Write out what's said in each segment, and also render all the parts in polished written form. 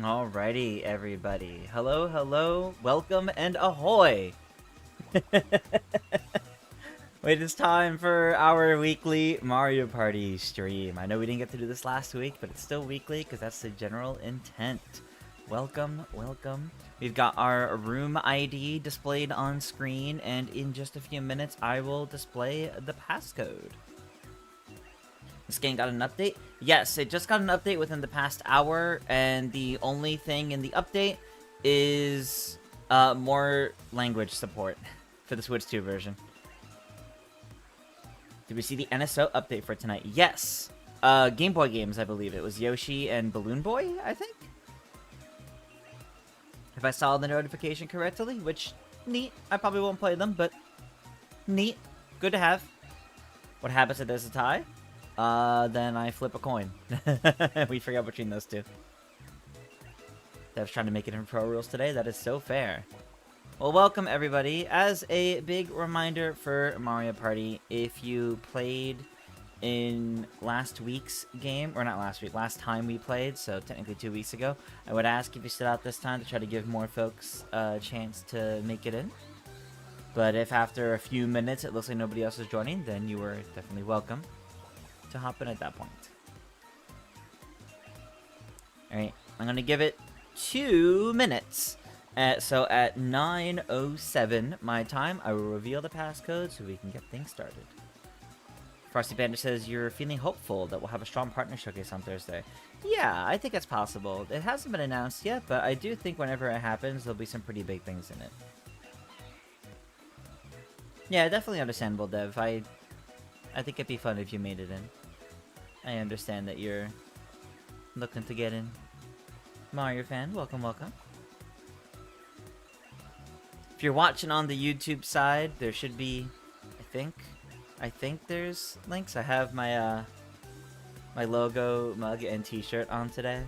Alrighty, everybody. Hello, hello, welcome, and ahoy! Wait, it's time for our weekly Mario Party stream. I know we didn't get to do this last week, but it's still weekly because that's the general intent. Welcome, welcome. We've got our room ID displayed on screen, and in just a few minutes, I will display the passcode. This game got an update? Yes, it just got an update within the past hour, and the only thing in the update is more language support for the Switch 2 version. Did we see the NSO update for tonight? Yes! Game Boy games, I believe. It was Yoshi and Balloon Boy, I think? If I saw the notification correctly, which, neat. I probably won't play them, but neat. Good to have. What happens if there's a tie? Then I flip a coin. We figure out between those two. Dev's trying to make it in Pro Rules today. That is so fair. Well, welcome everybody. As a big reminder for Mario Party, if you played in last week's game, or not last week, last time we played, so technically 2 weeks ago, I would ask if you stood out this time to try to give more folks a chance to make it in. But if after a few minutes it looks like nobody else is joining, then you are definitely welcome to hop in at that point. Alright, I'm gonna give it 2 minutes. So at 9:07 my time, I will reveal the passcode so we can get things started. Frosty Bandit says, you're feeling hopeful that we'll have a strong partner showcase on Thursday. Yeah, I think it's possible. It hasn't been announced yet, but I do think whenever it happens, there'll be some pretty big things in it. Yeah, definitely understandable, Dev. I think it'd be fun if you made it in. I understand that you're looking to get in. Mario fan, welcome, welcome. If you're watching on the YouTube side, there should be, I think there's links. I have my my logo mug and t-shirt on today.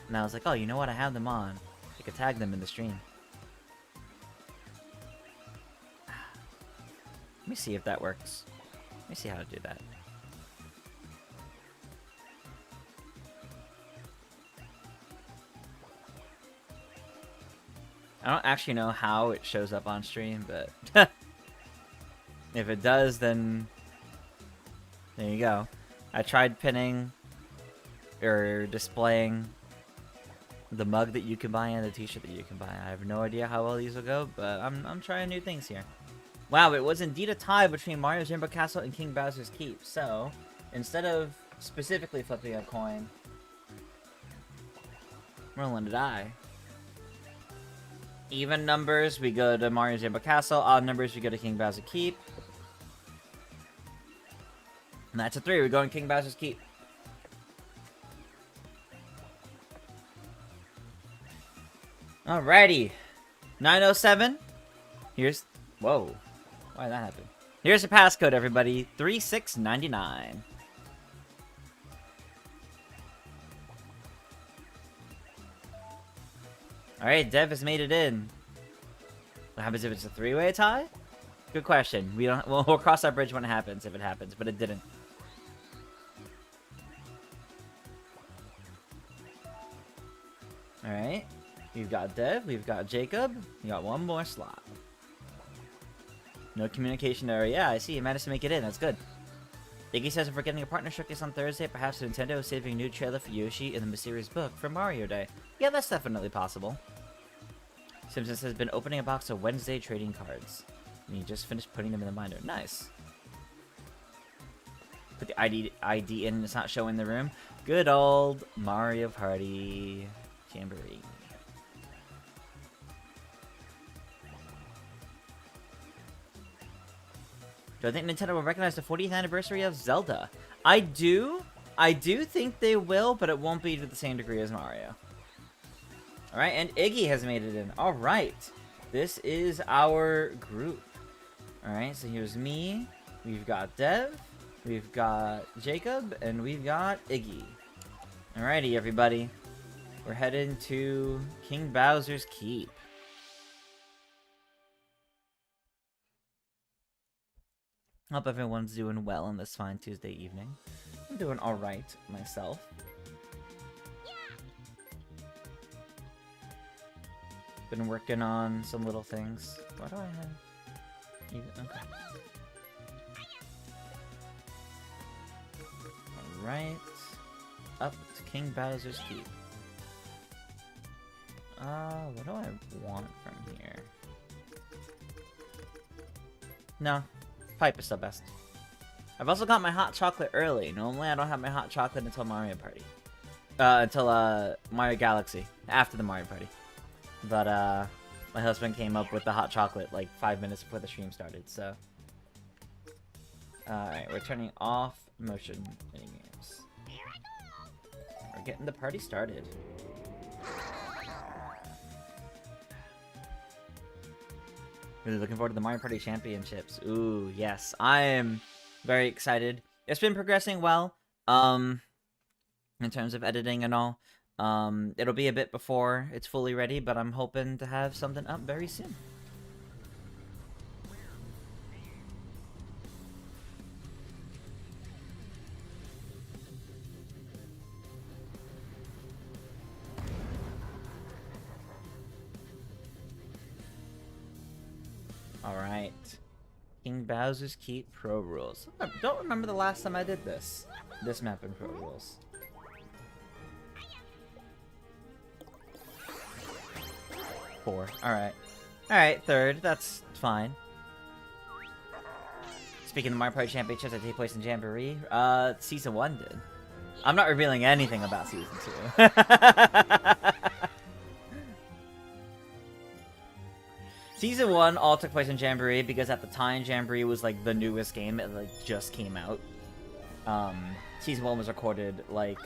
And I was like, oh, you know what? I have them on. I could tag them in the stream. Let me see if that works. Let me see how to do that. I don't actually know how it shows up on stream, but if it does, then there you go. I tried pinning or displaying the mug that you can buy and the t-shirt that you can buy. I have no idea how well these will go, but I'm trying new things here. Wow, it was indeed a tie between Mario's Rainbow Castle and King Bowser's Keep. So, instead of specifically flipping a coin, rolling a die. Even numbers, we go to Mario's Rainbow Castle. Odd numbers, we go to King Bowser's Keep. And that's a 3. We're going King Bowser's Keep. Alrighty. 9:07. Here's... Whoa. Why did that happen? Here's the passcode, everybody. 3699. Alright, Dev has made it in. What happens if it's a 3-way tie? Good question. We'll cross that bridge when it happens, if it happens, but it didn't. Alright. We've got Dev, we've got Jacob. We got one more slot. No communication error. Yeah, I see. You managed to make it in. That's good. Iggy says if we're getting a partner showcase on Thursday, perhaps Nintendo is saving a new trailer for Yoshi in the mysterious book for Mario Day. Yeah, that's definitely possible. Simpsons has been opening a box of Wednesday trading cards. And he just finished putting them in the binder. Nice. Put the ID in and it's not showing the room. Good old Mario Party Jamboree. Do I think Nintendo will recognize the 40th anniversary of Zelda? I do. I do think they will, but it won't be to the same degree as Mario. Alright, and Iggy has made it in. Alright. This is our group. Alright, so here's me. We've got Dev. We've got Jacob. And we've got Iggy. Alrighty, everybody. We're heading to King Bowser's Keep. Hope everyone's doing well on this fine Tuesday evening. I'm doing alright myself. Been working on some little things. Why do I have... Okay. Alright. Up to King Bowser's Keep. What do I want from here? No. Pipe is still best. I've also got my hot chocolate early. Normally I don't have my hot chocolate until Mario Party. Until Mario Galaxy. After the Mario Party. But my husband came up with the hot chocolate like 5 minutes before the stream started, so. Alright, we're turning off motion minigames. We're getting the party started. Really looking forward to the Mario Party Championships. Ooh, yes. I am very excited. It's been progressing well, in terms of editing and all. It'll be a bit before it's fully ready, but I'm hoping to have something up very soon. Alright. King Bowser's Keep Pro Rules. I don't remember the last time I did this. This map in Pro Rules. Four. Alright. Alright, third. That's fine. Speaking of Mario Party Championships that take place in Jamboree, Season 1 did. I'm not revealing anything about Season 2. Season 1 all took place in Jamboree because at the time Jamboree was like the newest game. It like just came out. Season 1 was recorded like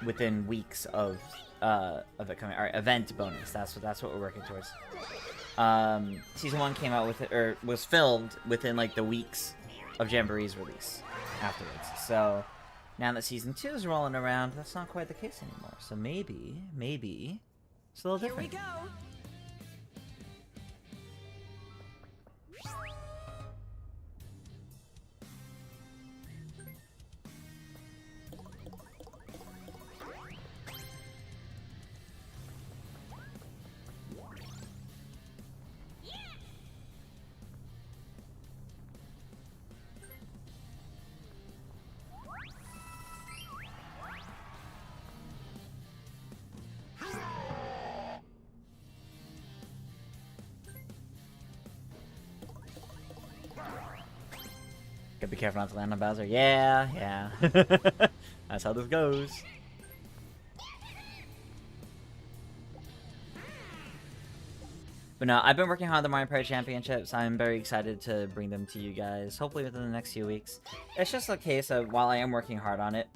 within weeks of it coming. Alright, event bonus. That's what we're working towards. Season 1 came out with it, or was filmed within like the weeks of Jamboree's release afterwards. So now that Season 2 is rolling around, that's not quite the case anymore. So maybe it's a little different. Here we go. Gotta be careful not to land on Bowser. Yeah. That's how this goes. But no, I've been working hard on the Mario Party Championships. I'm very excited to bring them to you guys, hopefully within the next few weeks. It's just a case of, while I am working hard on it,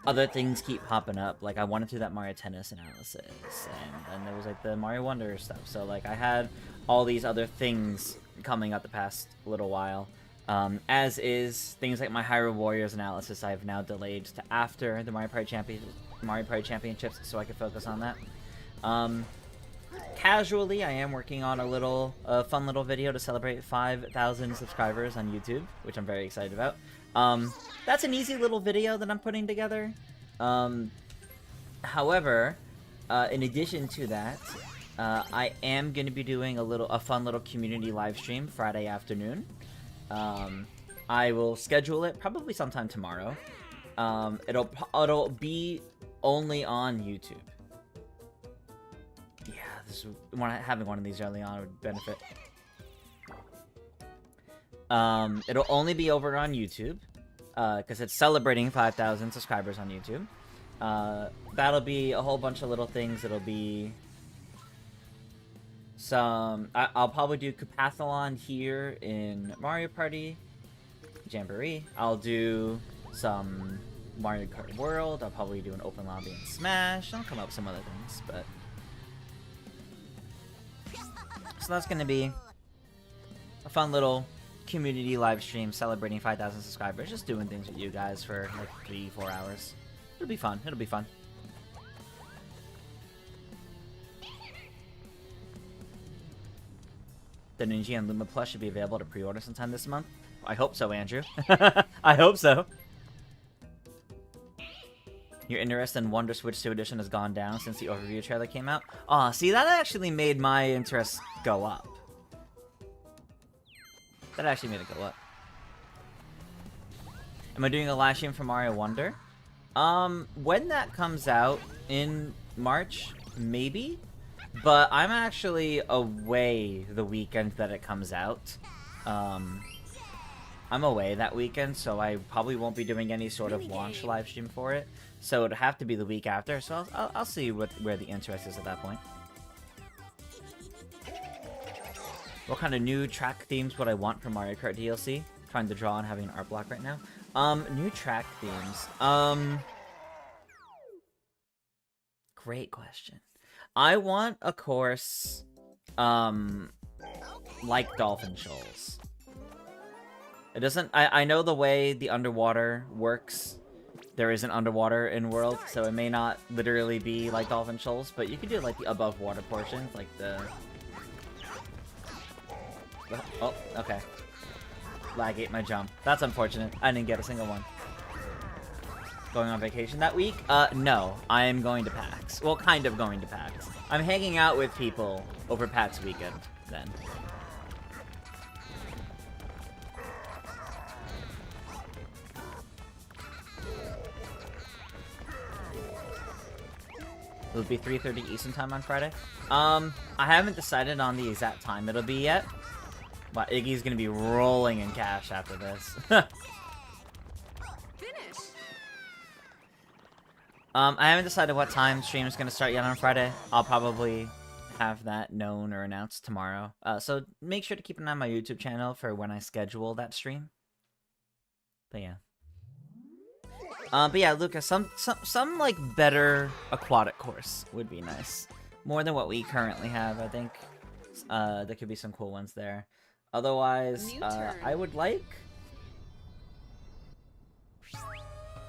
other things keep popping up. Like, I wanted to do that Mario Tennis analysis, and then there was, like, the Mario Wonder stuff. So, like, I had all these other things coming up the past little while. As is things like my Hyrule Warriors analysis, I've now delayed to after the Mario Party Championships so I can focus on that. Casually, I am working on a fun little video to celebrate 5,000 subscribers on YouTube, which I'm very excited about. That's an easy little video that I'm putting together. However, in addition to that, I am going to be doing a fun little community live stream Friday afternoon. I will schedule it probably sometime tomorrow. It'll be only on YouTube. Yeah, having one of these early on would benefit. It'll only be over on YouTube, because it's celebrating 5,000 subscribers on YouTube. That'll be a whole bunch of little things. It'll be I'll probably do Capathlon here in Mario Party, Jamboree. I'll do some Mario Kart World. I'll probably do an open lobby in Smash. I'll come up with some other things, but so that's gonna be a fun little community live stream celebrating 5,000 subscribers. Just doing things with you guys for like 3-4 hours. It'll be fun. It'll be fun. The Ninja and Luma Plus should be available to pre-order sometime this month. I hope so, Andrew. I hope so. Your interest in Wonder Switch 2 Edition has gone down since the overview trailer came out. Aw, see, that actually made my interest go up. That actually made it go up. Am I doing a live stream for Mario Wonder? When that comes out in March, maybe? But I'm actually away the weekend that it comes out. I'm away that weekend, so I probably won't be doing any sort of launch live stream for it. So it'd have to be the week after, so I'll see where the interest is at that point. What kind of new track themes would I want for Mario Kart DLC? Trying to draw on having an art block right now. New track themes. Great question. I want a course, like Dolphin Shoals. It doesn't... I know the way the underwater works. There isn't underwater in World, so it may not literally be like Dolphin Shoals, but you could do, like, the above water portions, like the... Oh, okay. Lag ate my jump. That's unfortunate. I didn't get a single one. Going on vacation that week? No. I am going to PAX. Well, kind of going to PAX. I'm hanging out with people over PAX weekend, then. It'll be 3:30 Eastern time on Friday. I haven't decided on the exact time it'll be yet. But Iggy's gonna be rolling in cash after this. Finish. I haven't decided what time stream is gonna start yet on Friday. I'll probably have that known or announced tomorrow. So make sure to keep an eye on my YouTube channel for when I schedule that stream. But yeah. But yeah, Lucas, some like better aquatic course would be nice. More than what we currently have, I think. There could be some cool ones there. Otherwise, I would like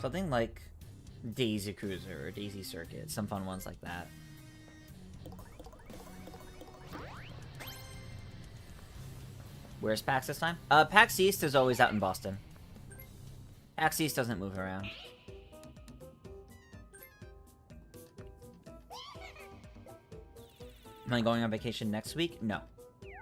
something like Daisy Cruiser or Daisy Circuit, some fun ones like that. Where's PAX this time? PAX East is always out in Boston. PAX East doesn't move around. Am I going on vacation next week? No.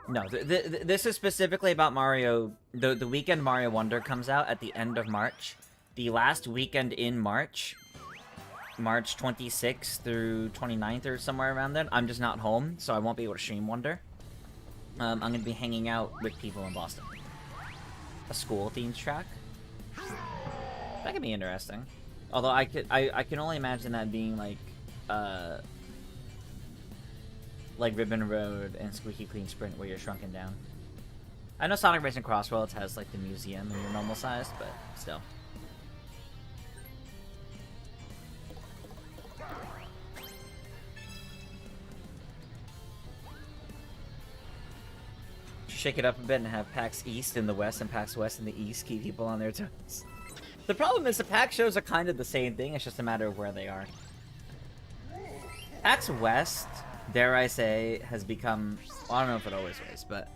No, this is specifically about Mario. The weekend Mario Wonder comes out at the end of March. The last weekend in March, March 26th through 29th or somewhere around then, I'm just not home, so I won't be able to stream Wonder. I'm going to be hanging out with people in Boston. A school-themed track? That could be interesting. Although I can only imagine that being like Ribbon Road and Squeaky Clean Sprint where you're shrunken down. I know Sonic Racing Crossroads has like the museum and you're normal sized, but still. Shake it up a bit and have PAX East in the west and PAX West in the east, keep people on their toes. The problem is the PAX shows are kind of the same thing, it's just a matter of where they are. PAX West, dare I say, has become... Well, I don't know if it always was, but...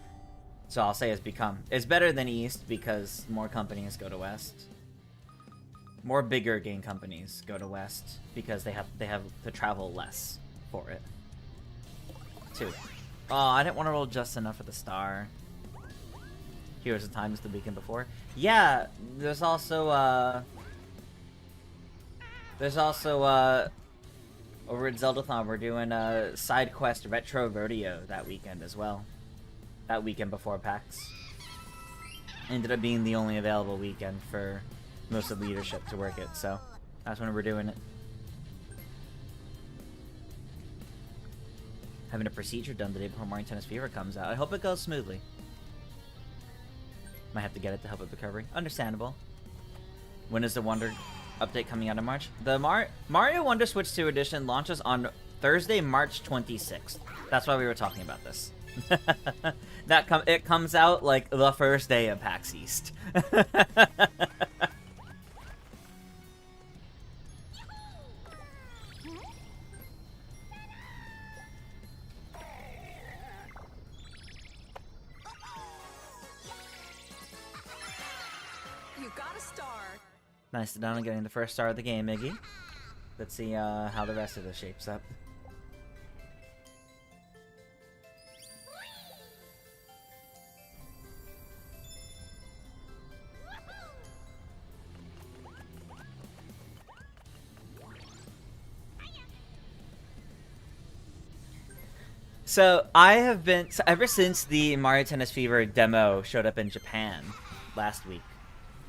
So I'll say it's become... It's better than East because more companies go to West. More bigger game companies go to West because they have to travel less for it. Too. Oh, I didn't want to roll just enough for the star. Heroes of Time is the weekend before. Yeah, there's also over at Zeldathon, we're doing a side quest Retro Rodeo that weekend as well. That weekend before PAX. Ended up being the only available weekend for most of the leadership to work it, so that's when we're doing it. Having a procedure done the day before Mario Tennis Fever comes out. I hope it goes smoothly. Might have to get it to help with recovery. Understandable. When is the Wonder update coming out in March? The Mario Wonder Switch 2 Edition launches on Thursday, March 26th. That's why we were talking about this. It comes out like the first day of PAX East. You got a star. Nice to down on getting the first star of the game, Iggy. Let's see how the rest of this shapes up. So I have been ever since the Mario Tennis Fever demo showed up in Japan last week.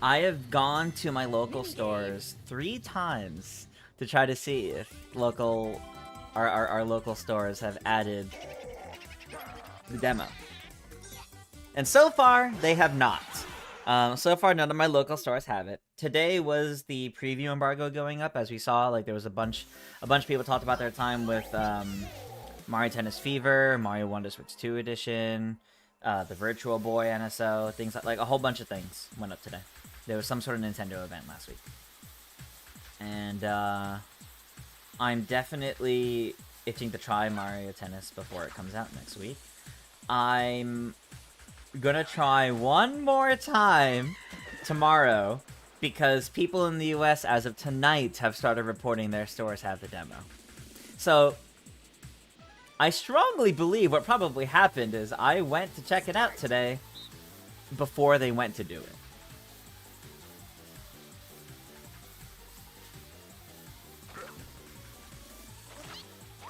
I have gone to my local stores 3 times to try to see if our local stores have added the demo. And so far, they have not. So far, none of my local stores have it. Today was the preview embargo going up, as we saw. Like, there was a bunch of people talked about their time with Mario Tennis Fever, Mario Wonder Switch 2 Edition, the Virtual Boy NSO, things like a whole bunch of things went up today. There was some sort of Nintendo event last week. And I'm definitely itching to try Mario Tennis before it comes out next week. I'm gonna try one more time tomorrow because people in the US as of tonight have started reporting their stores have the demo. So I strongly believe what probably happened is I went to check it out today before they went to do it.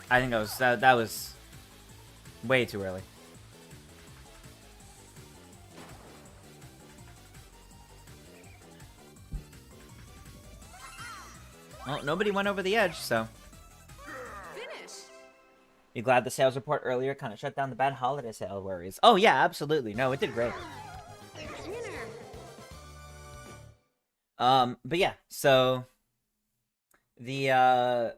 I think that was way too early. Well, nobody went over the edge, so. You glad the sales report earlier kind of shut down the bad holiday sale worries? Oh yeah, absolutely. No, it did great. But yeah, so the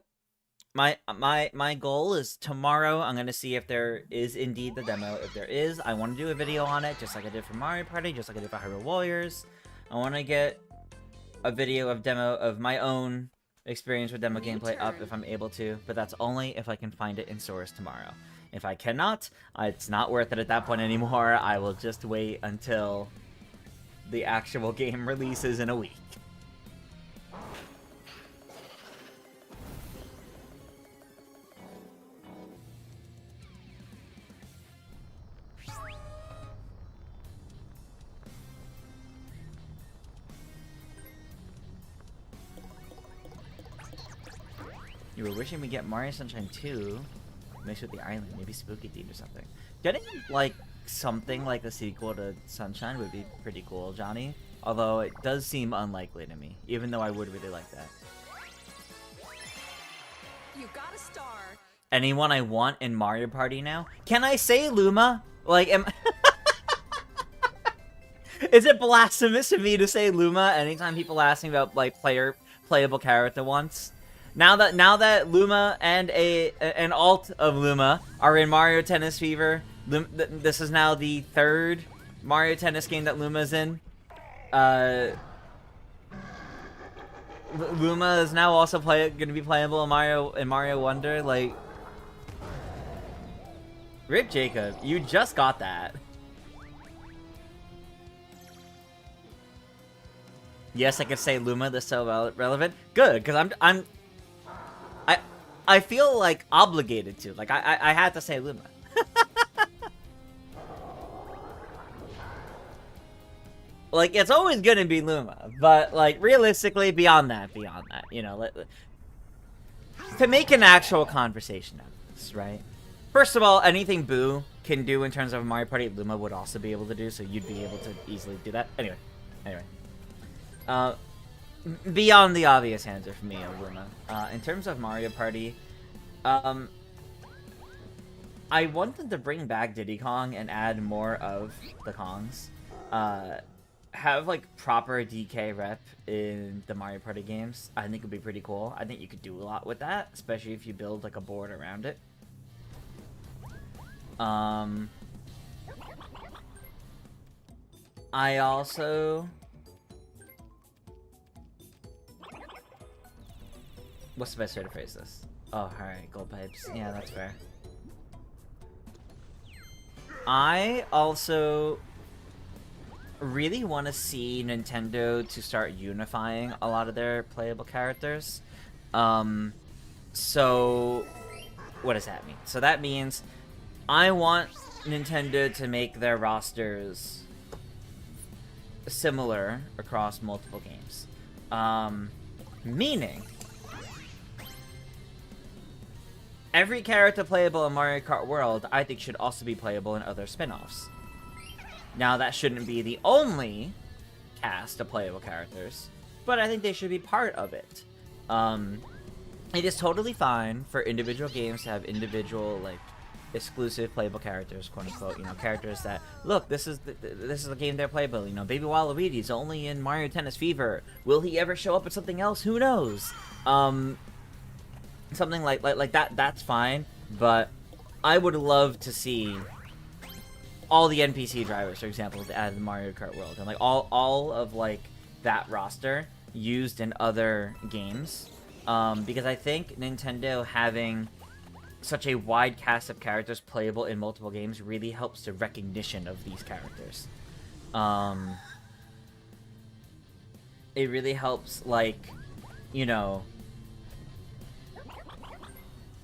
my goal is tomorrow I'm gonna see if there is indeed the demo. If there is, I want to do a video on it, just like I did for Mario Party, just like I did for Hyrule Warriors. I want to get a video of demo of my own experience with demo gameplay up if I'm able to, but that's only if I can find it in stores tomorrow. If I cannot, it's not worth it at that point anymore. I will just wait until the actual game releases in a week. You were wishing we get Mario Sunshine 2 mixed with the island, maybe Spooky Theme or something. Getting, like, something like a sequel to Sunshine would be pretty cool, Johnny. Although it does seem unlikely to me, even though I would really like that. You got a star. Anyone I want in Mario Party now? Can I say Luma? Like, is it blasphemous of me to say Luma anytime people ask me about, like, playable character once? Now that Luma and an alt of Luma are in Mario Tennis Fever, this is now the 3rd Mario Tennis game that Luma's in. Luma is now also going to be playable in Mario Wonder. Like, Rip Jacob, you just got that. Yes, I could say Luma. That's so relevant. Good, because I feel like obligated to. Like I had to say Luma. Like, it's always gonna be Luma, but like realistically, beyond that, you know, to make an actual conversation out of this, right? First of all, anything Boo can do in terms of Mario Party, Luma would also be able to do, so you'd be able to easily do that. Anyway. Beyond the obvious answer for me of Luma. In terms of Mario Party, I want them to bring back Diddy Kong and add more of the Kongs. Have, like, proper DK rep in the Mario Party games. I think would be pretty cool. I think you could do a lot with that, especially if you build, like, a board around it. I also... What's the best way to phrase this? Oh, alright, gold pipes. Yeah, that's fair. I also really want to see Nintendo to start unifying a lot of their playable characters. So what does that mean? So that means I want Nintendo to make their rosters similar across multiple games. Meaning every character playable in Mario Kart World, I think, should also be playable in other spin-offs. Now, that shouldn't be the only cast of playable characters, but I think they should be part of it. It is totally fine for individual games to have individual, like, exclusive playable characters, quote-unquote. You know, characters that, look, this is the game they're playable. You know, Baby Waluigi's only in Mario Tennis Fever. Will he ever show up in something else? Who knows? Something like that, that's fine, but I would love to see all the NPC drivers, for example, added in Mario Kart World, and like all of like that roster used in other games, because I think Nintendo having such a wide cast of characters playable in multiple games really helps the recognition of these characters. It really helps, like, you know,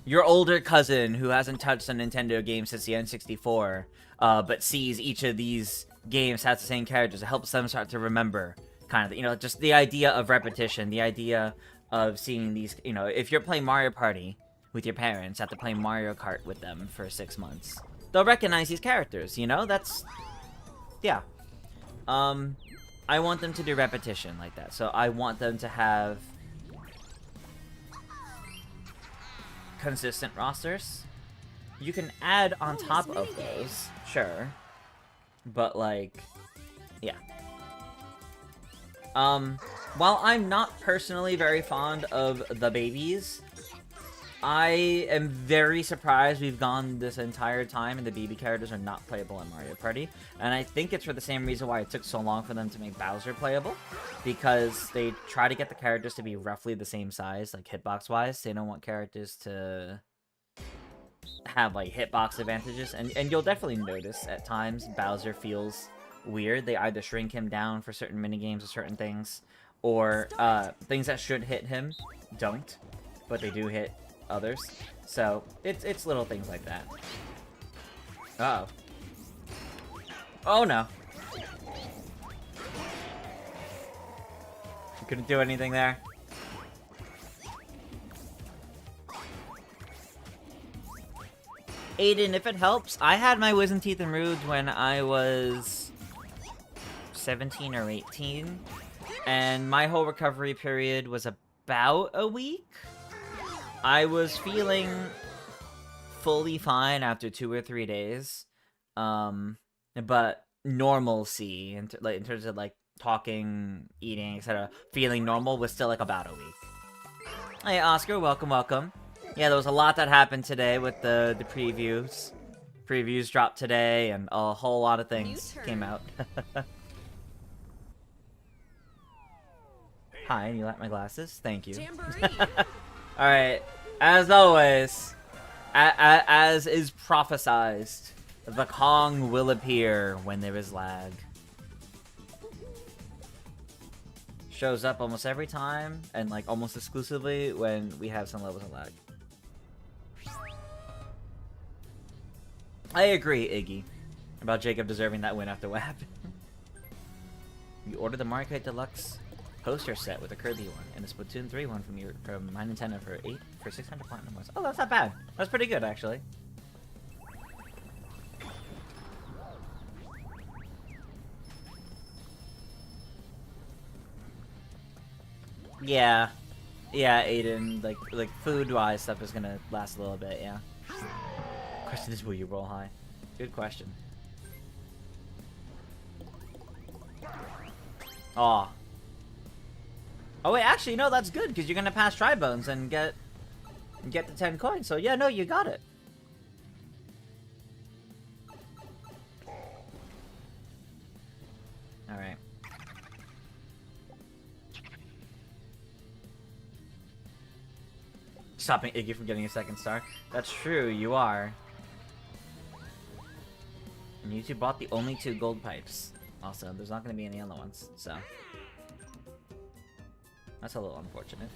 your older cousin who hasn't touched a Nintendo game since the N64, but sees each of these games has the same characters. It helps them start to remember, kind of, you know, just the idea of repetition, the idea of seeing these, you know, if you're playing Mario Party with your parents after playing Mario Kart with them for 6 months, they'll recognize these characters, you know? That's, yeah. I want them to do repetition like that, so I want them to have consistent rosters. You can add on top of those, sure, but like, yeah. While I'm not personally very fond of the babies, I am very surprised we've gone this entire time and the baby characters are not playable in Mario Party. And I think it's for the same reason why it took so long for them to make Bowser playable. Because they try to get the characters to be roughly the same size, like hitbox-wise. They don't want characters to have, like, hitbox advantages. And you'll definitely notice at times Bowser feels weird. They either shrink him down for certain minigames or certain things, or things that should hit him don't, but they do hit others. So it's little things like that. Uh-oh. Oh no. Couldn't do anything there. Aiden, if it helps, I had my wisdom teeth removed when I was 17 or 18, and my whole recovery period was about a week. I was feeling fully fine after 2 or 3 days, but normalcy, in terms of like talking, eating, etc., feeling normal was still like about a week. Hey Oscar, welcome. Yeah, there was a lot that happened today with the previews. Previews dropped today, and a whole lot of things came out. Hi, you like my glasses? Thank you. Alright, as always, as is prophesized, the Kong will appear when there is lag. Shows up almost every time, and like almost exclusively when we have some levels of lag. I agree, Iggy, about Jacob deserving that win after what happened. You ordered the Mario Kart Deluxe poster set with a Kirby one and a Splatoon 3 one from my Nintendo for 600 platinum points. Oh, that's not bad. That's pretty good, actually. Yeah, Aiden. Like food-wise, stuff is gonna last a little bit. Yeah. Question is, will you roll high? Good question. Aw. Oh wait, actually, no, that's good, because you're gonna pass Tri-Bones and get the 10 coins, so yeah, no, you got it. Alright. Stopping Iggy from getting a second star. That's true, you are. And you two bought the only 2 gold pipes. Also, there's not gonna be any other ones, so... That's a little unfortunate.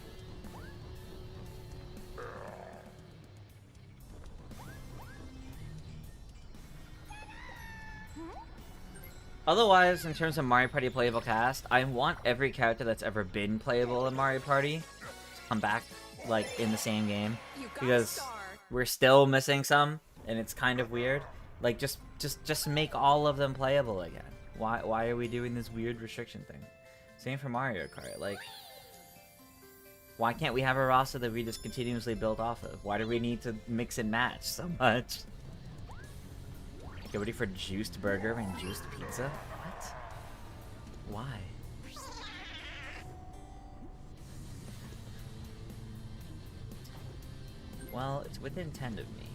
Otherwise, in terms of Mario Party playable cast, I want every character that's ever been playable in Mario Party to come back, like, in the same game. Because we're still missing some, and it's kind of weird. Like, just make all of them playable again. Why are we doing this weird restriction thing? Same for Mario Kart, like... Why can't we have a roster that we just continuously build off of? Why do we need to mix and match so much? Get ready for juiced burger and juiced pizza? What? Why? Well, it's within 10 of me.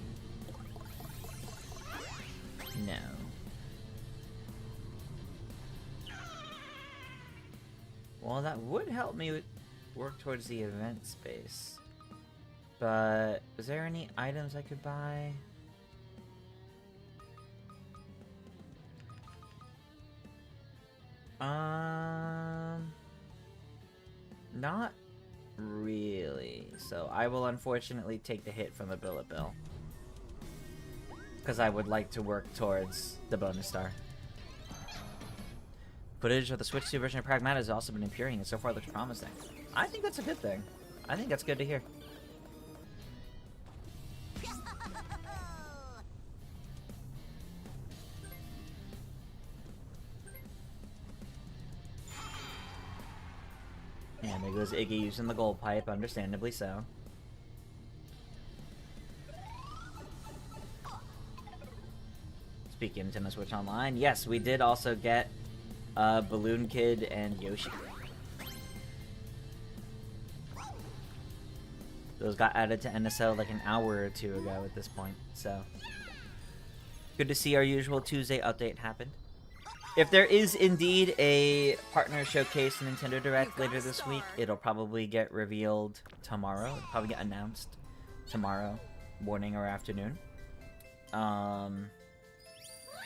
No. Well, that would help me work towards the event space. But is there any items I could buy? Not really. So I will unfortunately take the hit from the billet bill. Because I would like to work towards the bonus star. Footage of the Switch 2 version of Pragmata has also been appearing and so far looks promising. I think that's a good thing. I think that's good to hear. And there goes Iggy using the gold pipe, understandably so. Speaking of Nintendo Switch Online, yes, we did also get Balloon Kid and Yoshi. Those got added to NSL like an hour or two ago at this point, so... Good to see our usual Tuesday update happened. If there is indeed a partner showcase Nintendo Direct later this week, it'll probably get revealed tomorrow. It'll probably get announced tomorrow, morning or afternoon. And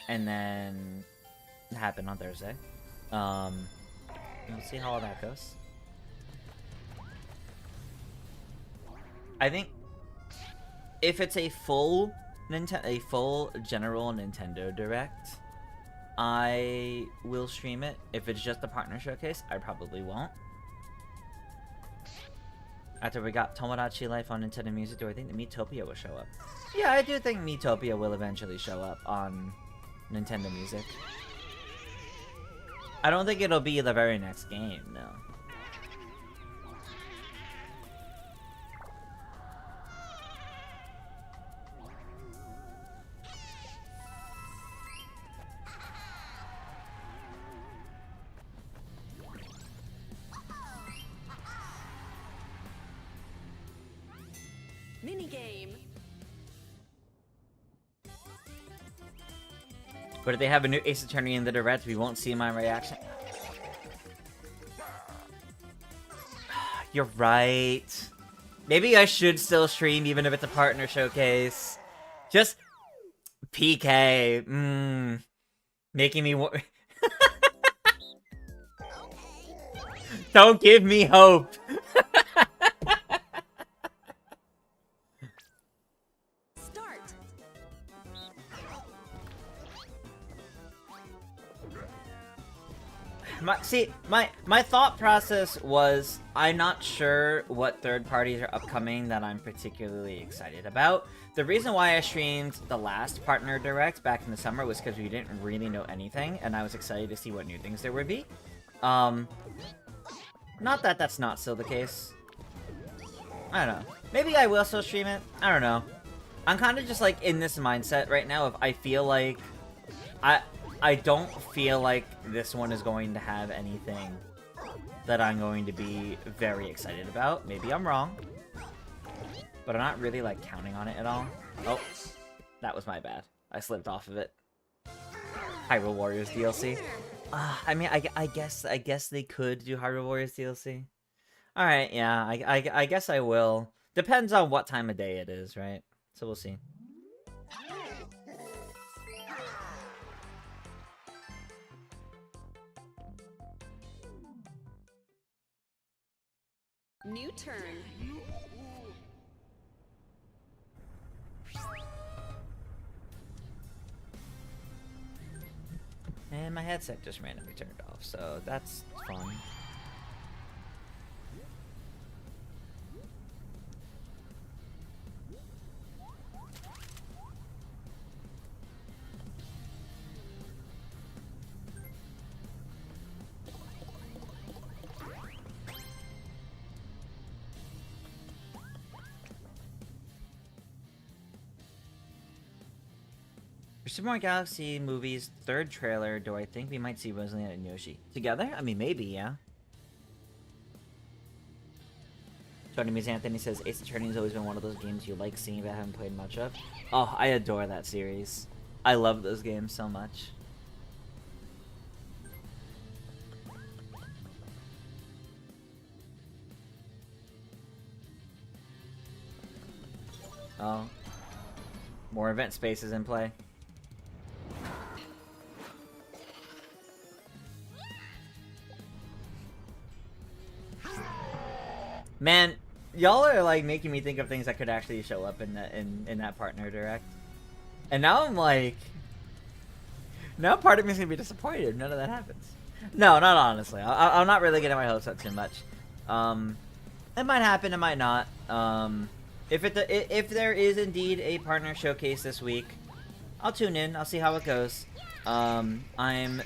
then happen on Thursday. We'll see how all that goes. I think if it's a full general Nintendo Direct, I will stream it. If it's just a partner showcase, I probably won't. After we got Tomodachi Life on Nintendo Music, do I think that Miitopia will show up? Yeah, I do think Miitopia will eventually show up on Nintendo Music. I don't think it'll be the very next game, no. Minigame. But if they have a new Ace Attorney in the Direct, we won't see my reaction. You're right. Maybe I should still stream even if it's a partner showcase. Just PK. Making me Don't give me hope. My thought process was, I'm not sure what third parties are upcoming that I'm particularly excited about. The reason why I streamed the last partner direct back in the summer was because we didn't really know anything, and I was excited to see what new things there would be. Not that that's not still the case. I don't know. Maybe I will still stream it. I don't know. I'm kind of just like in this mindset right now of I feel like I don't feel like this one is going to have anything that I'm going to be very excited about. Maybe I'm wrong. But I'm not really, like, counting on it at all. Oh, that was my bad. I slipped off of it. Hyrule Warriors DLC. I mean, I guess they could do Hyrule Warriors DLC. Alright, yeah, I guess I will. Depends on what time of day it is, right? So we'll see. New turn. And my headset just randomly turned off, so that's fun. For Super Mario Galaxy movie's third trailer, do I think we might see Rosalina and Yoshi together? I mean, maybe, yeah. Tony Ms. Anthony says, Ace Attorney has always been one of those games you like seeing but haven't played much of. Oh, I adore that series. I love those games so much. Oh. More event spaces in play. Man, y'all are like making me think of things that could actually show up in that partner direct. And now I'm like, now part of me is gonna be disappointed if none of that happens. No, not honestly. I'm not really getting my hopes up too much. It might happen, it might not. If there is indeed a partner showcase this week, I'll tune in. I'll see how it goes. I'm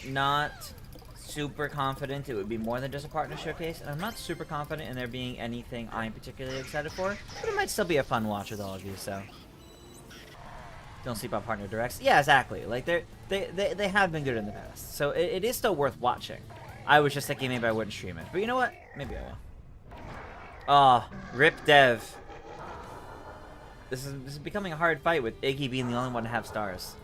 not super confident it would be more than just a partner showcase, and I'm not super confident in there being anything I'm particularly excited for, but it might still be a fun watch with all of you, so don't sleep on partner directs. Yeah, exactly. Like they have been good in the past, so it is still worth watching. I was just thinking maybe I wouldn't stream it, but you know what? Maybe I will. Oh, rip Dev. This is becoming a hard fight with Iggy being the only one to have stars.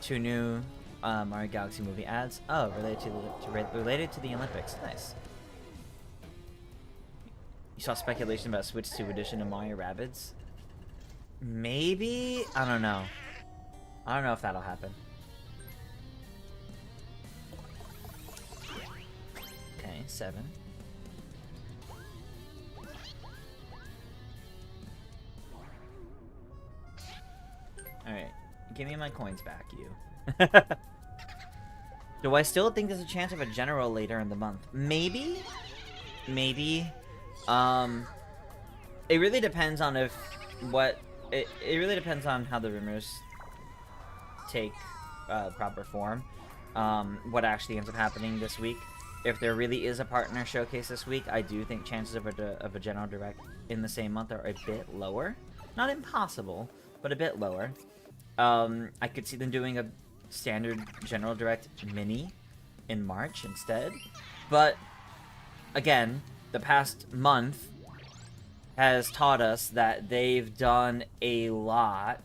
2 new Mario Galaxy movie ads. Oh, related to the Olympics. Nice. You saw speculation about Switch 2 edition of Mario Rabbids? Maybe? I don't know. I don't know if that'll happen. Okay, 7. Alright. Give me my coins back, you. Do I still think there's a chance of a general later in the month? Maybe? Maybe. It really depends on if what... It really depends on how the rumors take proper form. What actually ends up happening this week. If there really is a partner showcase this week, I do think chances of a general direct in the same month are a bit lower. Not impossible, but a bit lower. I could see them doing a standard General Direct mini in March instead. But, again, the past month has taught us that they've done a lot.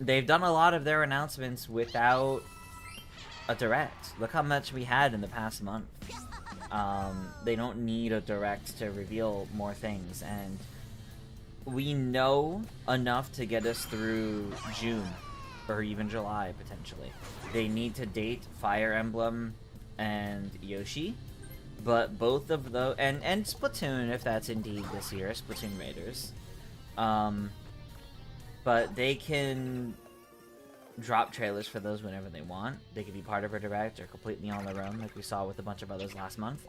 They've done a lot of their announcements without a Direct. Look how much we had in the past month. They don't need a Direct to reveal more things, and we know enough to get us through June, or even July, potentially. They need to date Fire Emblem and Yoshi, but both of those, and Splatoon, if that's indeed this year, Splatoon Raiders. But they can drop trailers for those whenever they want. They could be part of a Direct or completely on their own, like we saw with a bunch of others last month.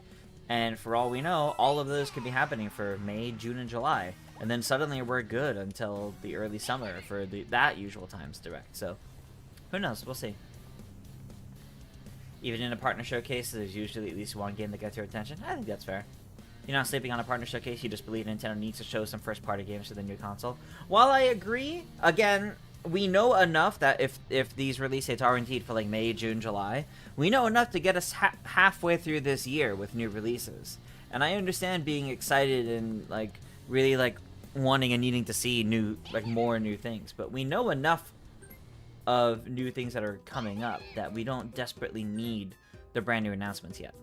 And for all we know, all of those could be happening for May, June, and July. And then suddenly we're good until the early summer for that usual times Direct. So, who knows? We'll see. Even in a partner showcase, there's usually at least one game that gets your attention. I think that's fair. You're not sleeping on a partner showcase, you just believe Nintendo needs to show some first-party games to the new console. While I agree, again, we know enough that if these release dates are indeed for like May, June, July, we know enough to get us halfway through this year with new releases. And I understand being excited and like really like wanting and needing to see more new things, but we know enough of new things that are coming up that we don't desperately need the brand new announcements yet.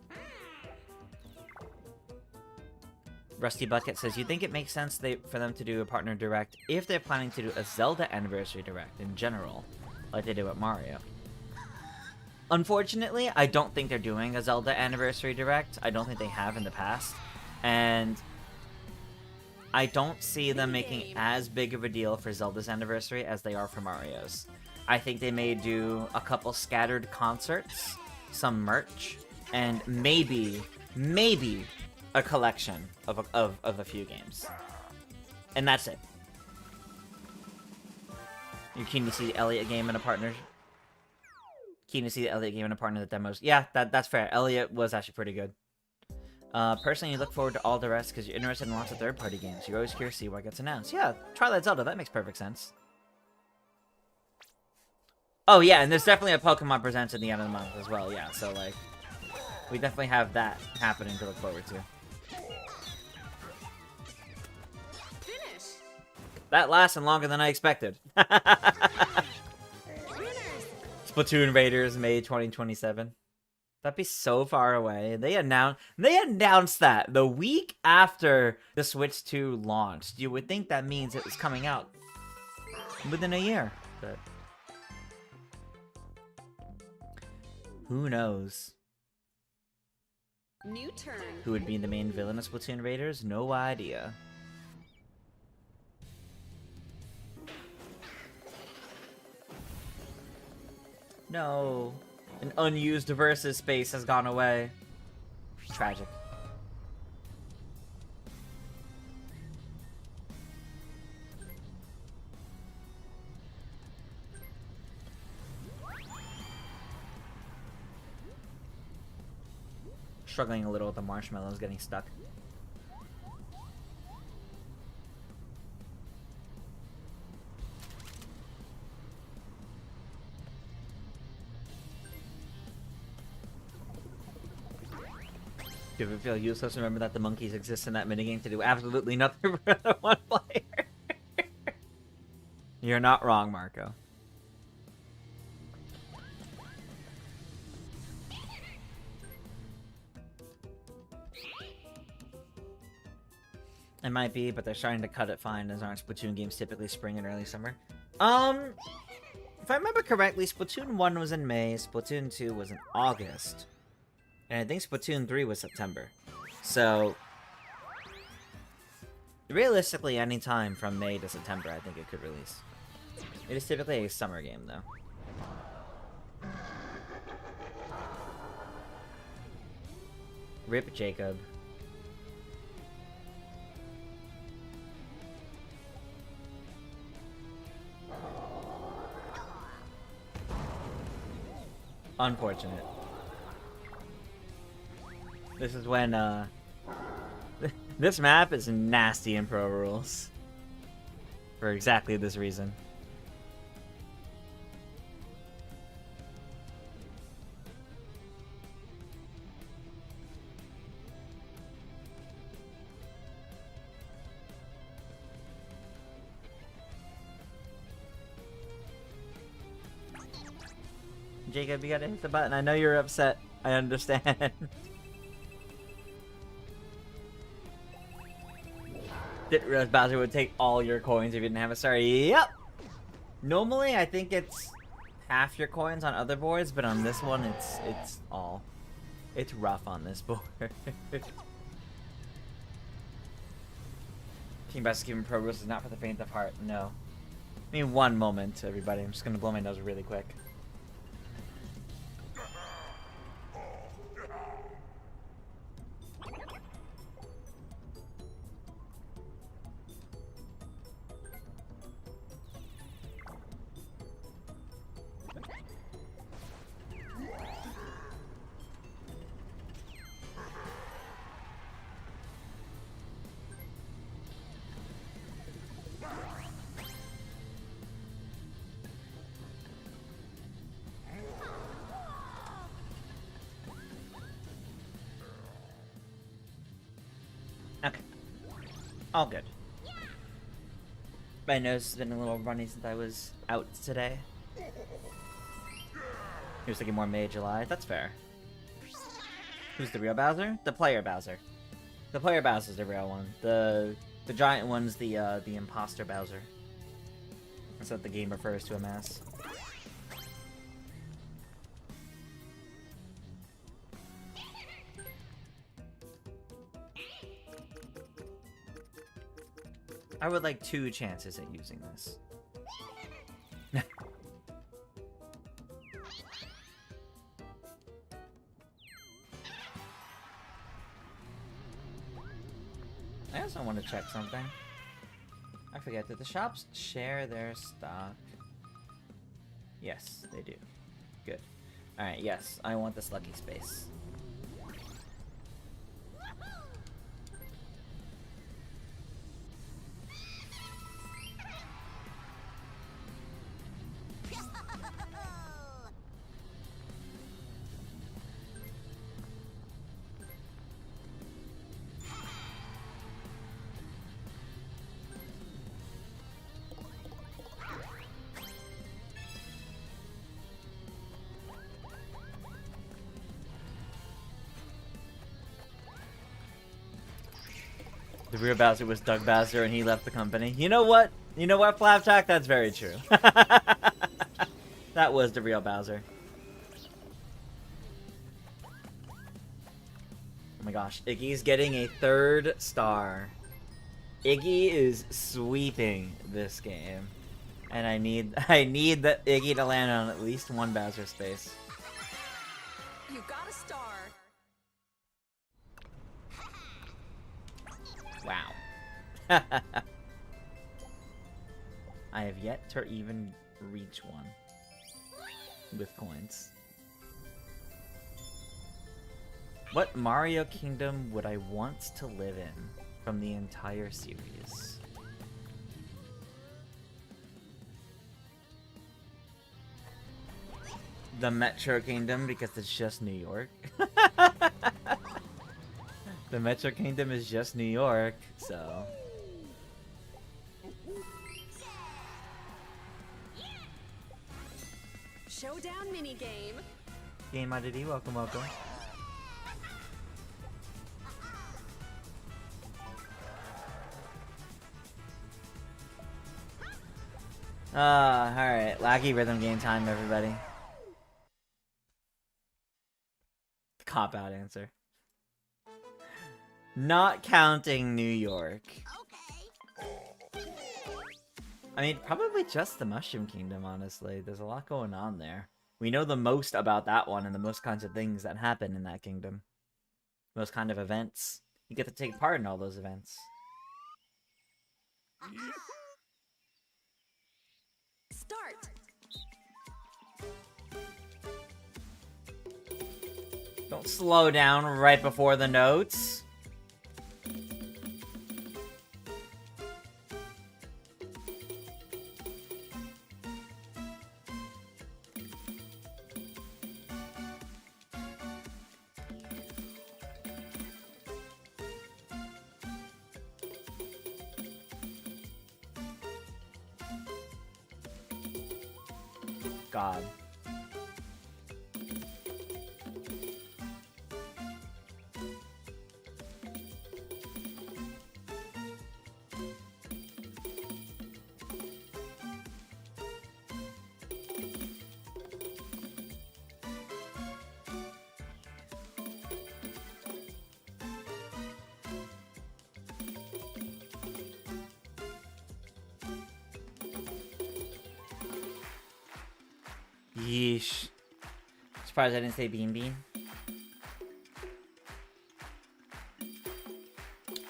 Rusty Bucket says, you think it makes sense for them to do a partner direct if they're planning to do a Zelda anniversary direct in general, like they do at Mario? Unfortunately, I don't think they're doing a Zelda anniversary direct. I don't think they have in the past. And I don't see them making as big of a deal for Zelda's anniversary as they are for Mario's. I think they may do a couple scattered concerts, some merch, and maybe a collection of a few games. And that's it. You're keen to see the Elliot game in a partner? Keen to see the Elliot game in a partner that demos? Yeah, that's fair. Elliot was actually pretty good. Personally, you look forward to all the rest because you're interested in lots of third-party games. You're always curious to see what gets announced. Yeah, Twilight Zelda, that makes perfect sense. Oh, yeah, and there's definitely a Pokemon Presents at the end of the month as well, yeah. So, like, we definitely have that happening to look forward to. Finish. That lasted longer than I expected. Splatoon Raiders, May 2027. That'd be so far away. They announced that the week after the Switch 2 launched. You would think that means it was coming out within a year, but who knows? New turn. Who would be the main villain of Splatoon Raiders? No idea. No. An unused versus space has gone away. Tragic. Struggling a little with the marshmallows getting stuck. Do you feel useless? Remember that the monkeys exist in that minigame to do absolutely nothing for the one player. You're not wrong, Marco. It might be, but they're starting to cut it fine, as aren't Splatoon games typically spring and early summer? If I remember correctly, Splatoon 1 was in May, Splatoon 2 was in August. And I think Splatoon 3 was September. So, realistically, any time from May to September, I think it could release. It is typically a summer game, though. Rip Jacob. Unfortunate. This is when, this map is nasty in Pro Rules. For exactly this reason. Jacob, you gotta hit the button. I know you're upset. I understand. Didn't realize Bowser would take all your coins if you didn't have a star. Yep! Normally, I think it's half your coins on other boards, but on this one, it's all. It's rough on this board. King Best Keeping Pro Rules is not for the faint of heart. No. I mean, one moment, everybody. I'm just gonna blow my nose really quick. Okay. All good. My nose has been a little runny since I was out today. He was thinking more May, July. That's fair. Who's the real Bowser? The player Bowser. The player Bowser's the real one. The giant one's the imposter Bowser. That's what the game refers to him as. I would like 2 chances at using this. I also want to check something. I forget, did the shops share their stock? Yes, they do. Good. Alright, yes, I want this lucky space. The real Bowser was Doug Bowser and he left the company. You know what? You know what, Flapjack? That's very true. That was the real Bowser. Oh my gosh, Iggy's getting a 3rd star. Iggy is sweeping this game. And I need the Iggy to land on at least 1 Bowser space. You got a star. Wow. I have yet to even reach 1 with coins. What Mario Kingdom would I want to live in from the entire series? The Metro Kingdom, because it's just New York. The Metro Kingdom is just New York, so... Showdown minigame. Game Oddity, welcome, welcome. Alright. Laggy rhythm game time, everybody. Cop-out answer. Not counting New York. I mean, probably just the Mushroom Kingdom, honestly. There's a lot going on there. We know the most about that one and the most kinds of things that happen in that kingdom. Most kind of events. You get to take part in all those events. Start. Don't slow down right before the notes. God. Yeesh. Surprised I didn't say Bean Bean.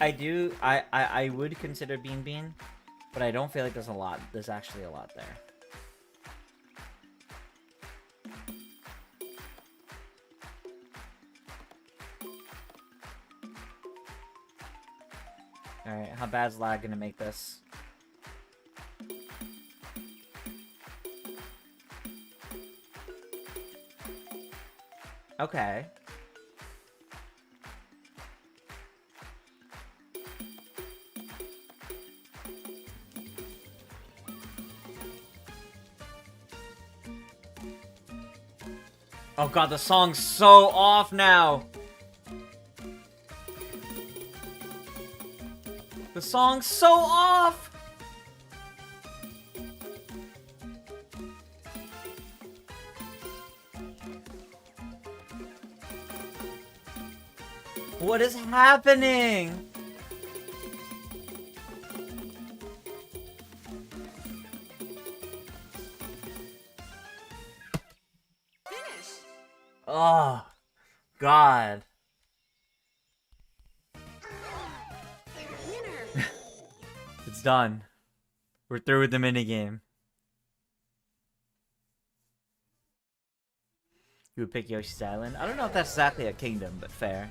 I would consider Bean Bean, but I don't feel like there's actually a lot there. Alright, how bad's lag gonna make this? Okay. Oh god, the song's so off now! The song's so off! What is happening? Oh, God. Winner. It's done. We're through with the minigame. You would pick Yoshi's Island? I don't know if that's exactly a kingdom, but fair.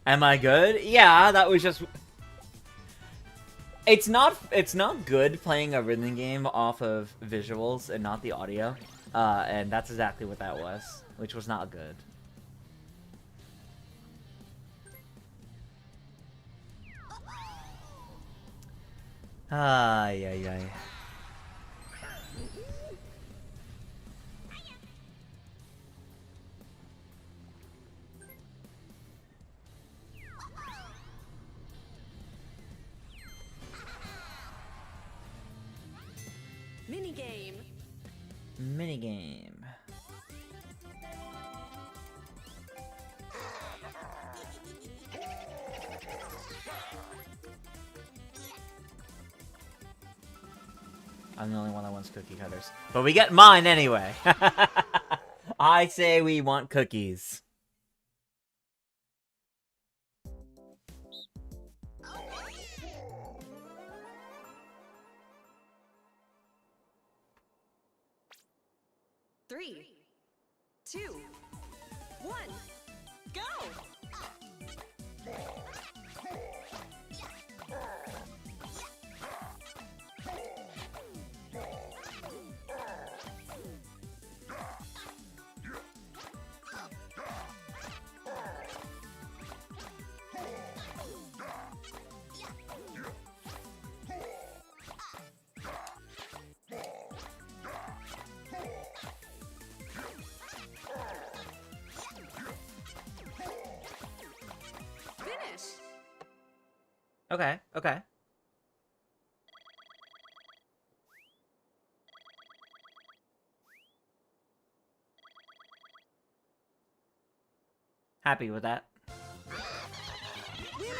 Am I good? Yeah, that was just... It's not good playing a rhythm game off of visuals and not the audio. And that's exactly what that was, which was not good. Ay, ay, ay. Minigame. Minigame. I'm the only one that wants cookie cutters. But we get mine anyway. I say we want cookies. Three, two, one, go! Finish. Okay, okay. Happy with that. Winners.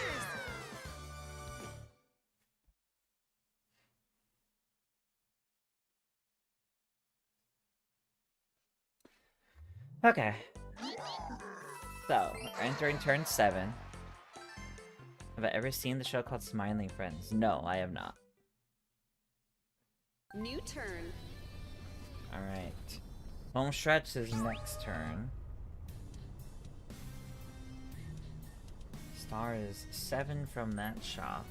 Okay. So, we're entering turn 7. Have I ever seen the show called Smiling Friends? No, I have not. New turn. Alright. Home stretch is next turn. Star is 7 from that shop.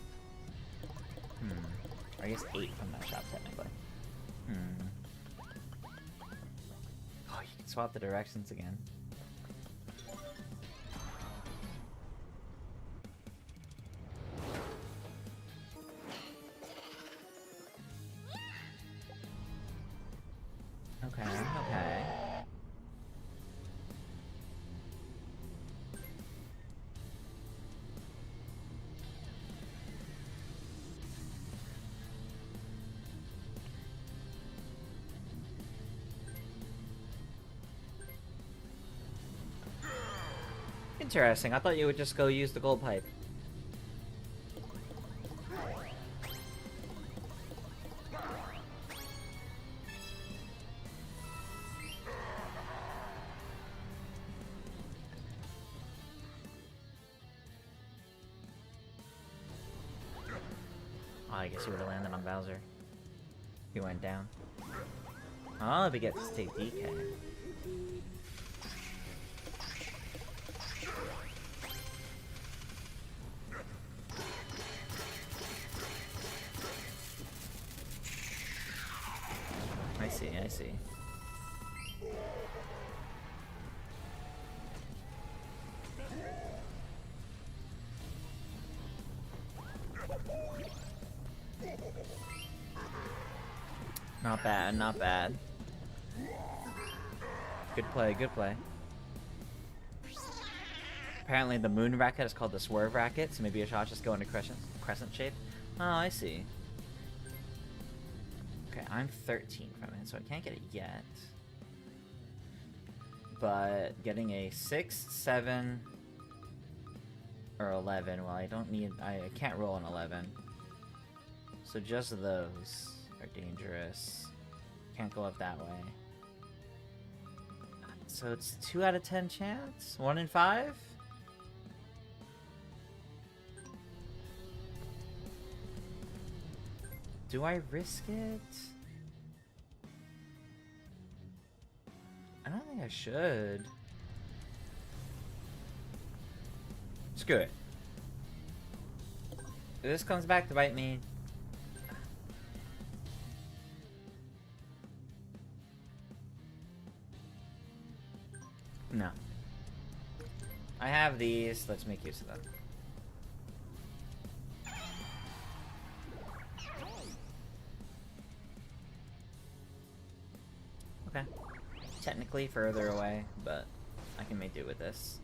Or I guess 8 from that shop, technically. Oh, you can swap the directions again. Okay, okay. Interesting. I thought you would just go use the gold pipe. Oh, I guess he would have landed on Bowser. He went down. Oh, if he gets to take DK. I see, I see. Not bad, not bad. Good play, good play. Apparently the moon racket is called the swerve racket, so maybe a shot just go into crescent shape. Oh, I see. Okay, I'm 13 from it, so I can't get it yet. But getting a 6, 7, or 11, well, I don't need, I can't roll an 11. So just those are dangerous. Can't go up that way. So it's 2 out of 10 chance? 1 in 5? Do I risk it? I don't think I should. Screw it. If this comes back to bite me... No. I have these. Let's make use of them. Okay. Technically further away, but I can make do with this.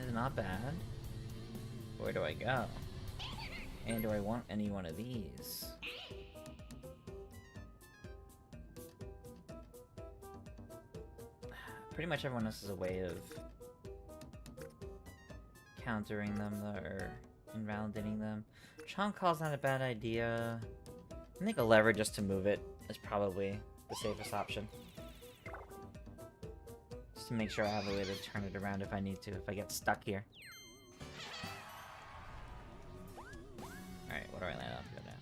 Is not bad. Where do I go? And do I want any one of these? Pretty much everyone else has a way of countering them or invalidating them. Chong Call's not a bad idea. I think a lever just to move it is probably the safest option. Just to make sure I have a way to turn it around if I need to, if I get stuck here. Alright, what do I land on for now?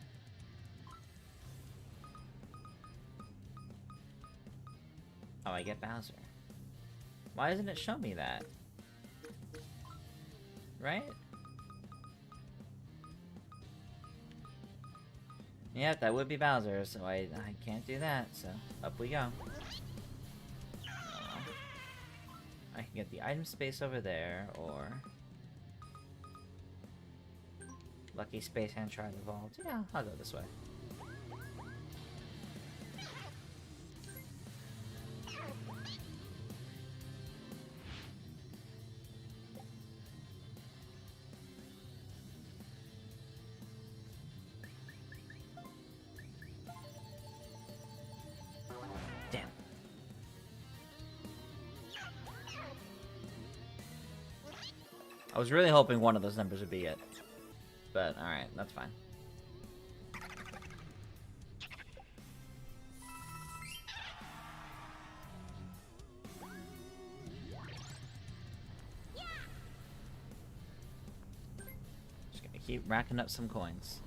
Oh, I get Bowser. Why doesn't it show me that? Right? Yep, that would be Bowser, so I can't do that, so up we go. I can get the item space over there, or... Lucky Space and try the vault. Yeah, I'll go this way. Damn. I was really hoping one of those numbers would be it. But, alright, that's fine. Just gonna keep racking up some coins.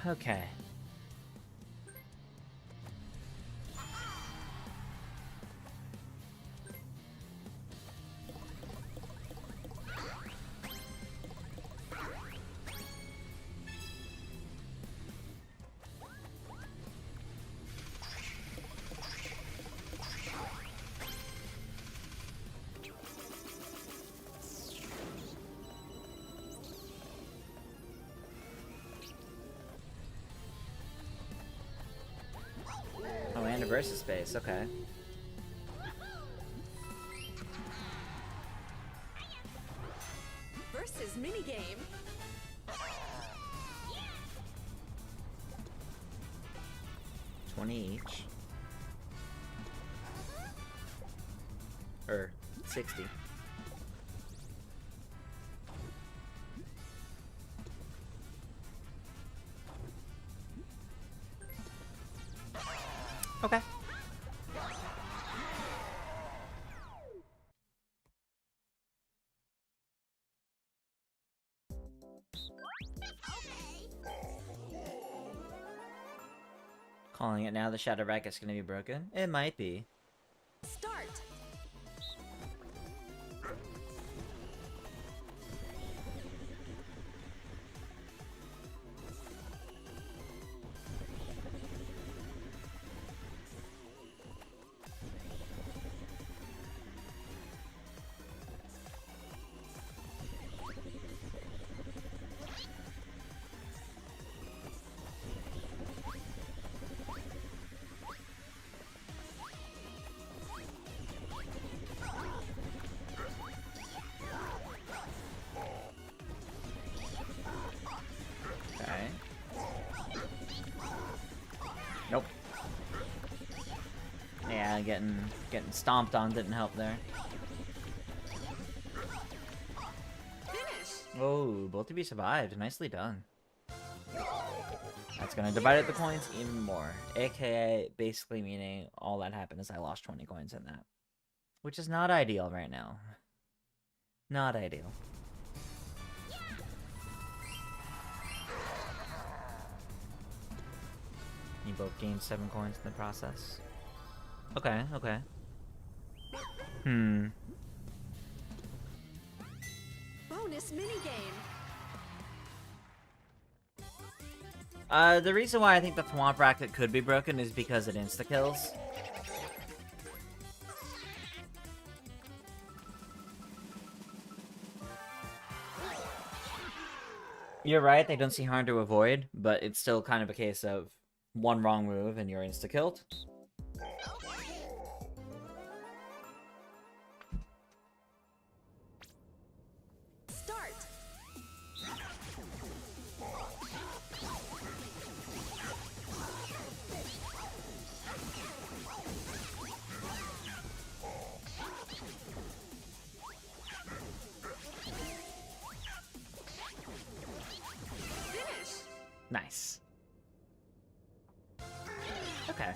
Okay. Oh, and a versus space, okay. Versus minigame. 20 each. Or 60. Okay. Calling it now, the Shadow Racket's gonna be broken? It might be. Start. getting stomped on didn't help there. Finish. Oh, both of you survived. Nicely done. That's gonna divide up the coins even more. AKA, basically meaning all that happened is I lost 20 coins in that. Which is not ideal right now. Not ideal. You both gained 7 coins in the process. Okay, okay. Bonus minigame. The reason why I think the Thwomp Racket could be broken is because it insta-kills. You're right, they don't see harm to avoid, but it's still kind of a case of one wrong move and you're insta-killed. Start. Finish. Nice. Okay.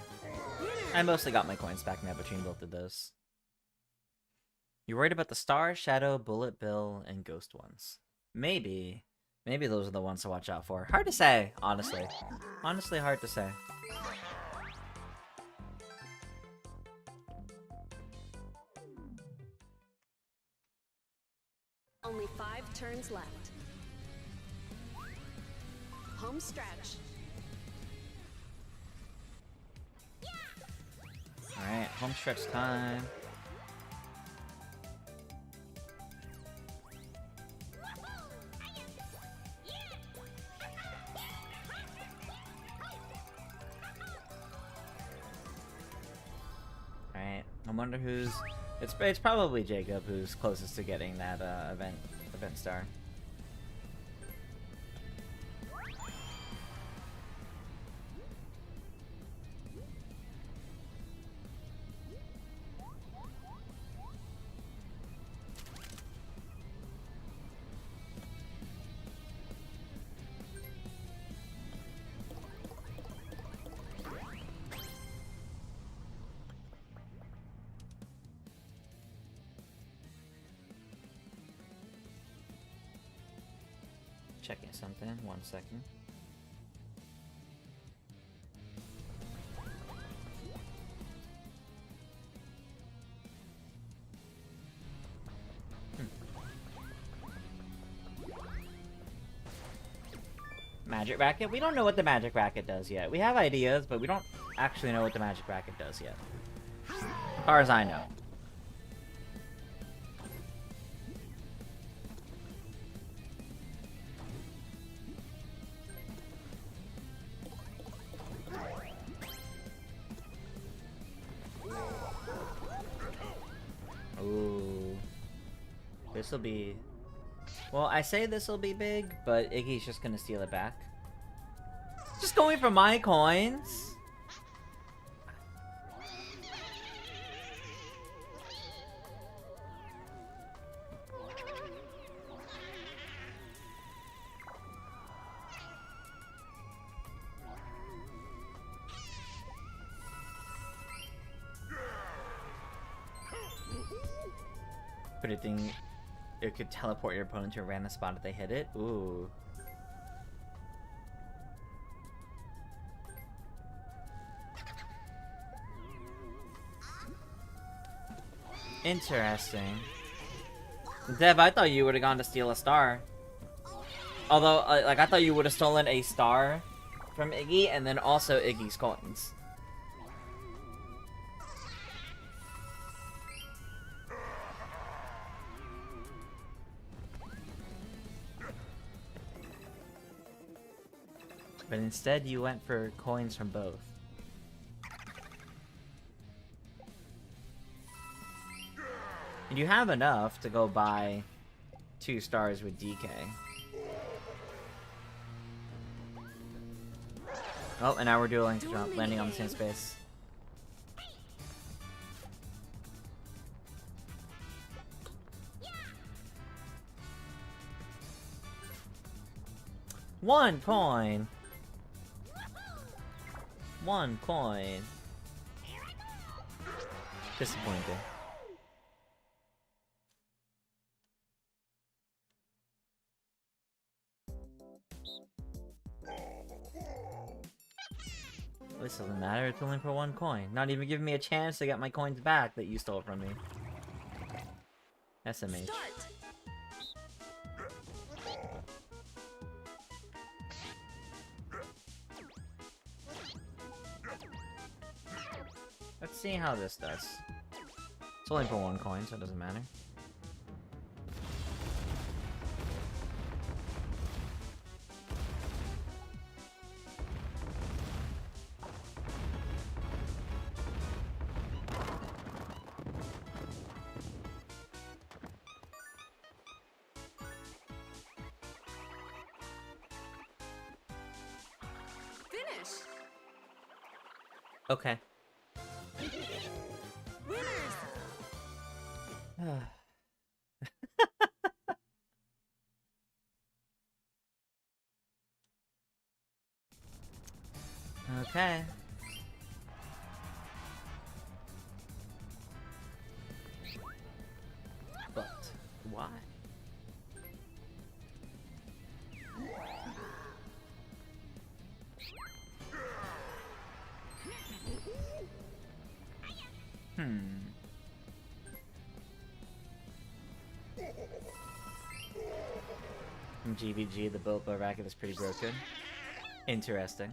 I mostly got my coins back now between both of those. You worried about the Star, Shadow, Bullet Bill, and Ghost ones? Maybe. Maybe those are the ones to watch out for. Hard to say, honestly. Honestly, hard to say. Only 5 turns left. Home stretch. Alright, home stretch time. Alright, I wonder who's... It's probably Jacob who's closest to getting that event star. Checking something, 1 second. Magic Racket? We don't know what the Magic Racket does yet. We have ideas, but we don't actually know what the Magic Racket does yet. As far as I know. Ooh. This'll be... Well, I say this'll be big, but Iggy's just gonna steal it back. Just going for my coins? Predicting it could teleport your opponent to a random spot if they hit it. Ooh. Interesting. Dev, I thought you would have gone to steal a star. Although, like, I thought you would have stolen a star from Iggy and then also Iggy's coins. But instead, you went for coins from both. And you have enough to go buy 2 stars with DK. Oh, and now we're dueling, landing on the same space. 1 coin. 1 coin. Disappointing. This doesn't matter, it's only for 1 coin. Not even giving me a chance to get my coins back that you stole from me. SMH. Start. Let's see how this does. It's only for 1 coin, so it doesn't matter. Finish. Okay. Winners. Okay. But why? From GVG, the Bilbo racket is pretty broken. Interesting.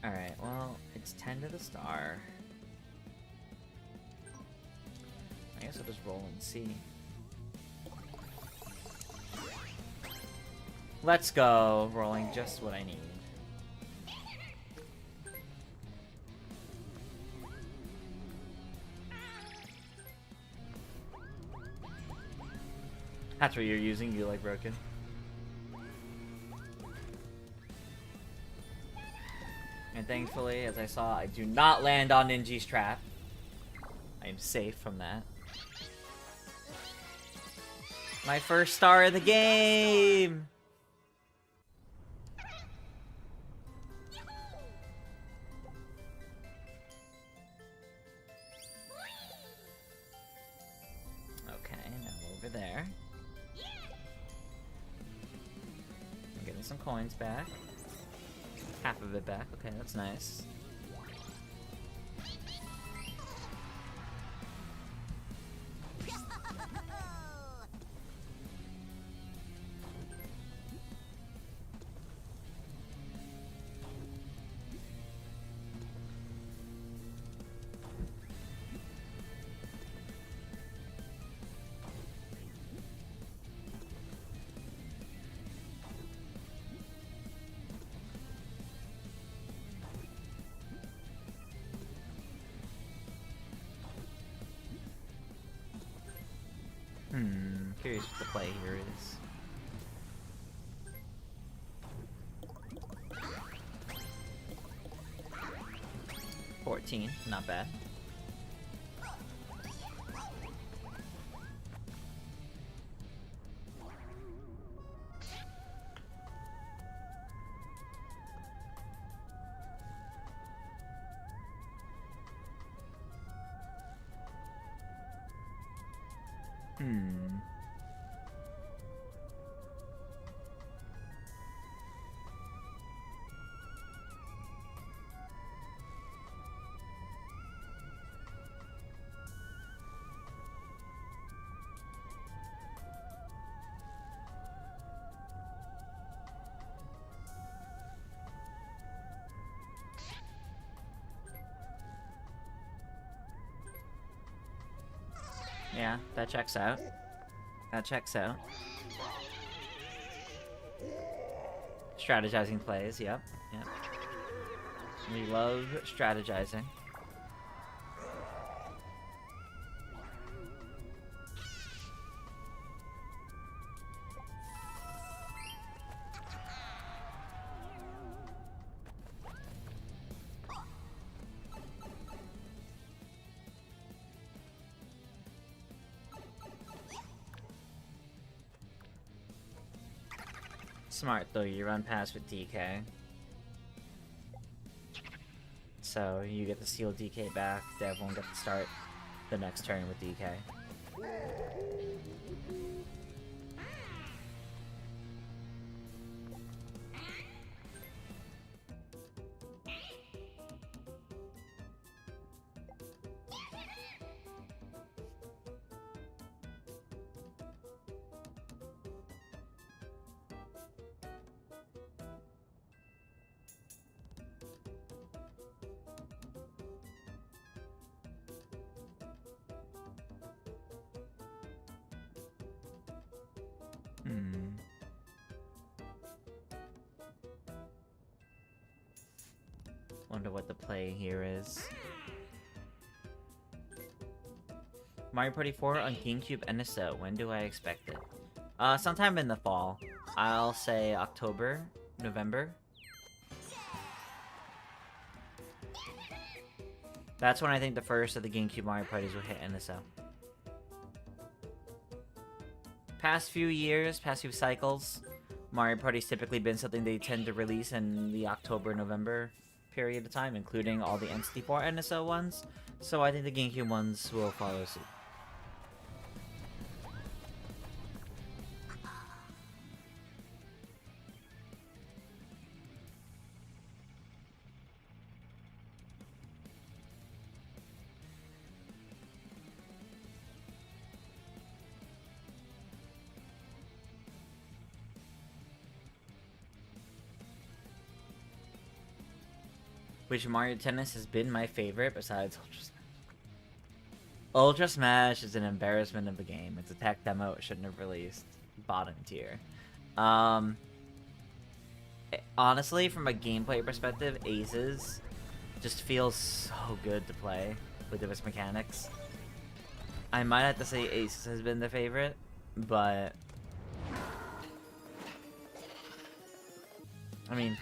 Alright, well, it's 10 to the star. I guess I'll just roll and see. Let's go! Rolling just what I need. That's what you're using, you like broken. And thankfully, as I saw, I do not land on Ninji's trap. I am safe from that. My first star of the game! Okay, now over there. I'm getting some coins back. Half of it back. Okay, that's nice. Curious what the play here is. $14, not bad. Yeah, that checks out. That checks out. Strategizing plays, yep, yep. We love strategizing. Smart though, you run past with DK. So you get to steal DK back, Dev won't get to start the next turn with DK. Wonder what the play here is. Mario Party 4 on GameCube NSO. When do I expect it? Sometime in the fall. I'll say October, November. That's when I think the first of the GameCube Mario Parties will hit NSO. Past few years, past few cycles, Mario Party's typically been something they tend to release in the October-November period of time, including all the N64 NSO ones. So I think the GameCube ones will follow suit. Which Mario Tennis has been my favorite besides Ultra Smash. Ultra Smash is an embarrassment of a game. It's a tech demo it shouldn't have released. Bottom tier. Honestly, from a gameplay perspective, Aces just feels so good to play with its mechanics. I might have to say Aces has been the favorite, but I mean,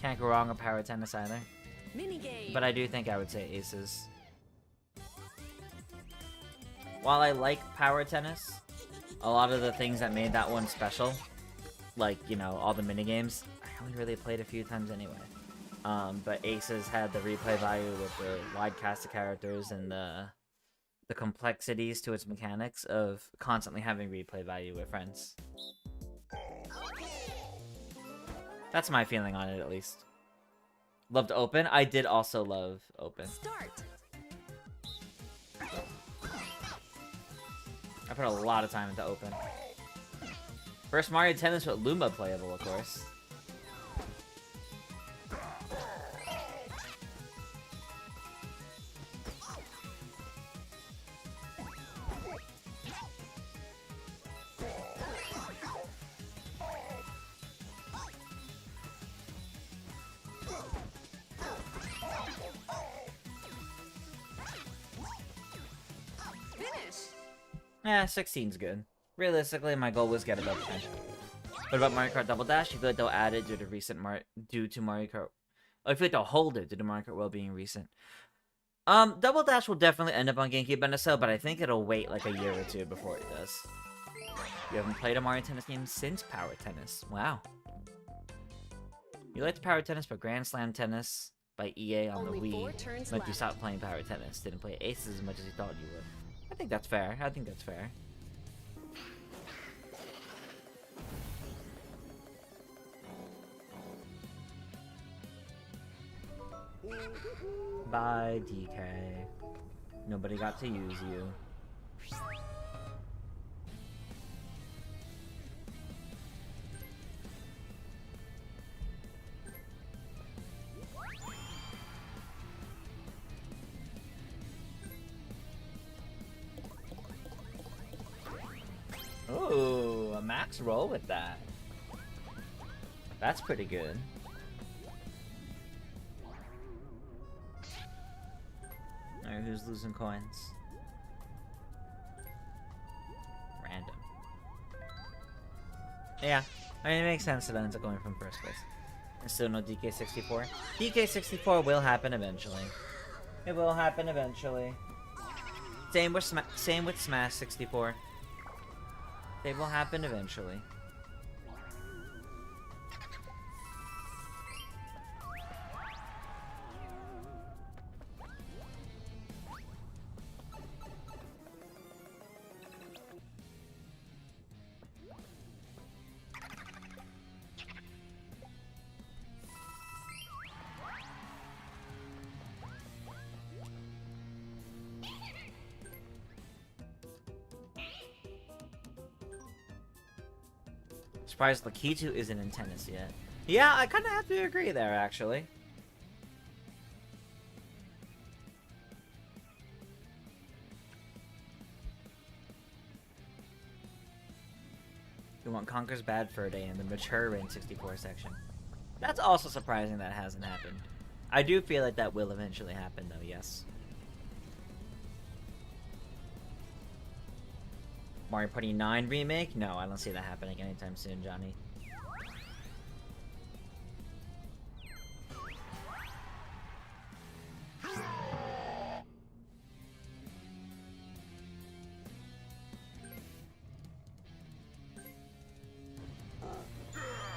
can't go wrong with Power Tennis either. Minigame. But I do think I would say Aces. While I like Power Tennis, a lot of the things that made that one special, like, you know, all the minigames, I only really played a few times anyway. But Aces had the replay value with the wide cast of characters and the complexities to its mechanics of constantly having replay value with friends. That's my feeling on it, at least. Loved Open. I did also love Open. Start. I put a lot of time into Open. First Mario Tennis with Luma playable, of course. Yeah, 16's good. Realistically, my goal was get above 10. What about Mario Kart Double Dash? You feel like they'll add it due to Mario Kart. Oh, I feel like they'll hold it due to Mario Kart World being recent. Double Dash will definitely end up on GameCube NSO, but I think it'll wait like a year or two before it does. You haven't played a Mario Tennis game since Power Tennis. Wow. You liked Power Tennis, but Grand Slam Tennis by EA on the Wii meant you stopped playing Power Tennis. Didn't play Aces as much as you thought you would. I think that's fair. I think that's fair. Bye, DK. Nobody got to use you. Ooh, a max roll with that. That's pretty good. Alright, who's losing coins? Random. Yeah, I mean, it makes sense that it ends up going from first place. There's still no DK64. DK64 will happen eventually. It will happen eventually. Same with Smash 64. They will happen eventually. Surprised Lakitu isn't in tennis yet. Yeah, I kind of have to agree there, actually. We want Conker's bad fur day in the mature Rain 64 section. That's also surprising that hasn't happened. I do feel like that will eventually happen, though, yes. Mario Party 9 remake? No, I don't see that happening anytime soon, Johnny.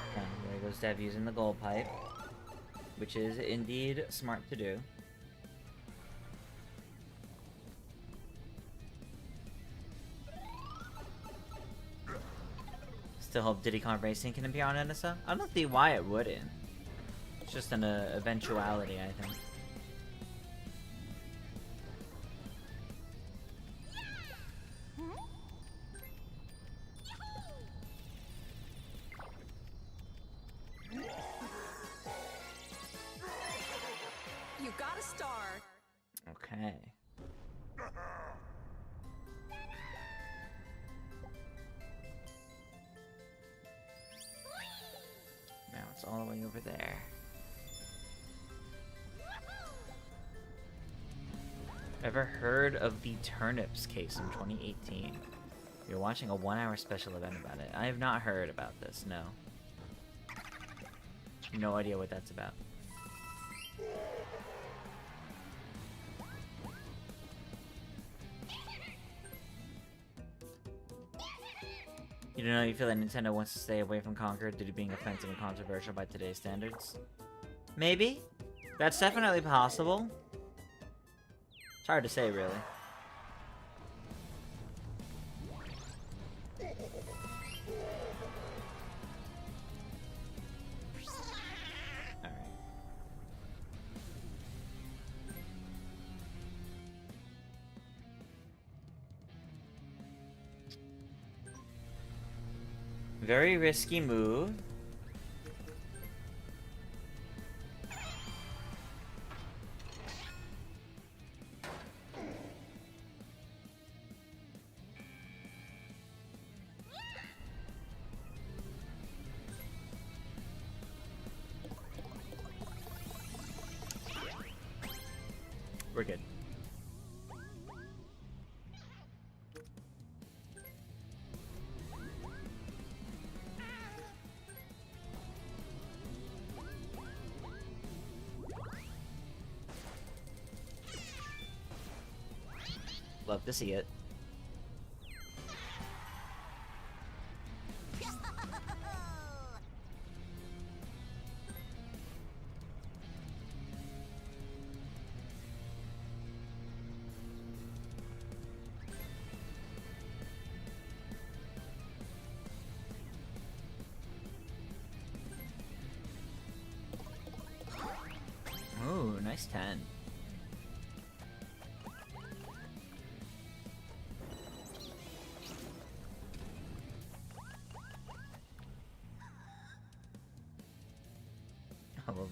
There goes Dev using the gold pipe, which is indeed smart to do. Still hope Diddy Kong Racing can appear on NSO. I don't see why it wouldn't. It's just an eventuality, I think. You got a star. Okay. Now it's all the way over there. Ever heard of the Turnips case in 2018? You're watching a 1-hour special event about it. I have not heard about this, no. No idea what that's about. You don't know, you feel that Nintendo wants to stay away from Conker due to being offensive and controversial by today's standards? Maybe? That's definitely possible. It's hard to say, really. Alright. Very risky move. We're good. Love to see it. Ooh, nice 10. Well,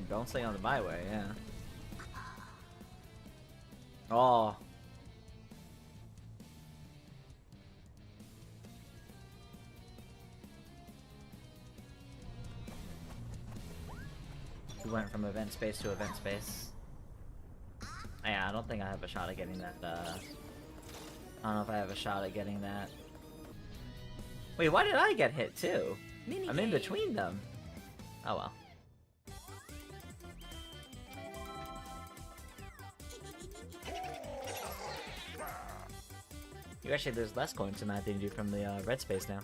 don't say on the byway, yeah. Oh. We went from event space to event space. Yeah, I don't think I have a shot at getting that, I don't know if I have a shot at getting that. Wait, why did I get hit too? I'm in between them. Oh well. You actually, there's less coins in that than you do from the red space now.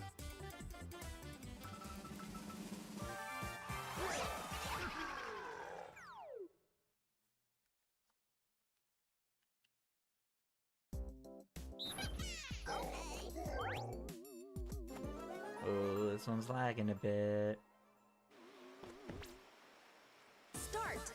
Oh, this one's lagging a bit. Start.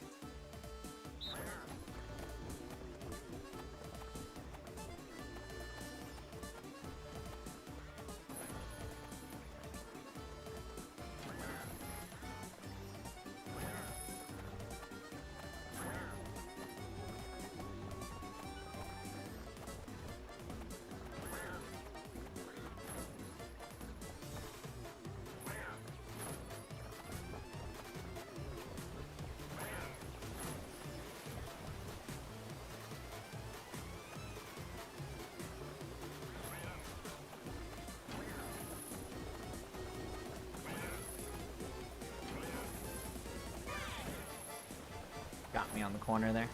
me on the corner there.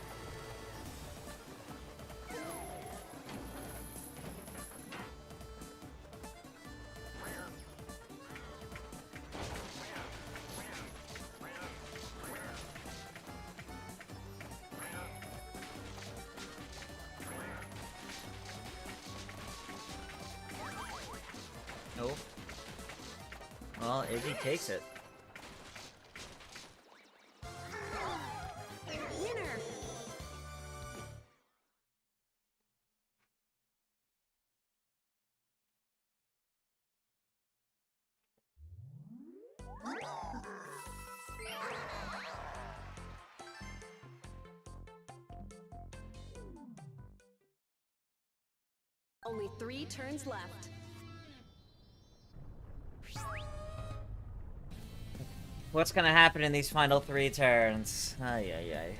Oh. Well, Iggy takes it. Winner. Only 3 turns left. What's gonna happen in these final 3 turns? Ay, ay, ay.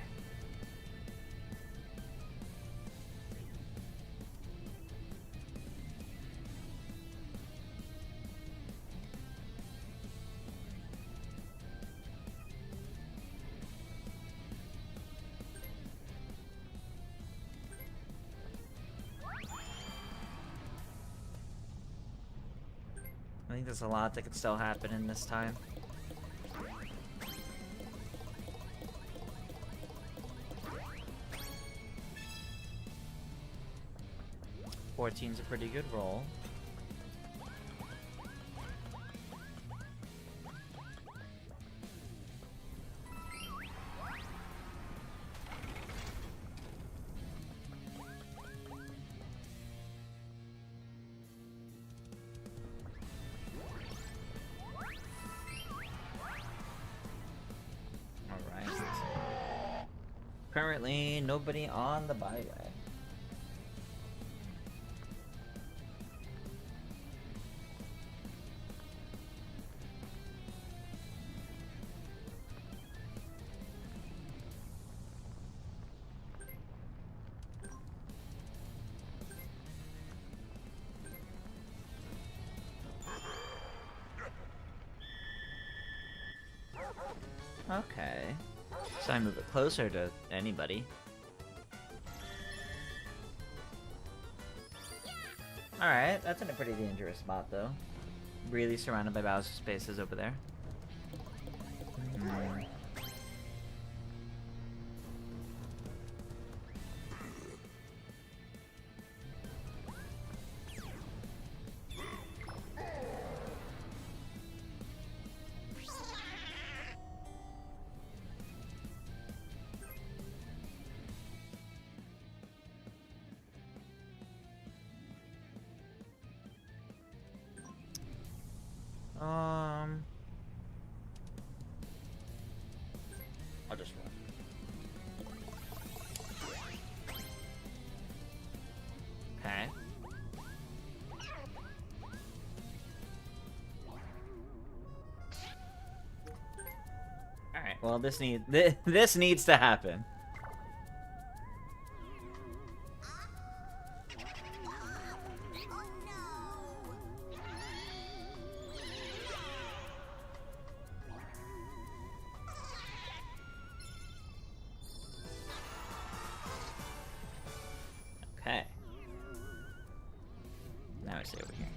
I think there's a lot that could still happen in this time. Fourteen's a pretty good roll. Currently, nobody on the byway. Okay. So I move it closer to anybody. Alright, that's in a pretty dangerous spot though. Really surrounded by Bowser spaces over there. I'll just run. Okay. Alright, well this needs to happen. Okay. Now I stay over here.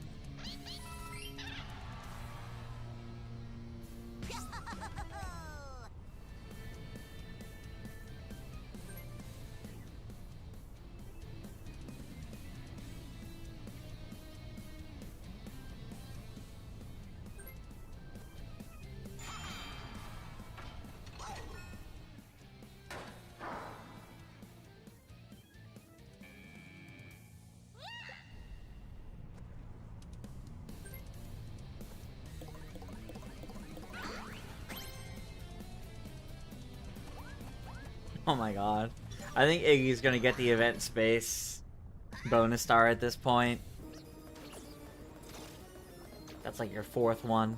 Oh my god. I think Iggy's gonna get the event space bonus star at this point. That's like your 4th one.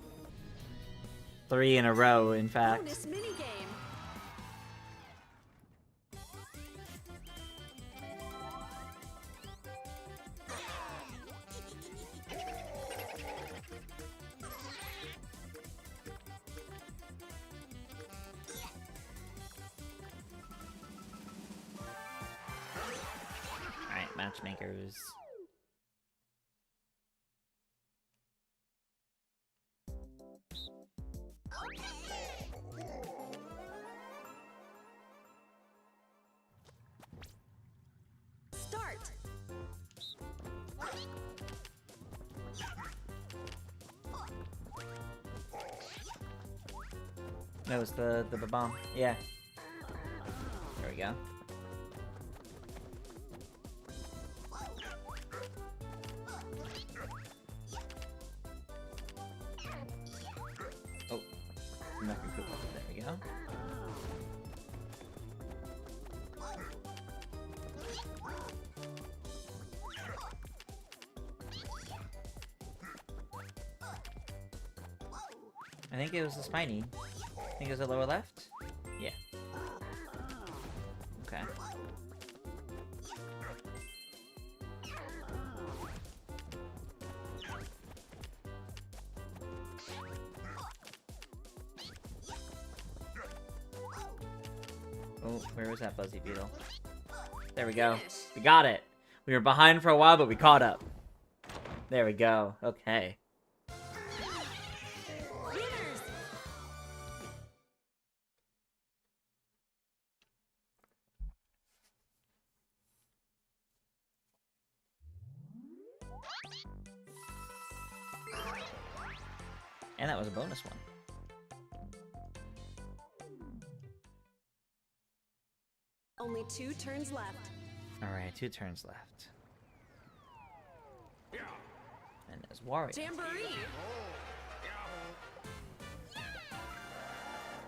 3 in a row, in fact. Bonus minigame. matchmakers. Start. That was the bomb. Yeah. There we go. Oh, nothing cool. There we go. I think it was the spiny. I think it was the lower left? Yeah. Okay. Oh, where was that Buzzy Beetle? There we go. We got it! We were behind for a while, but we caught up. There we go. Okay. Winners. And that was a bonus one. Only 2 turns left. Alright, 2 turns left. And there's Wario. Jamboree.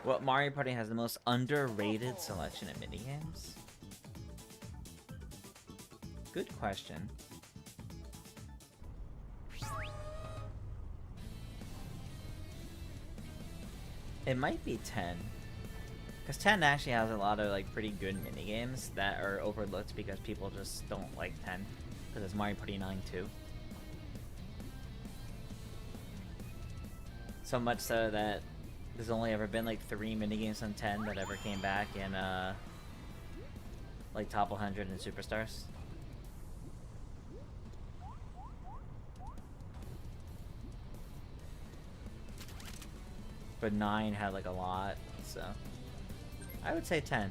What Mario Party has the most underrated selection of minigames? Good question. It might be 10. Because 10 actually has a lot of like pretty good minigames that are overlooked because people just don't like 10. Because it's Mario Party 9 too. So much so that there's only ever been like 3 minigames on 10 that ever came back in like Top 100 and Superstars. But 9 had like a lot, so I would say 10.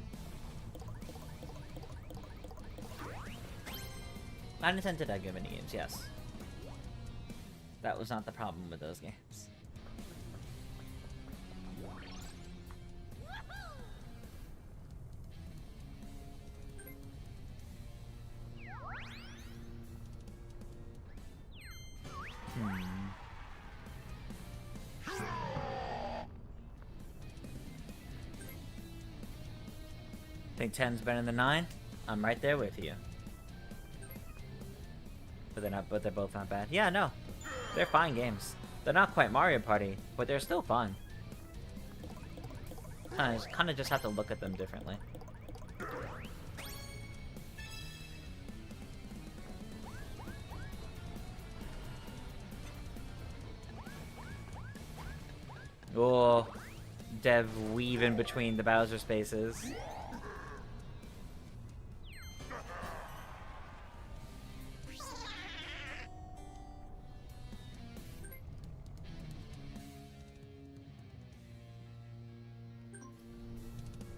9 and 10 did have good minigames, yes. That was not the problem with those games. Think 10's better than 9? I'm right there with you. But they're both not bad. Yeah, no. They're fine games. They're not quite Mario Party, but they're still fun. Kinda just have to look at them differently. Oh, Dev weaving between the Bowser spaces.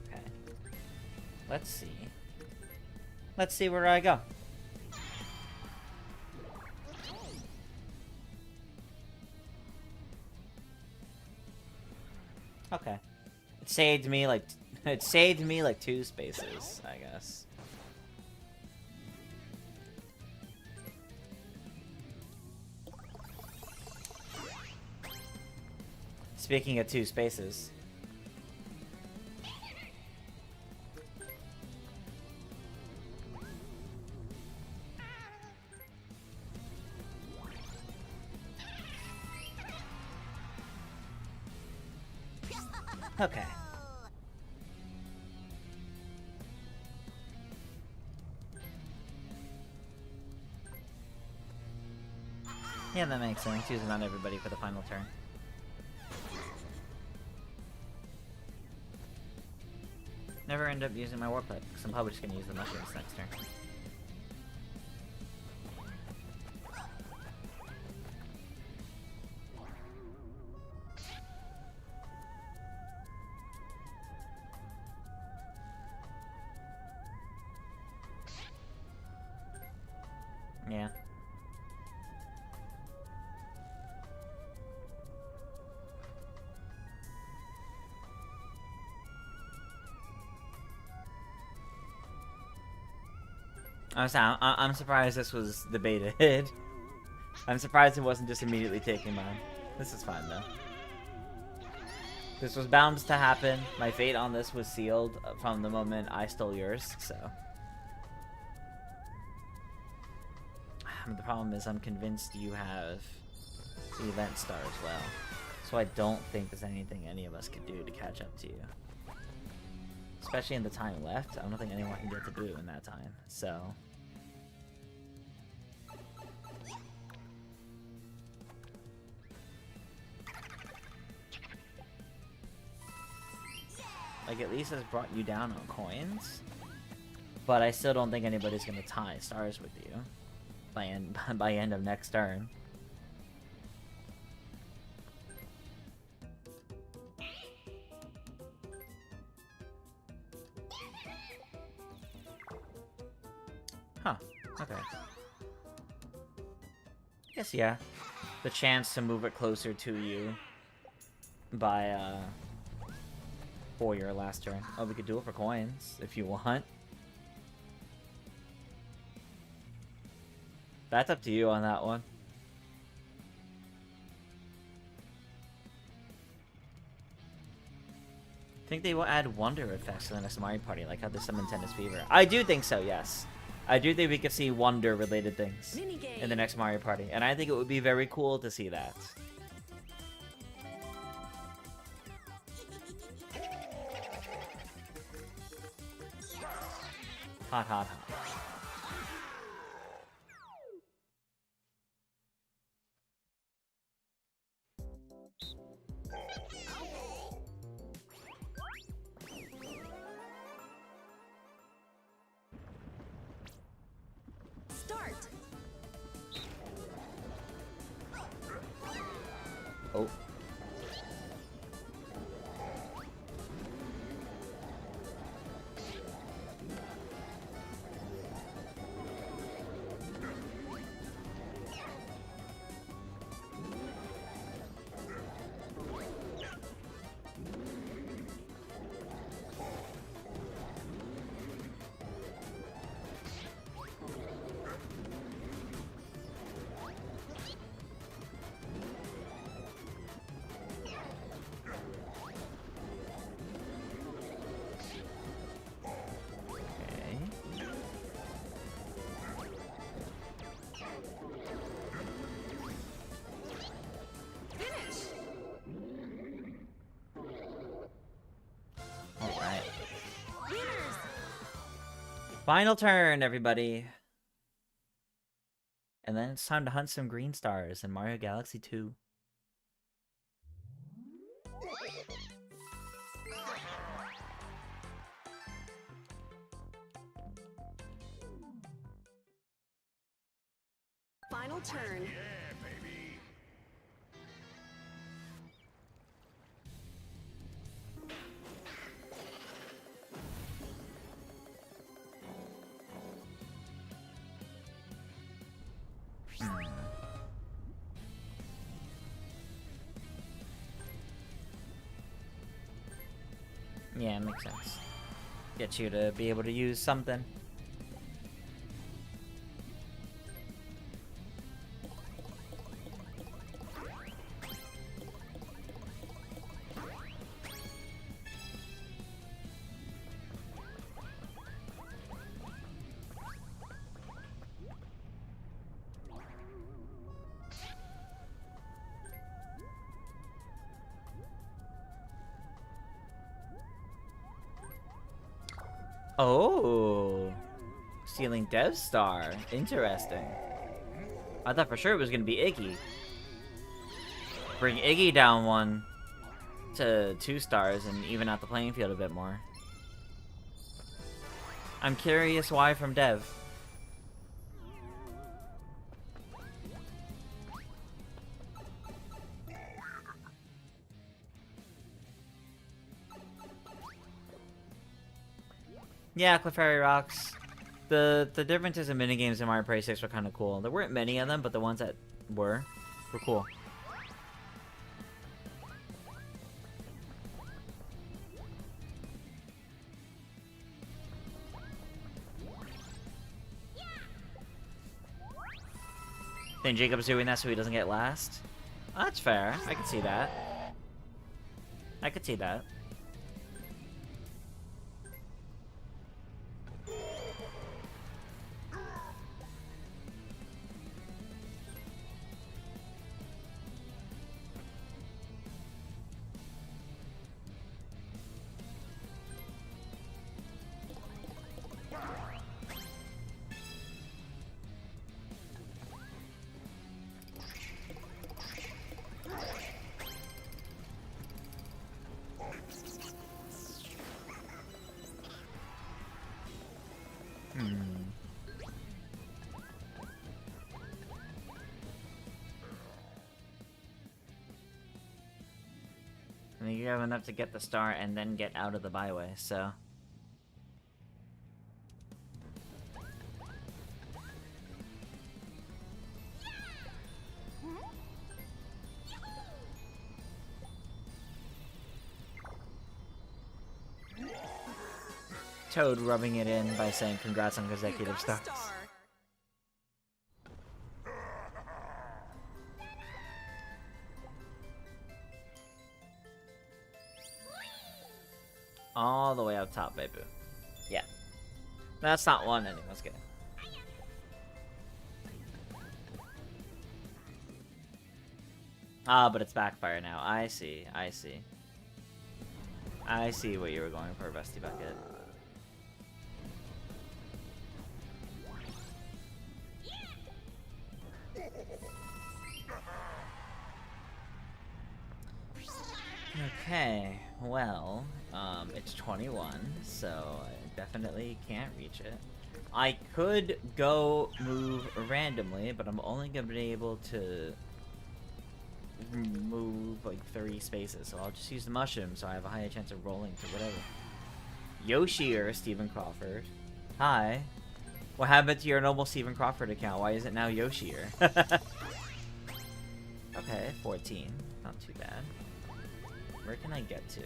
Okay. Let's see. Let's see where I go. Okay. It saved me like 2 spaces, I guess. Speaking of 2 spaces. Okay. Yeah, that makes sense. Using on everybody for the final turn. Never end up using my Warp Pipe, because I'm probably just going to use the mushrooms next turn. Yeah. I'm surprised this was debated. I'm surprised it wasn't just immediately taking mine. This is fine, though. This was bound to happen. My fate on this was sealed from the moment I stole yours, so... The problem is I'm convinced you have the event star as well. So I don't think there's anything any of us could do to catch up to you. Especially in the time left, I don't think anyone can get to blue in that time, so... Like, at least it's brought you down on coins. But I still don't think anybody's gonna tie stars with you by end of next turn. Huh. Okay. I guess, yeah. The chance to move it closer to you by, for your last turn. Oh, we could do it for coins, if you want. That's up to you on that one. I think they will add wonder effects to the next Mario Party, like how they summon Tennis Fever. I do think so, yes. I do think we could see wonder-related things in the next Mario Party, and I think it would be very cool to see that. Hot, hot, hot. Start. Oh. Final turn, everybody. And then it's time to hunt some green stars in Mario Galaxy 2. Final turn. Yeah, it makes sense. Get you to be able to use something. Oh, stealing Dev Star. Interesting. I thought for sure it was gonna be Iggy. Bring Iggy down 1 to 2 stars and even out the playing field a bit more. I'm curious why from Dev. Yeah, Clefairy Rocks. The differences in minigames in Mario Party 6 were kind of cool. There weren't many of them, but the ones that were cool. Think Jacob's doing that so he doesn't get last? Oh, that's fair. I can see that. I could see that. I think you have enough to get the star and then get out of the byway, so... Toad rubbing it in by saying congrats on consecutive stars. All the way up top, baby. Yeah. That's not one anyone's getting. Ah, but it's backfire now. I see. I see. I see what you were going for, Rusty Bucket. Okay, well, it's 21, so I definitely can't reach it. I could go move randomly, but I'm only gonna be able to move like 3 spaces, so I'll just use the mushroom so I have a higher chance of rolling to whatever. Yoshi or Stephen Crawford. Hi. What happened to your normal Stephen Crawford account? Why is it now Yoshier? Okay, 14. Not too bad. Where can I get to?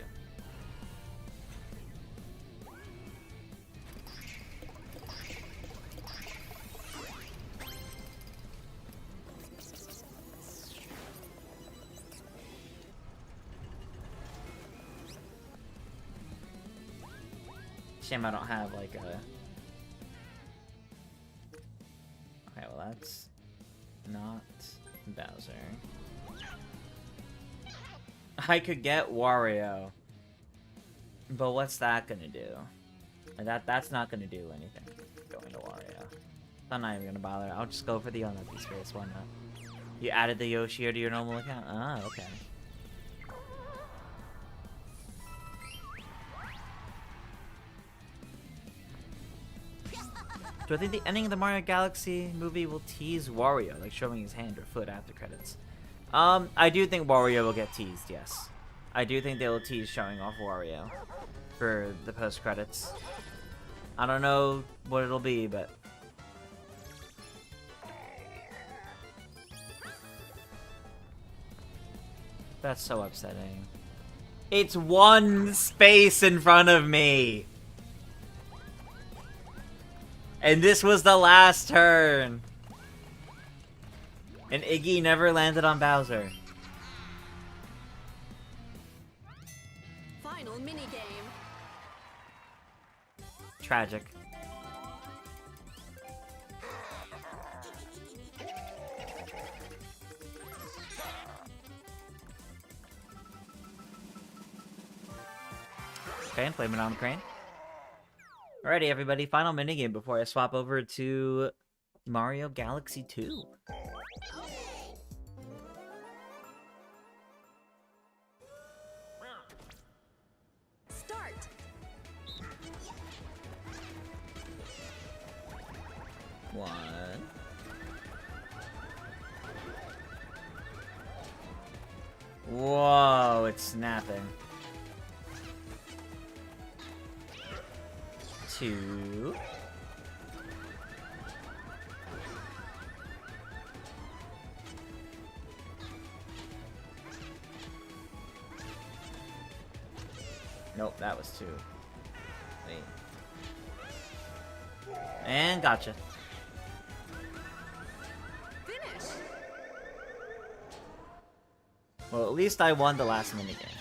Shame I don't have like a... Okay, well that's not Bowser. I could get Wario, but what's that gonna do? That's not gonna do anything. Going to Wario. I'm not even gonna bother. I'll just go for the unlucky space. Why not? You added the Yoshi to your normal account? Ah, okay. Do I think the ending of the Mario Galaxy movie will tease Wario, like showing his hand or foot after credits? I do think Wario will get teased, yes. I do think they will tease showing off Wario for the post-credits. I don't know what it'll be, but... That's so upsetting. It's one space in front of me! And this was the last turn! And Iggy never landed on Bowser. Final minigame. Tragic. Okay, blame it on the crane. Alrighty, everybody, final minigame before I swap over to Mario Galaxy 2. Start. One. Whoa, it's snapping. 2. Nope, that was 2. Wait. And gotcha. Finish. Well, at least I won the last minigame.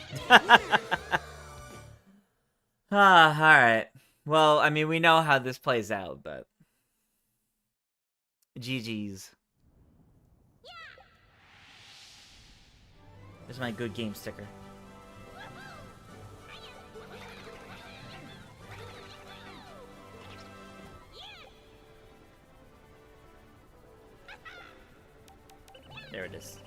Alright. Well, I mean, we know how this plays out, but... GG's. This is my good game sticker. There it is.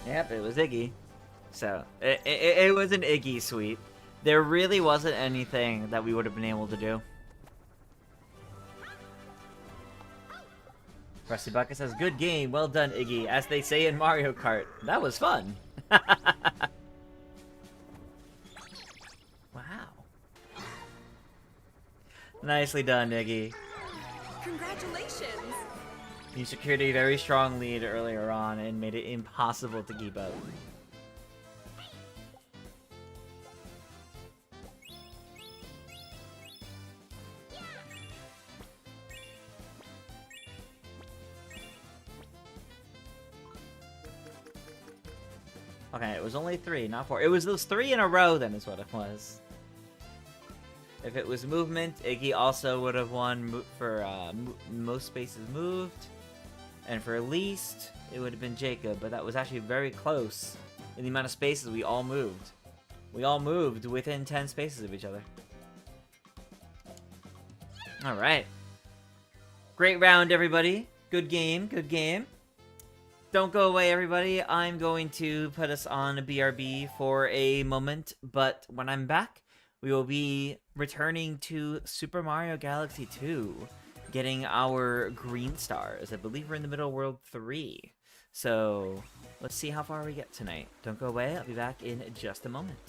Yep, it was Iggy. So, it was an Iggy sweep. There really wasn't anything that we would have been able to do. Rusty Bucket says, good game, well done, Iggy. As they say in Mario Kart, that was fun. Wow. Nicely done, Iggy. Congratulations. You secured a very strong lead earlier on and made it impossible to keep up. Okay, it was only 3, not 4. It was those 3 in a row, then, is what it was. If it was movement, Iggy also would have won for most spaces moved. And for least, it would have been Jacob, but that was actually very close in the amount of spaces we all moved. We all moved within 10 spaces of each other. Alright. Great round, everybody. Good game, good game. Don't go away, everybody. I'm going to put us on BRB for a moment, but when I'm back, we will be returning to Super Mario Galaxy 2, getting our green stars. I believe we're in the middle of World 3. So, let's see how far we get tonight. Don't go away. I'll be back in just a moment.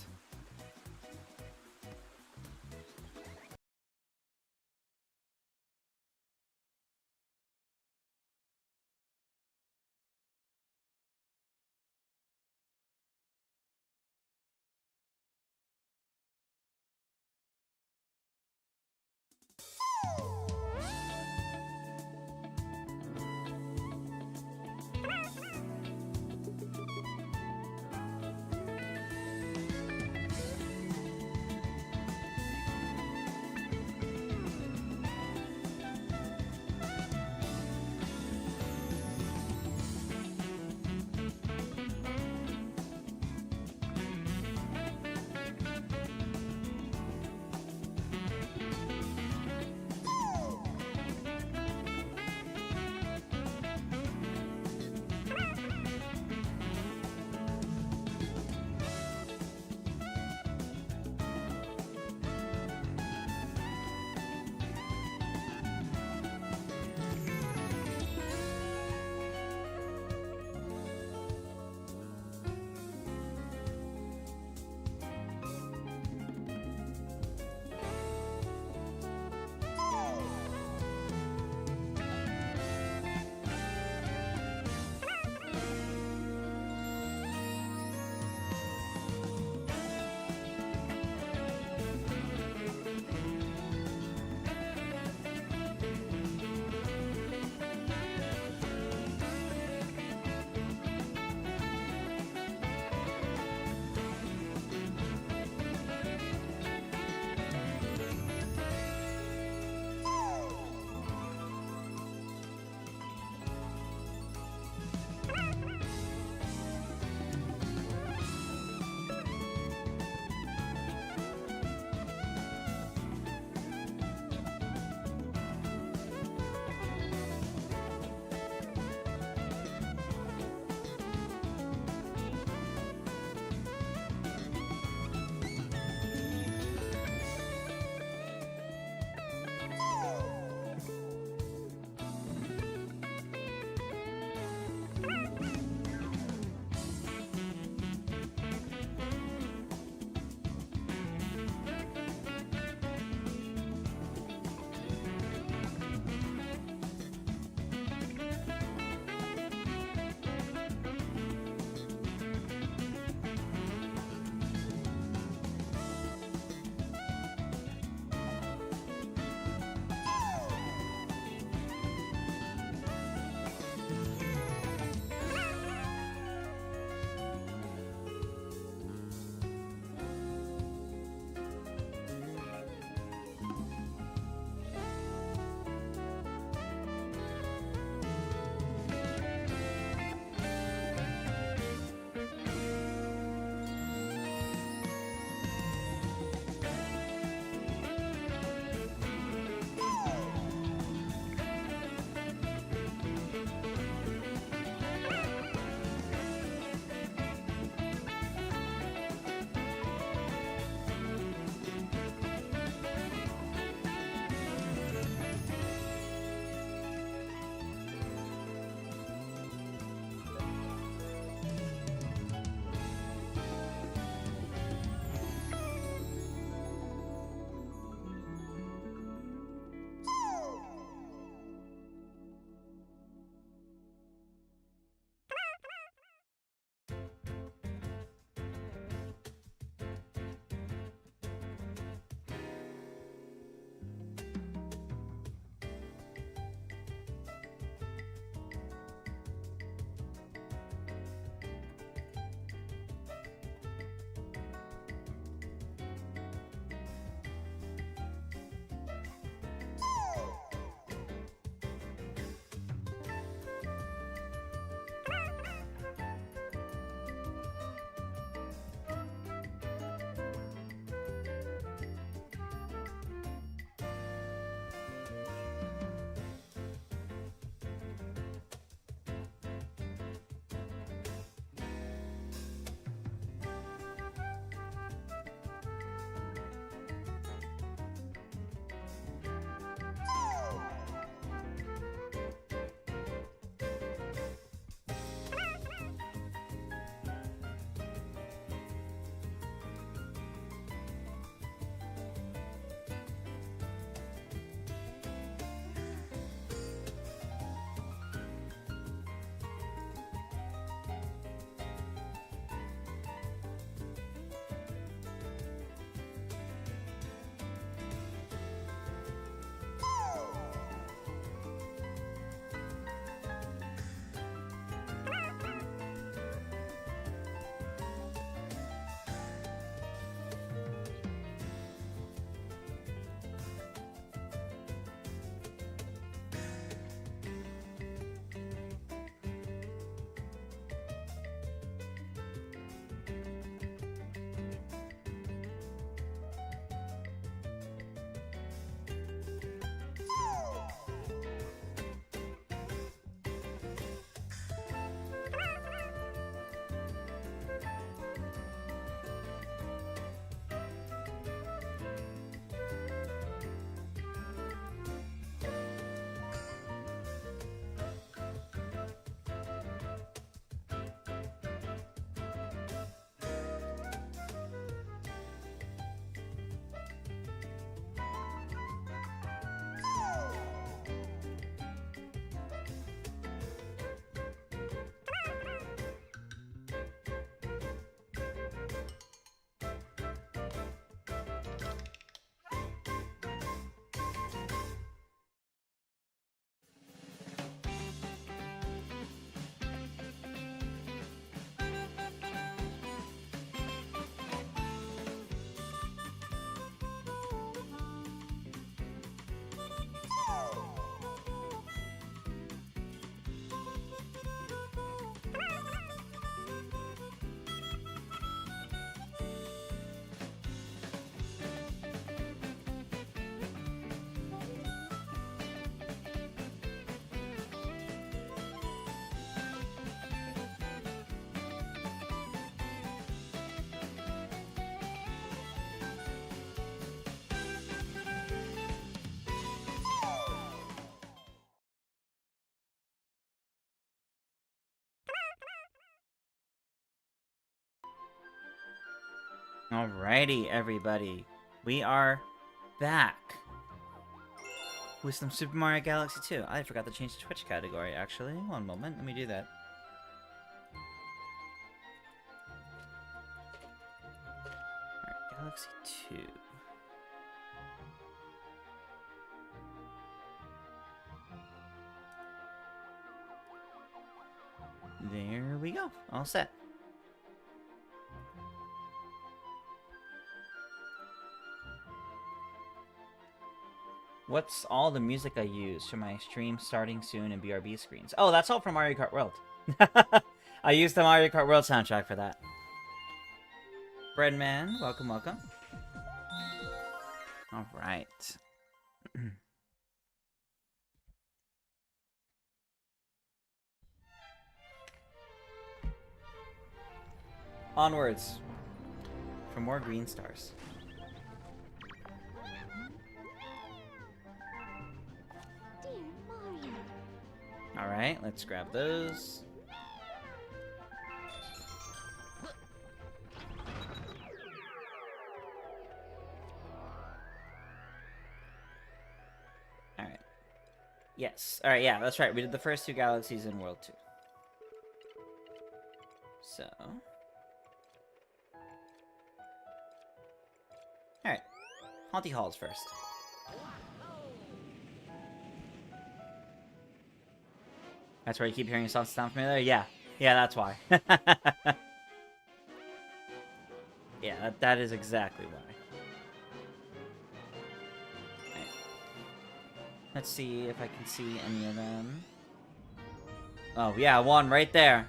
Alrighty, everybody. We are back with some Super Mario Galaxy 2. I forgot to change the Twitch category, actually. One moment, let me do that. Alright, Galaxy 2. There we go. All set. What's all the music I use for my stream starting soon and BRB screens? Oh, that's all from Mario Kart World. I used the Mario Kart World soundtrack for that. Breadman, welcome, welcome. Alright. Onwards. For more green stars. Alright, let's grab those. Alright. Yes. Alright, yeah, that's right. We did the first two galaxies in World 2. So... Alright. Haunty Halls first. That's where you keep hearing songs sound familiar? Yeah. Yeah, that's why. Yeah, that is exactly why. Right. Let's see if I can see any of them. Oh, yeah, one right there.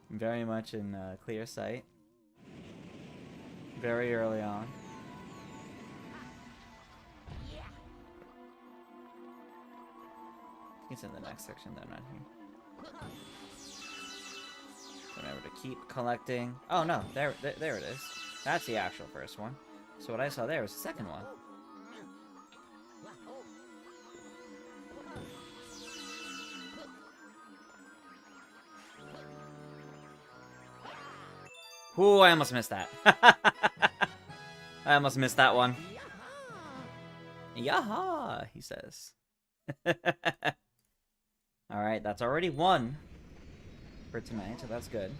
Very much in clear sight. Very early on. It's in the next section, though, not here. Remember to keep collecting. Oh no, there it is. That's the actual first one. So what I saw there was the second one. Ooh, I almost missed that. I almost missed that one. Yaha, he says. Alright, that's already one for tonight, so that's good.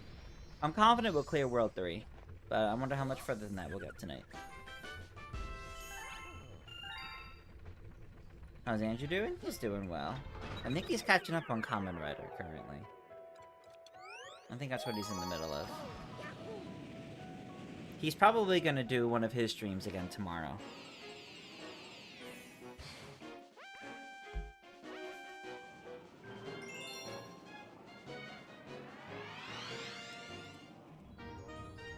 I'm confident we'll clear World 3, but I wonder how much further than that we'll get tonight. How's Andrew doing? He's doing well. I think he's catching up on Kamen Rider currently. I think that's what he's in the middle of. He's probably gonna do one of his streams again tomorrow.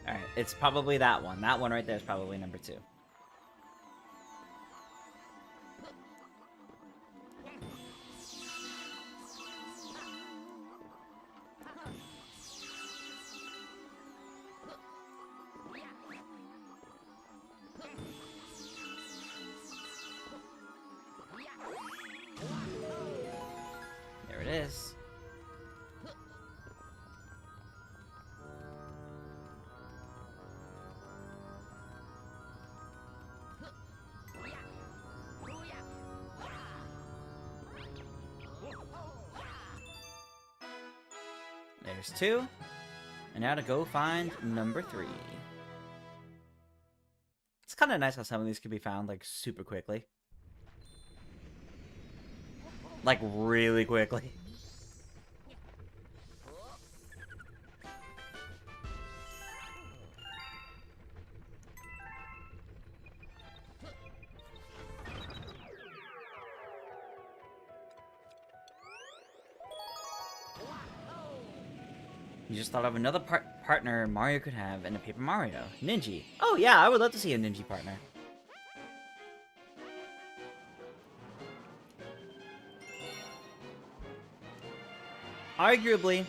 Alright, it's probably that one. That one right there is probably number 2. There it is. There's 2. And now to go find number 3. It's kind of nice how some of these can be found, like, super quickly. Like, really quickly. You just thought of another partner Mario could have in a Paper Mario. Ninja. Oh yeah, I would love to see a Ninja partner. Arguably,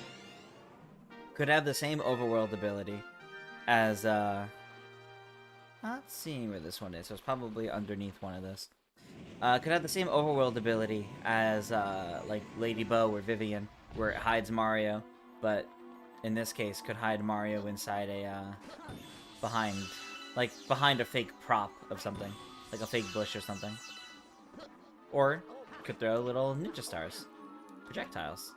could have the same overworld ability as, not seeing where this one is, so it's probably underneath one of this. Could have the same overworld ability as, like, Lady Bow or Vivian, where it hides Mario, but in this case, could hide Mario inside a, behind a fake prop of something. Like a fake bush or something. Or, could throw little ninja stars. Projectiles.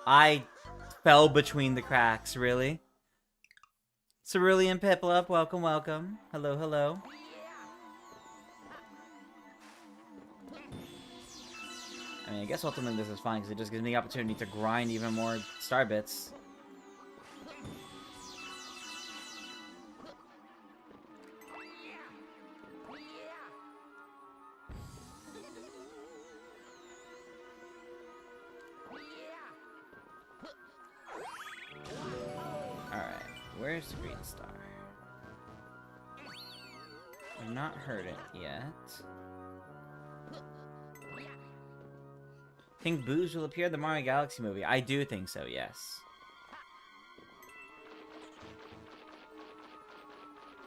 I fell between the cracks, really? Cerulean Piplup, welcome, welcome. Hello, hello. I mean, I guess ultimately this is fine, because it just gives me the opportunity to grind even more star bits. Where's the green star? I've not heard it yet. Think Booze will appear in the Mario Galaxy movie? I do think so, yes.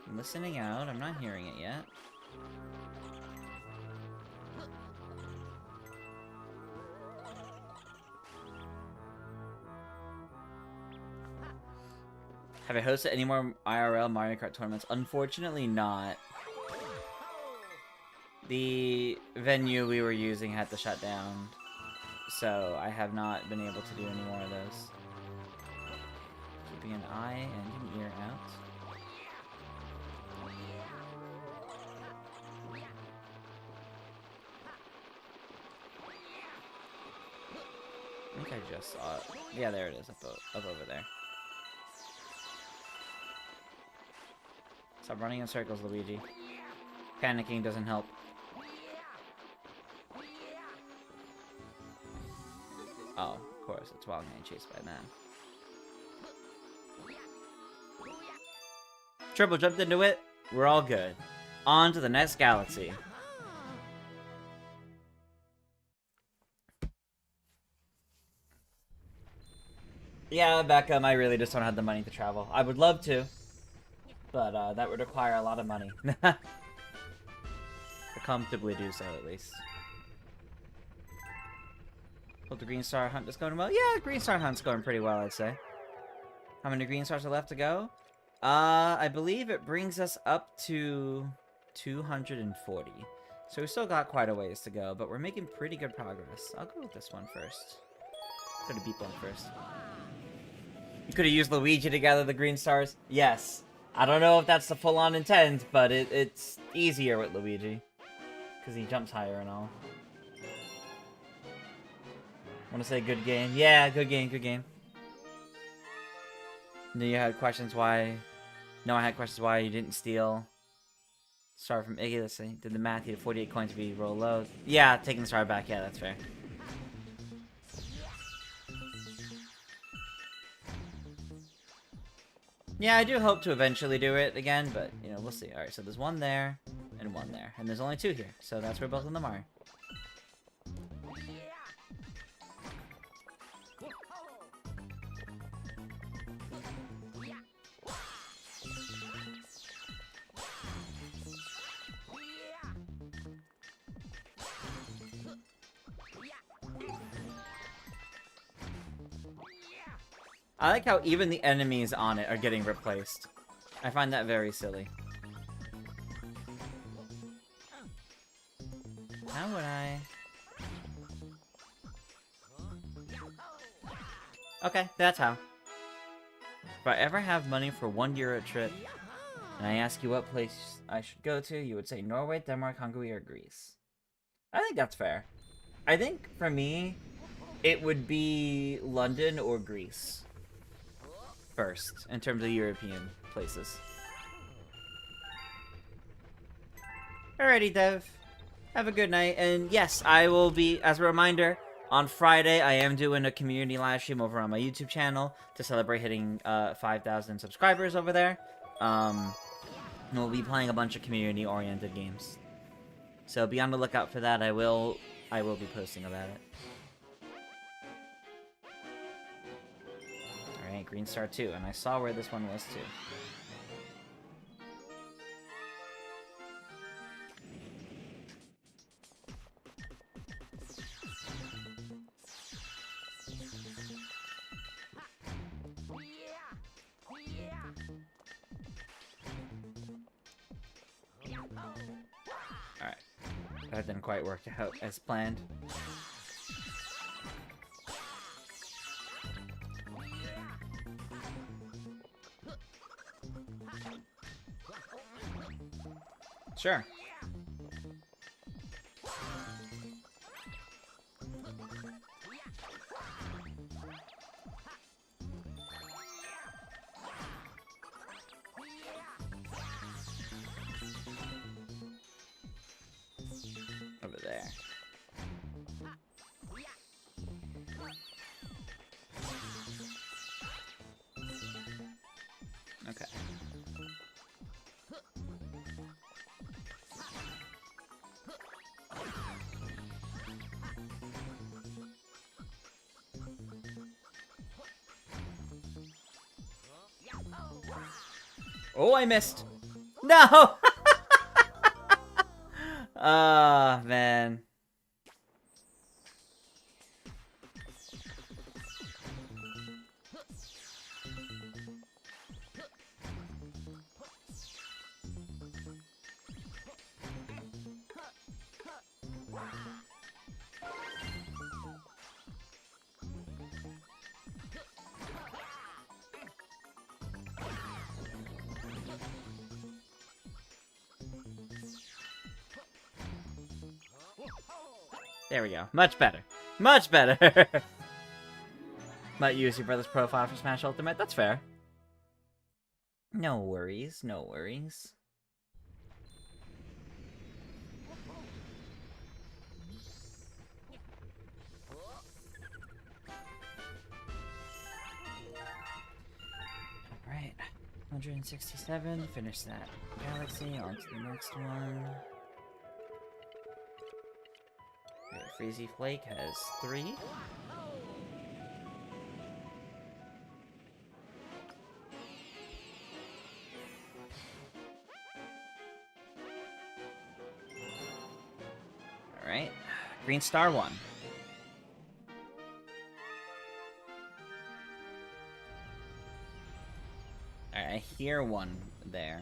I'm listening out, I'm not hearing it yet. Have I hosted any more IRL Mario Kart tournaments? Unfortunately not. The venue we were using had to shut down, so I have not been able to do any more of those. Keeping an eye and an ear out. I think I just saw it. Yeah, there it is, up over there. Stop running in circles, Luigi. Panicking doesn't help. Oh, of course, it's while getting chased by that. Triple jumped into it. We're all good. On to the next galaxy. Yeah, Beckham, I really just don't have the money to travel. I would love to. But that would require a lot of money. To comfortably do so, at least. Hope the Green Star Hunt is going well. Yeah, Green Star Hunt's going pretty well, I'd say. How many Green Stars are left to go? I believe it brings us up to 240. So we still got quite a ways to go, but we're making pretty good progress. I'll go with this one first. Could have beat one first. You could have used Luigi to gather the Green Stars? Yes. I don't know if that's the full-on intent, but it's easier with Luigi. Because he jumps higher and all. Want to say good game? Yeah, good game, good game. Then you had questions why... No, I had questions why you didn't steal... Star from Iggy. Let's see. Did the math? You had 48 coins to be roll low. Yeah, taking the star back. Yeah, that's fair. Yeah, I do hope to eventually do it again, but, you know, we'll see. Alright, so there's one there, and one there. And there's only two here, so that's where both of them are. I like how even the enemies on it are getting replaced. I find that very silly. How would I... Okay, that's how. If I ever have money for €1 trip, and I ask you what place I should go to, you would say Norway, Denmark, Hungary, or Greece. I think that's fair. I think, for me, it would be London or Greece. First, in terms of European places. Alrighty, Dev. Have a good night. And yes, I will be, as a reminder, on Friday, I am doing a community live stream over on my YouTube channel to celebrate hitting 5,000 subscribers over there. And we'll be playing a bunch of community-oriented games. So be on the lookout for that. I will I will be posting about it. Alright, green star 2, and I saw where this one was too. Alright. That didn't quite work out as planned. Sure. Over there. Okay. Oh, I missed. No! Ah, man. There we go. Much better. Much better. Might use your brother's profile for Smash Ultimate. That's fair. No worries. No worries. Alright. 167. Finish that galaxy. On to the next one. Freezy Flake has 3. Alright. Green Star 1. Alright, I hear one there.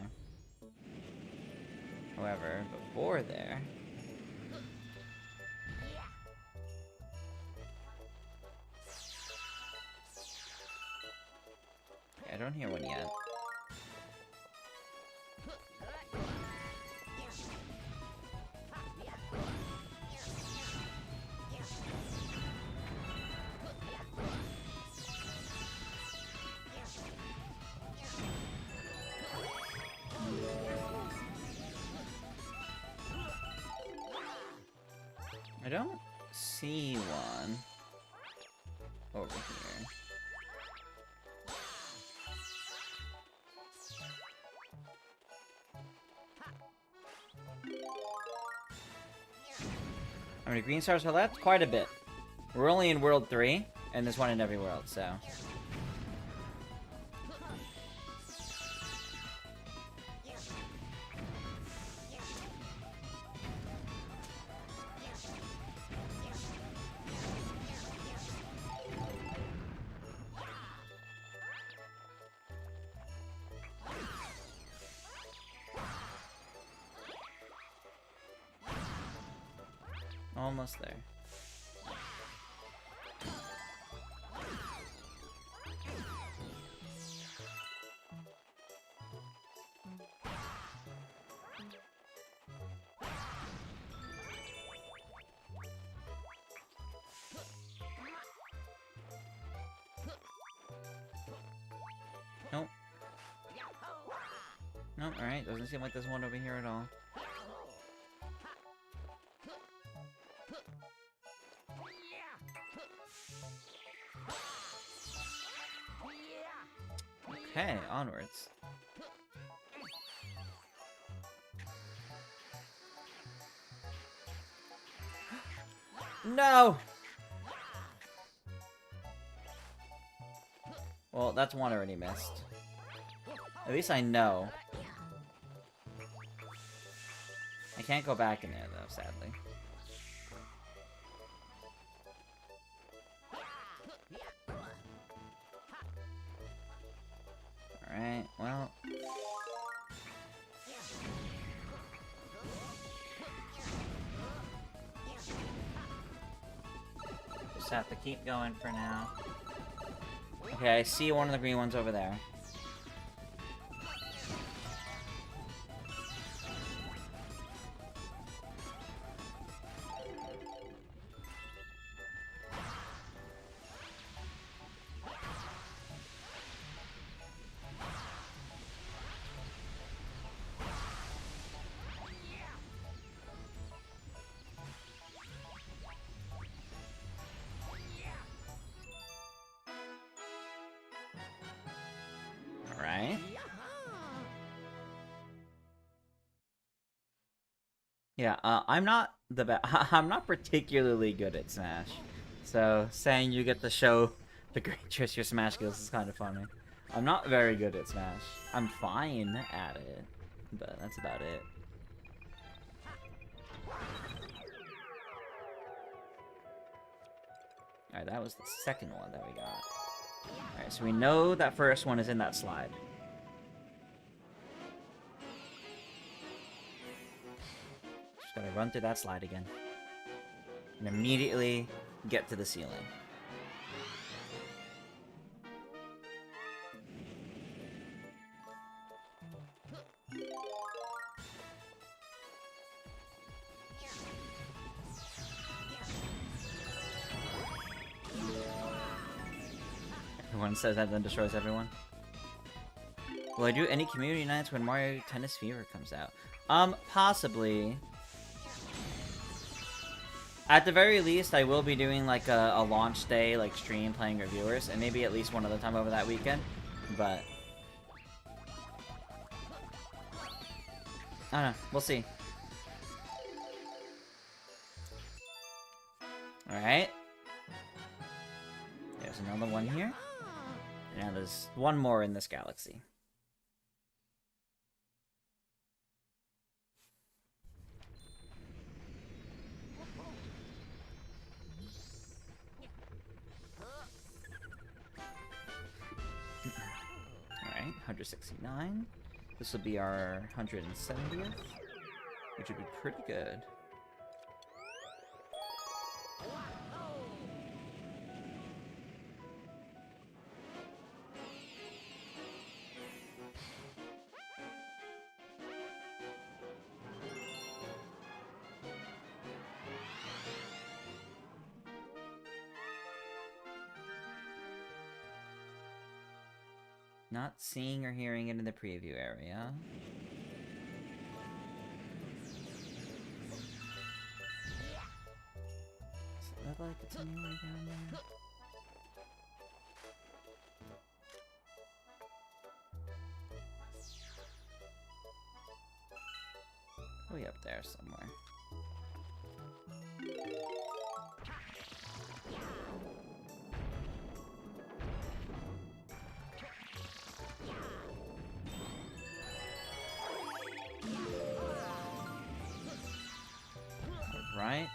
However, before there... I don't hear one yet. I don't see one over here. How many green stars are left? Quite a bit. We're only in World 3, and there's one in every world, so... Almost there. Nope. Nope, alright. Doesn't seem like there's one over here at all. Okay, onwards. No! Well, that's one already missed. At least I know. I can't go back in there, though, sadly. Alright, well... Just have to keep going for now. Okay, I see one of the green ones over there. Alright. Yeah, I'm not the best. I'm not particularly good at Smash. So, saying you get to show the great your Smash skills is kind of funny. I'm not very good at Smash. I'm fine at it, but that's about it. Alright, that was the second one that we got. Alright, so we know that first one is in that slide. Just gotta run through that slide again. And immediately get to the ceiling. Everyone says that, then destroys everyone. Will I do any community nights when Mario Tennis Fever comes out? Possibly. At the very least, I will be doing like a launch day, like stream playing reviewers, and maybe at least one other time over that weekend. But I don't know. We'll see. Alright. There's another one here. Now there's one more in this galaxy. Alright, 169. This will be our 170th, which would be pretty good. Not seeing or hearing it in the preview area. Does it look like it's anywhere down there? Way up there somewhere. Right.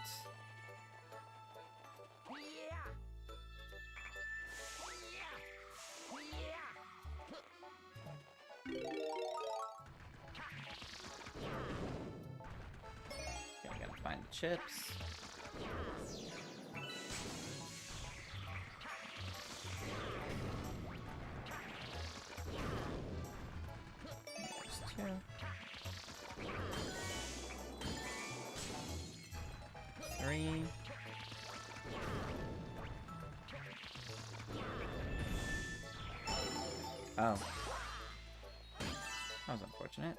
Okay, I gotta find the chips. There's two. 3. Oh. That was unfortunate.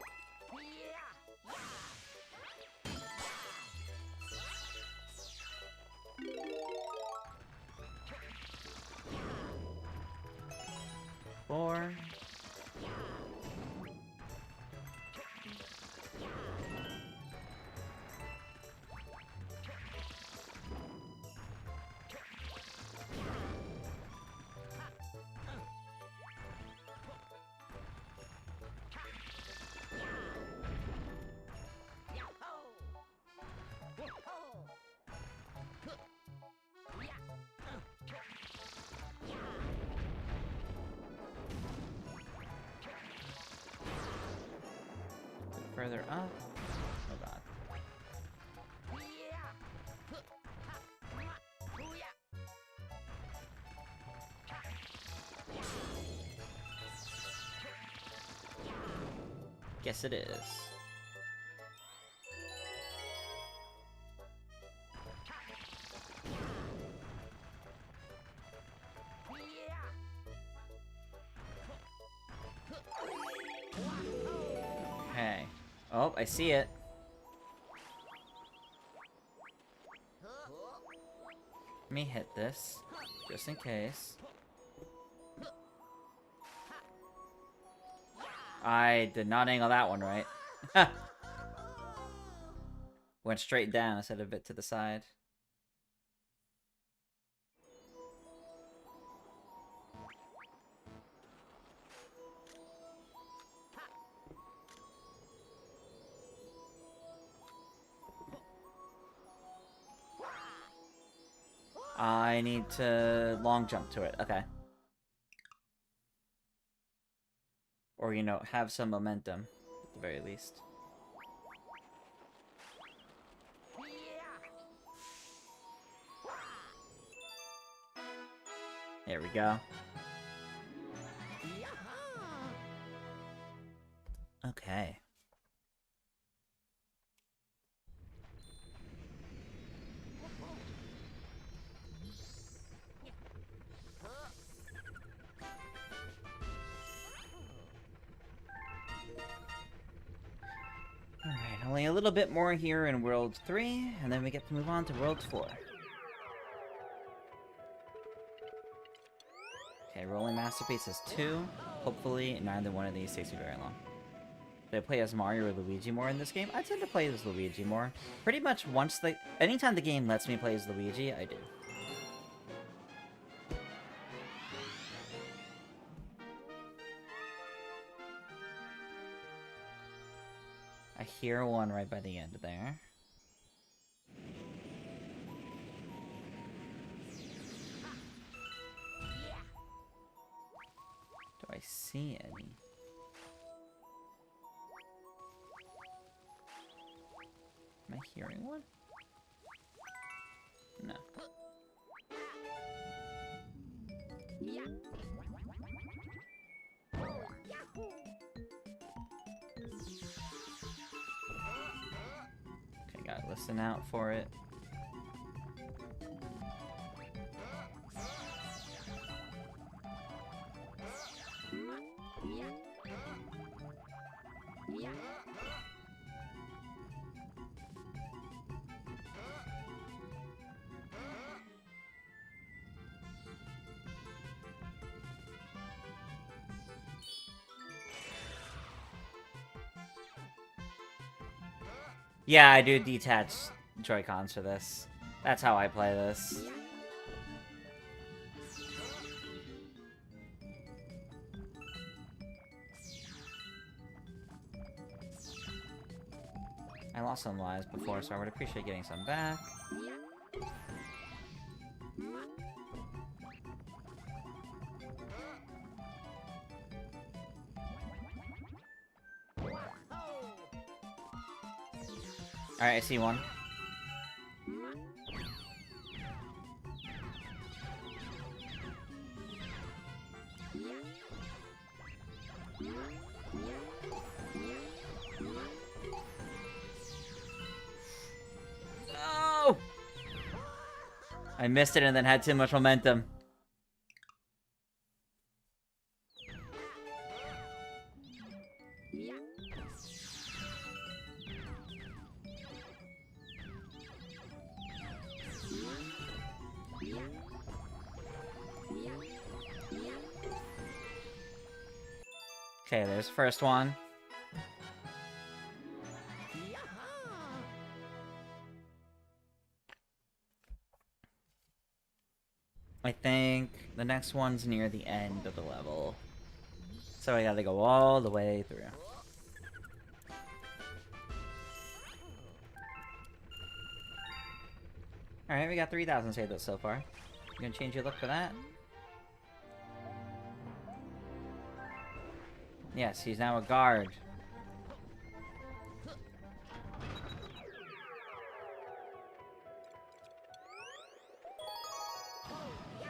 Four. further up. Oh god. Guess it is. Okay. Oh, I see it. Let me hit this, just in case. I did not angle that one right. Went straight down instead of a bit to the side. I need to long jump to it. Okay. Or, you know, have some momentum, at the very least. There we go. Okay. Alright, only a little bit more here in World 3, and then we get to move on to World 4. Okay, Rolling Masterpiece is 2. Hopefully, neither one of these takes me very long. Do I play as Mario or Luigi more in this game? I tend to play as Luigi more. Pretty much anytime the game lets me play as Luigi, I do. I hear one right by the end there. Do I see any? Am I hearing one? No. Okay, gotta listen out for it. Yeah, I do detach Joy-Cons for this. That's how I play this. I lost some lives before, so I would appreciate getting some back. Alright, I see one. No! I missed it and then had too much momentum. Okay, there's the first one. I think the next one's near the end of the level. So I gotta go all the way through. Alright, we got 3,000 saved so far. You gonna change your look for that? Yes, he's now a guard.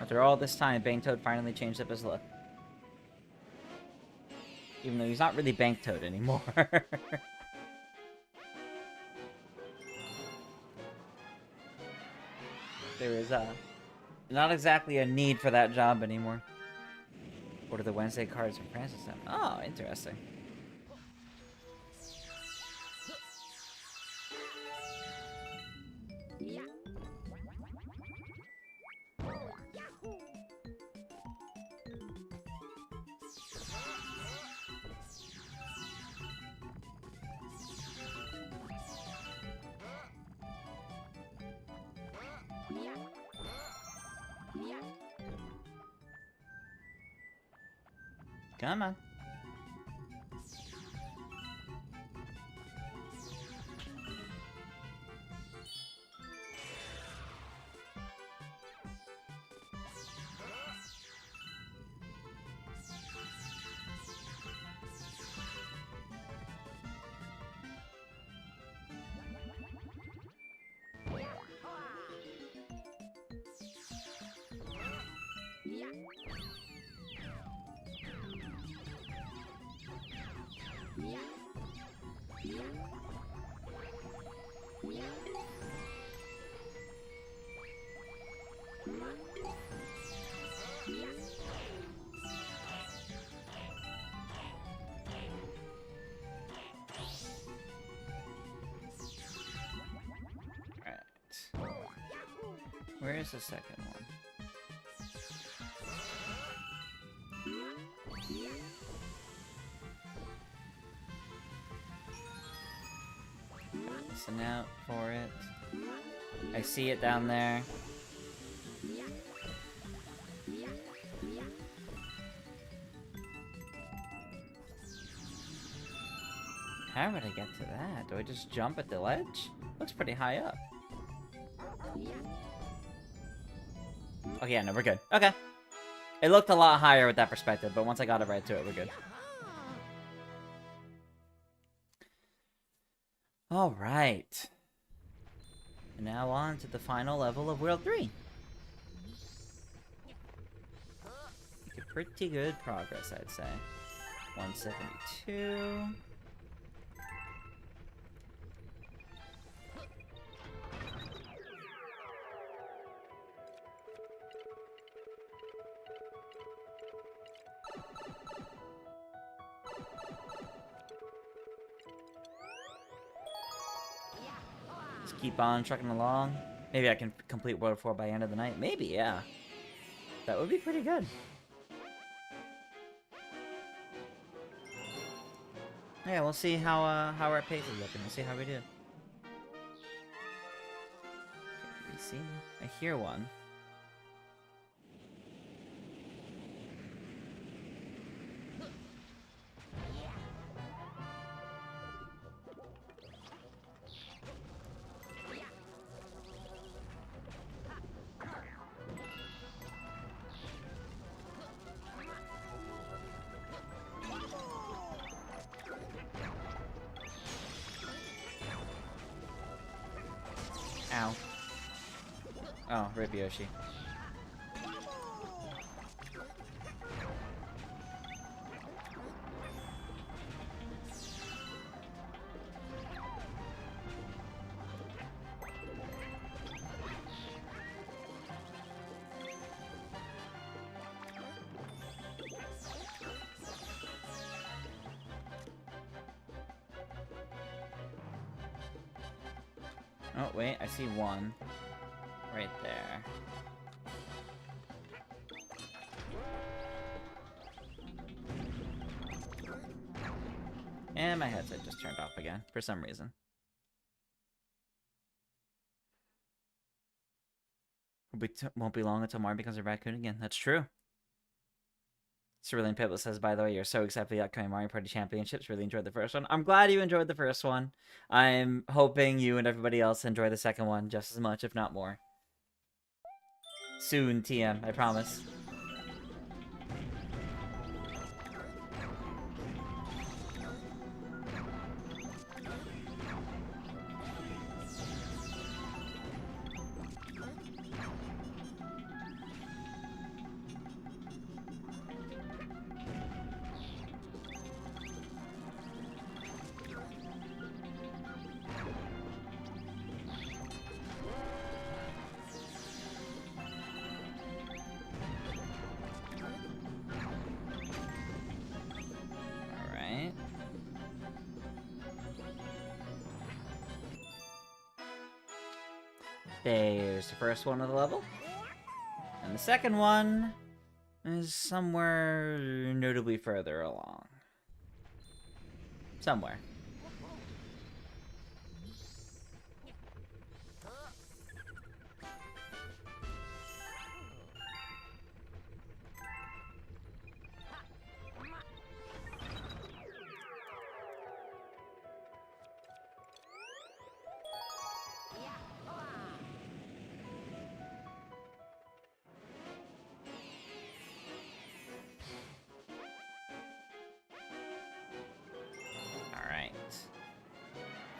After all this time, Bank Toad finally changed up his look. Even though he's not really Bank Toad anymore. There is not exactly a need for that job anymore. What are the Wednesday cards from Francis? Oh, interesting. Come on. Where is the second one? Listen out for it. I see it down there. How would I get to that? Do I just jump at the ledge? Looks pretty high up. Okay, yeah, no, we're good. Okay. It looked a lot higher with that perspective, but once I got it right to it, we're good. Alright. And now on to the final level of World 3. Making pretty good progress, I'd say. 172. Keep on trucking along. Maybe I can complete World 4 by the end of the night. Maybe, yeah. That would be pretty good. Yeah, we'll see how our pace is looking. We'll see how we do. Okay, see? I hear one. Ow. Oh, rip Yoshi. Oh, wait, I see one. Right there. And my headset just turned off again, for some reason. Won't be long until Mario becomes a raccoon again. That's true. Cerulean Piplet says, by the way, you're so excited for the upcoming Mario Party Championships. Really enjoyed the first one. I'm glad you enjoyed the first one. I'm hoping you and everybody else enjoy the second one just as much, if not more. Soon, TM, I promise. There's the first one of the level. And the second one is somewhere notably further along. Somewhere.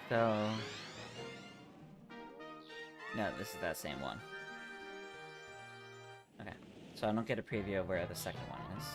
So... No, this is that same one. Okay. So I don't get a preview of where the second one is.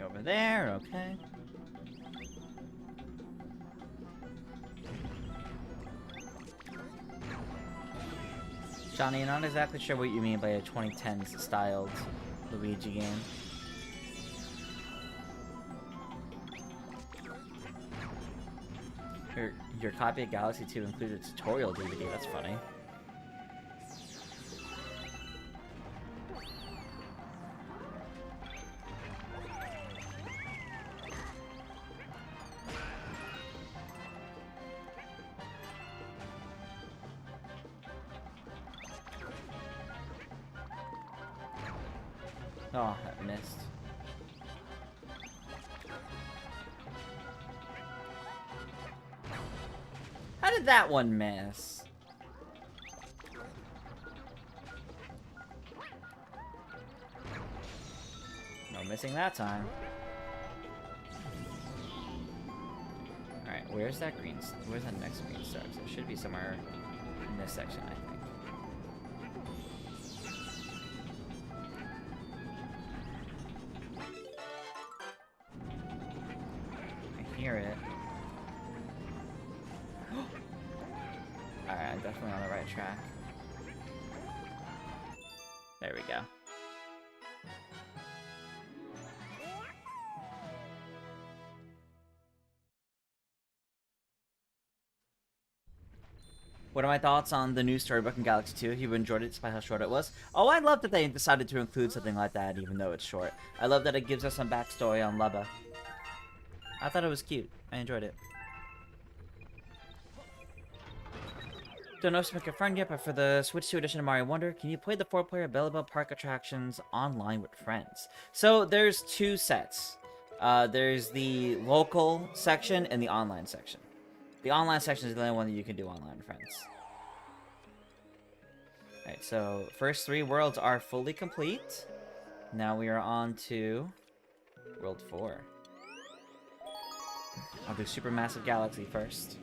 Over there, okay. Johnny, I'm not exactly sure what you mean by a 2010s styled Luigi game. Your copy of Galaxy 2 included a tutorial DVD, that's funny. Oh, I missed. How did that one miss? No missing that time. Alright, where's that green... Where's that next green star? So it should be somewhere in this section, I think. Hear it. Alright, I'm definitely on the right track. There we go. What are my thoughts on the new storybook in Galaxy 2? If you enjoyed it despite how short it was. Oh, I love that they decided to include something like that even though it's short. I love that it gives us some backstory on Lubba. I thought it was cute. I enjoyed it. Don't know if to make a friend yet, but for the Switch 2 edition of Mario Wonder, can you play the 4-player Belleville Park attractions online with friends? So there's two sets. There's the local section and the online section. The online section is the only one that you can do online with friends. Alright, so first 3 worlds are fully complete. Now we are on to World 4. I'll do Supermassive Galaxy first.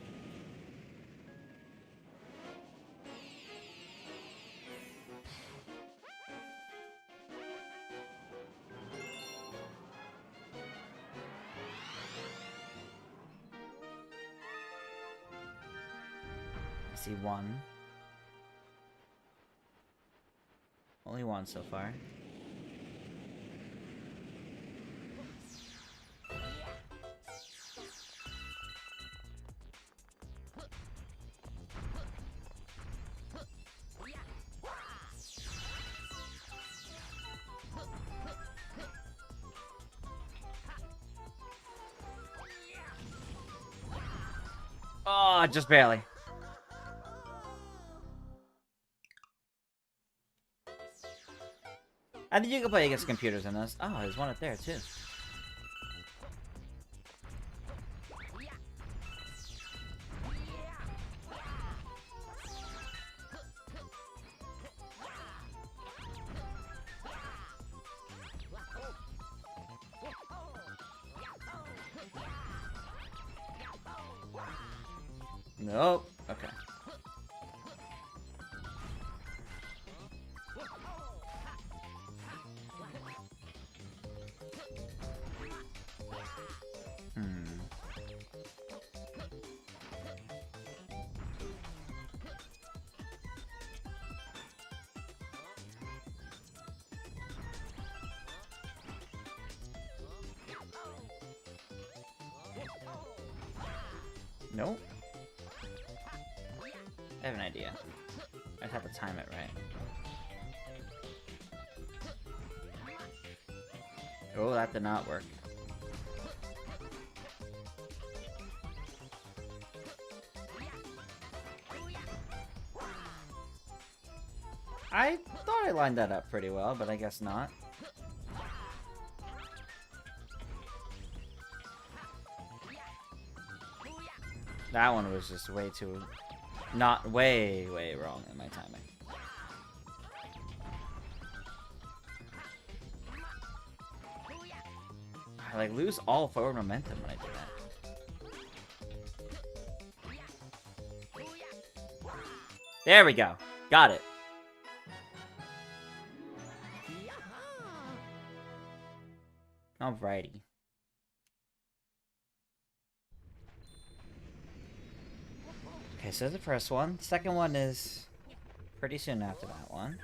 I see one. Only one so far. Oh, just barely. I think you can play against computers in this. Oh, there's one up there, too. Nope. Okay. Nope. I have an idea. I'd have to time it right. Oh, that did not work. I thought I lined that up pretty well, but I guess not. That one was just way too... Not way wrong in my timing. I like lose all forward momentum when I do that. There we go. Got it. Alrighty. Okay, so the first one. The second one is pretty soon after that one.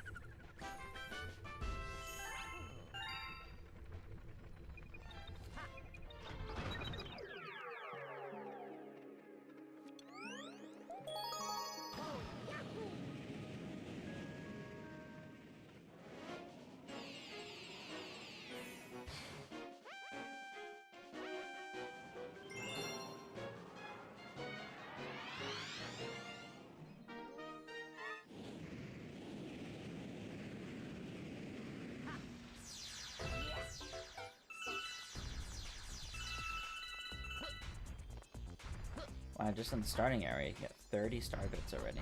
Wow, just in the starting area, you get 30 star bits already.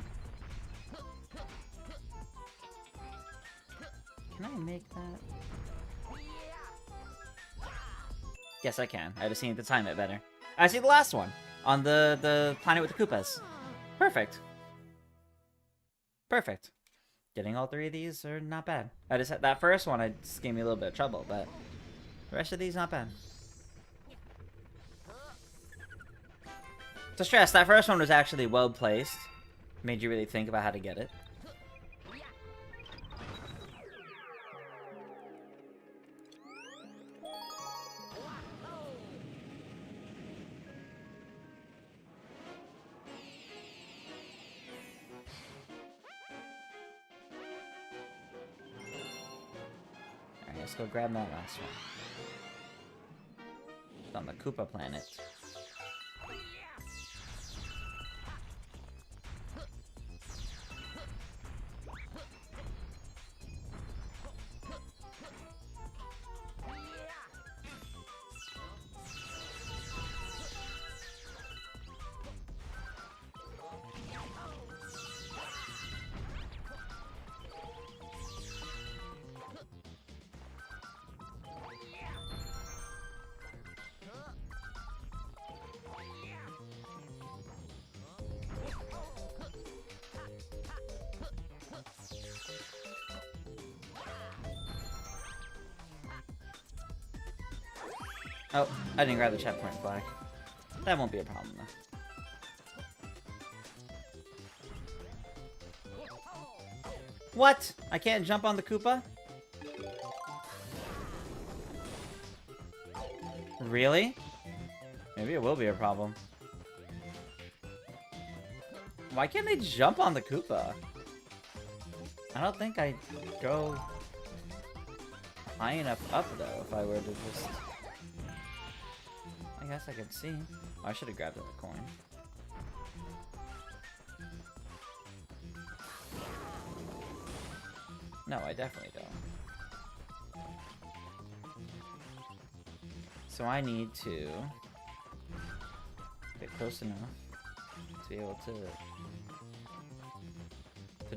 Can I make that? Yes, I can. I just need to time it better. I see the last one on the planet with the Koopas. Perfect. Perfect. Getting all three of these are not bad. I just had that first one. It just gave me a little bit of trouble, but the rest of these not bad. To stress, that first one was actually well placed. Made you really think about how to get it. Alright, let's go grab that last one. It's on the Koopa planet. Oh, I didn't grab the checkpoint flag. That won't be a problem, though. What? I can't jump on the Koopa? Really? Maybe it will be a problem. Why can't they jump on the Koopa? I don't think I'd go high enough up, though, if I were to just... I guess I could see. Oh, I should have grabbed the coin. No, I definitely don't. So I need to get close enough to be able to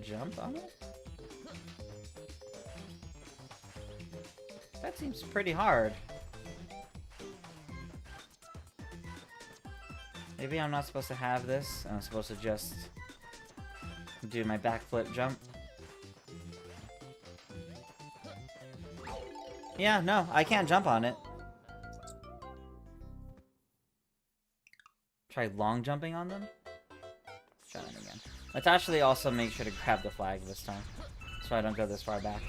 jump on it? That seems pretty hard. Maybe I'm not supposed to have this, and I'm supposed to just do my backflip jump. Yeah, no, I can't jump on it. Try long jumping on them? Try that again. Let's actually also make sure to grab the flag this time, so I don't go this far back.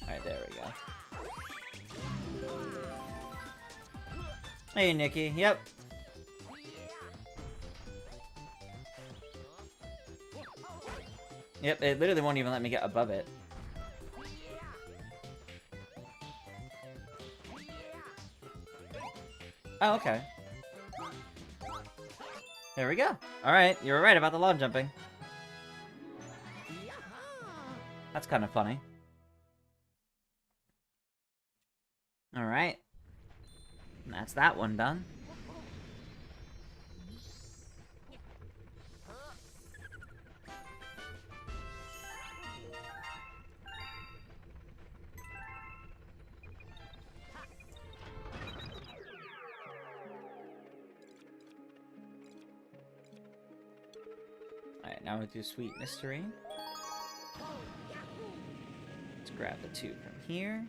Alright, there we go. Hey, Nikki. Yep. Yep, it literally won't even let me get above it. Oh, okay. There we go. Alright, you were right about the long jumping. That's kind of funny. Alright. That's that one done. Alright, now we do Sweet Mystery. Let's grab the 2 from here.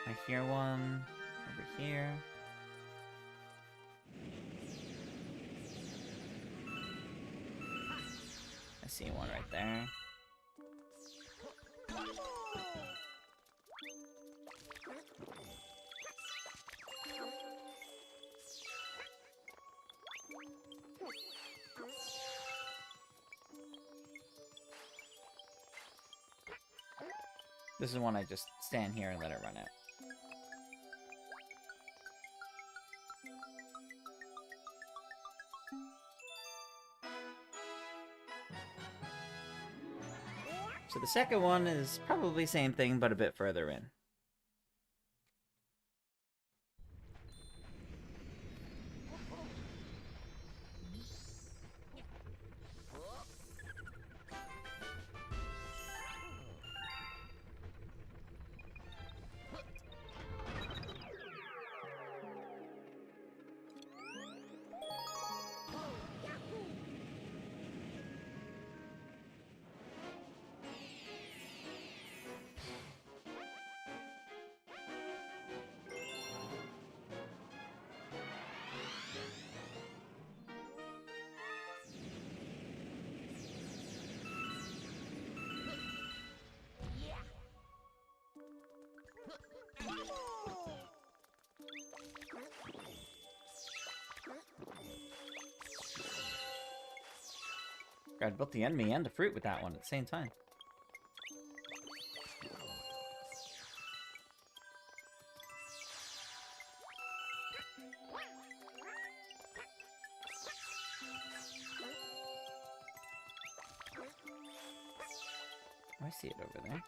I hear one over here. I see one right there. This is one I just stand here and let it run out. So the second one is probably same thing, but a bit further in. Got both the enemy and the fruit with that one at the same time. Oh, I see it over there.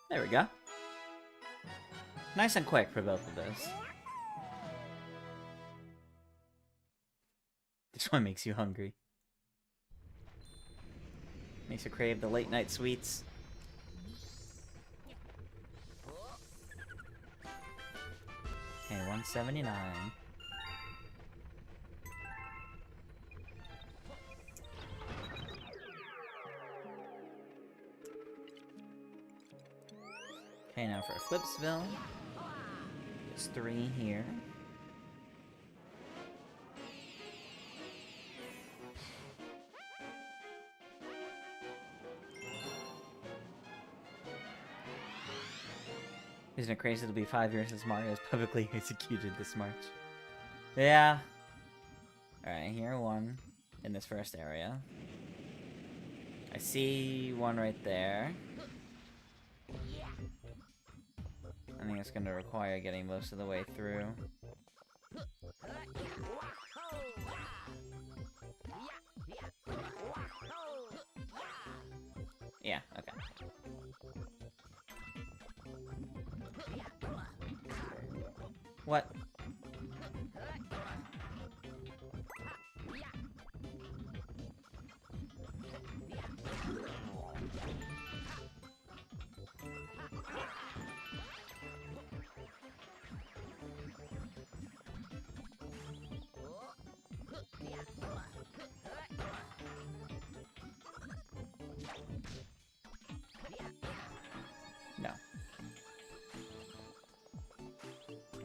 There we go. Nice and quick for both of those. This one makes you hungry. Makes you crave the late night sweets. Okay, 179. Okay, now for Flipsville. There's 3 here. Isn't it crazy to be 5 years since Mario is publicly executed this March? Yeah. Alright, here 1 in this first area. I see 1 right there. I think it's going to require getting most of the way through. Yeah, okay. What? No.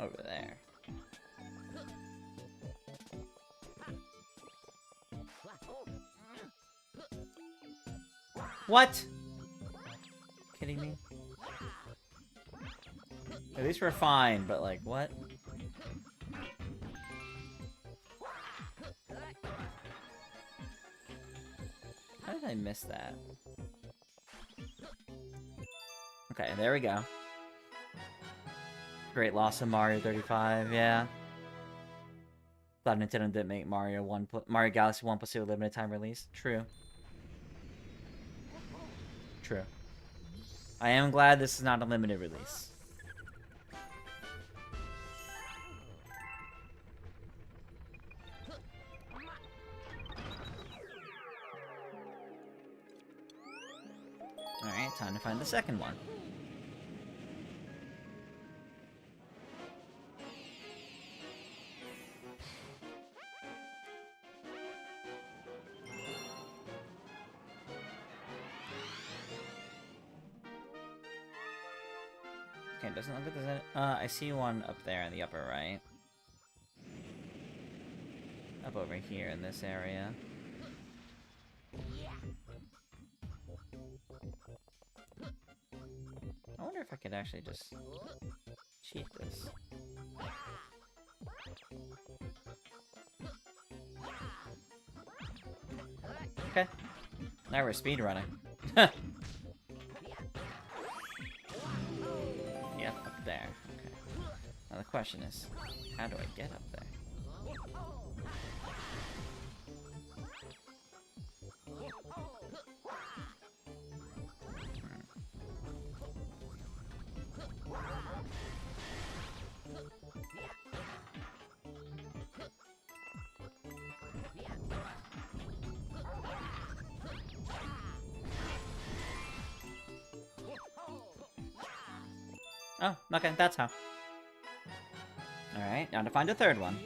Over there. What? Kidding me? At least we're fine, but like, what? How did I miss that? Okay, there we go. Great loss of Mario 35, yeah. Thought Nintendo didn't make Mario Galaxy 1+2 a limited time release. True. True. I am glad this is not a limited release. Alright, time to find the second one. Okay, doesn't look like there's any... I see 1 up there in the upper right. Up over here in this area. I wonder if I could actually just cheat this. Okay. Now we're speedrunning. Yep, up there. Okay. Now the question is, how do I get up there? Oh, okay, that's how. Alright, now to find a third one.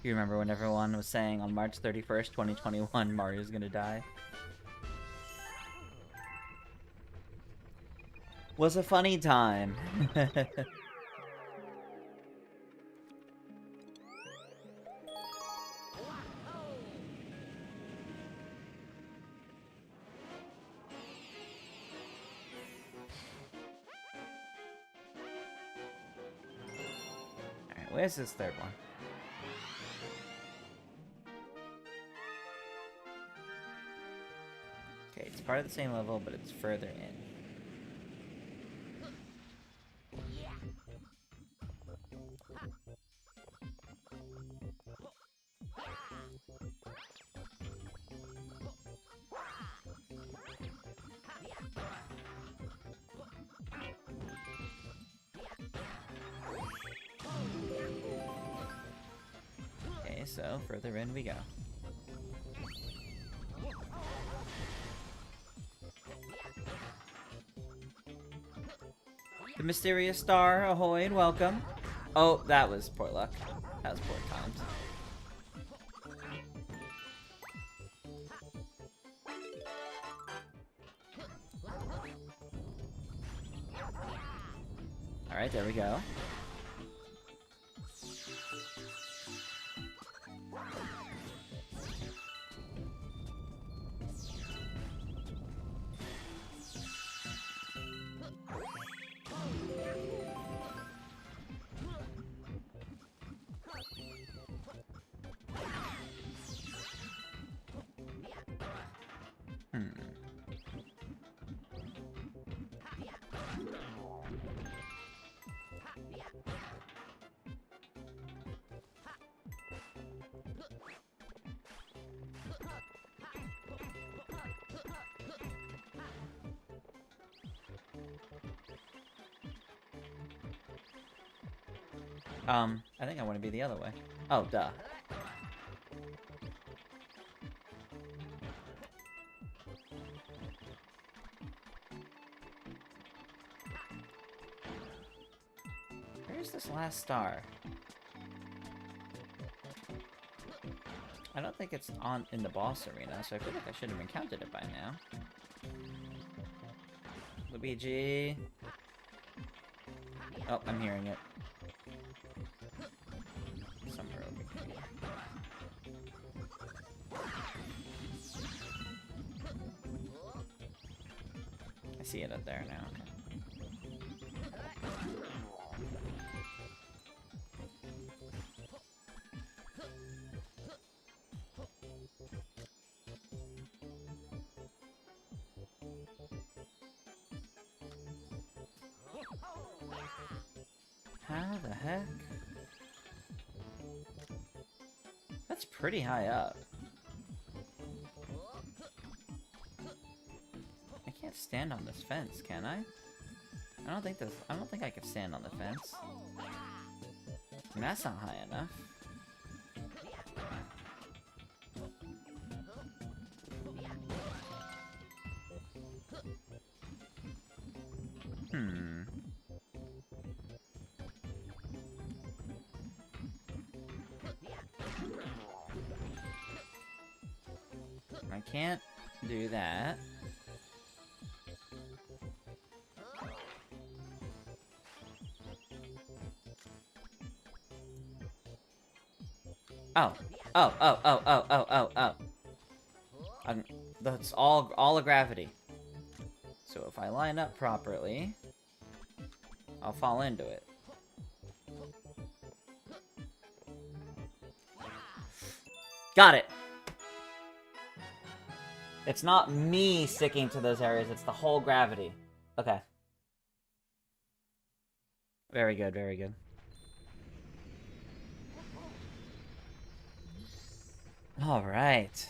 You remember when everyone was saying on March 31st, 2021, Mario's gonna die? Was a funny time. Alright, where's this third one? Okay, it's part of the same level, but it's further in. Okay, so further in we go. The mysterious star, ahoy and welcome. Oh, that was poor luck. That was poor times. Alright, there we go. I think I want to be the other way. Oh, duh. Where's this last star? I don't think it's in the boss arena, so I feel like I should have encountered it by now. Luigi. Oh, I'm hearing it. Somewhere over here. I see it up there now. Okay. How the heck? That's pretty high up. I can't stand on this fence, can I? I don't think I can stand on the fence. And that's not high enough. I can't do that. Oh. Oh. That's all of gravity. So if I line up properly, I'll fall into it. Got it! It's not me sticking to those areas, it's the whole gravity. Okay. Very good, very good. Alright.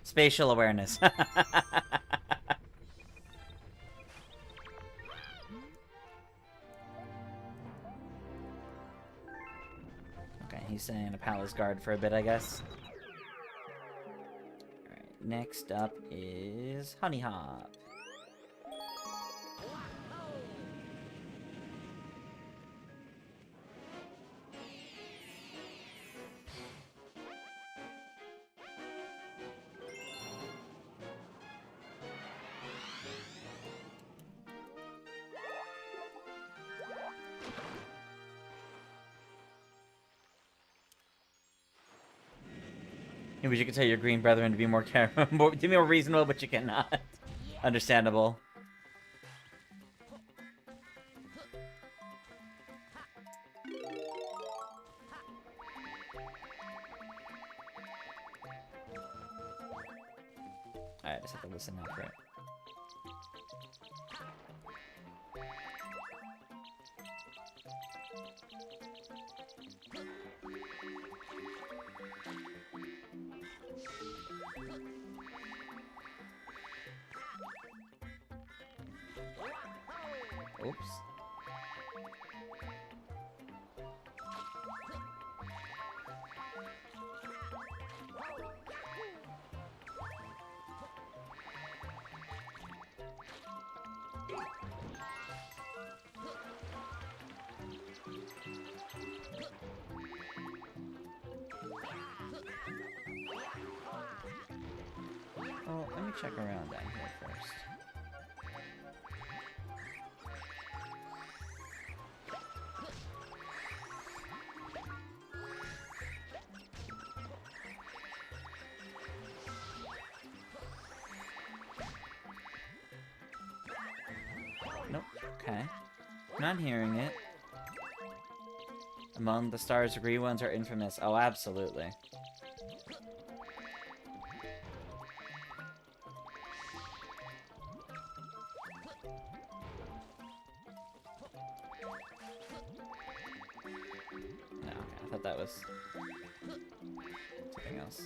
Spatial awareness. Okay, he's saying a palace guard for a bit, I guess. Alright, next up is Honey Hop. Maybe you can tell your green brethren to be more more reasonable, but you cannot. Understandable. I just have to listen out for it. Oops. Oh, let me check around down here first. Nope. Okay. Not hearing it. Among the stars, the green ones are infamous. Oh, absolutely. No, okay. I thought that was something else.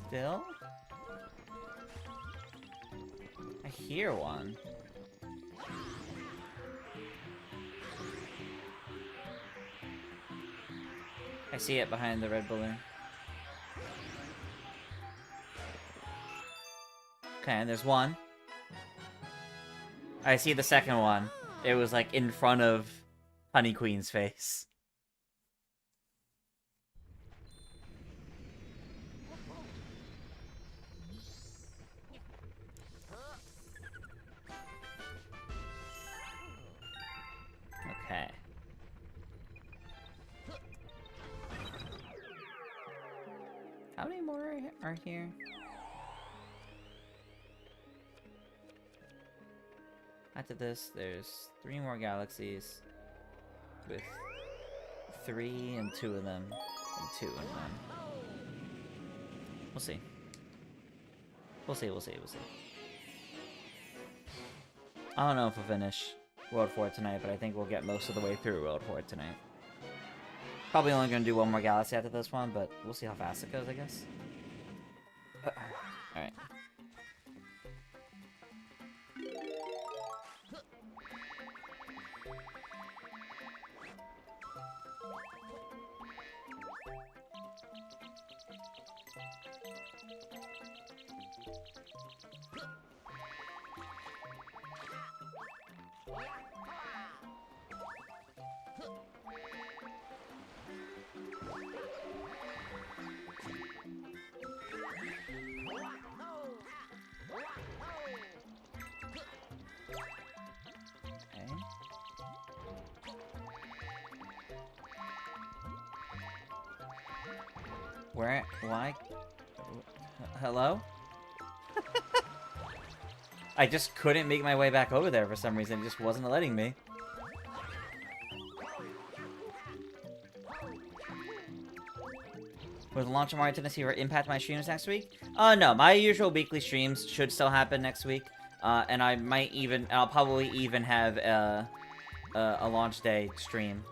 Still? I hear one. I see it behind the red balloon. Okay, there's one. I see the second one. It was like in front of Honey Queen's face. Okay. How many more are here? After this, there's 3 more galaxies with 3 and 2 of them, and 2 and 1. We'll see. We'll see, we'll see, we'll see. I don't know if we'll finish World 4 tonight, but I think we'll get most of the way through World 4 tonight. Probably only gonna do 1 more galaxy after this one, but we'll see how fast it goes, I guess. Alright. Where? Why? Hello? I just couldn't make my way back over there for some reason. It just wasn't letting me. Will the launch of Mario Tennis Fever impact my streams next week? No. My usual weekly streams should still happen next week. And I'll probably even have a launch day stream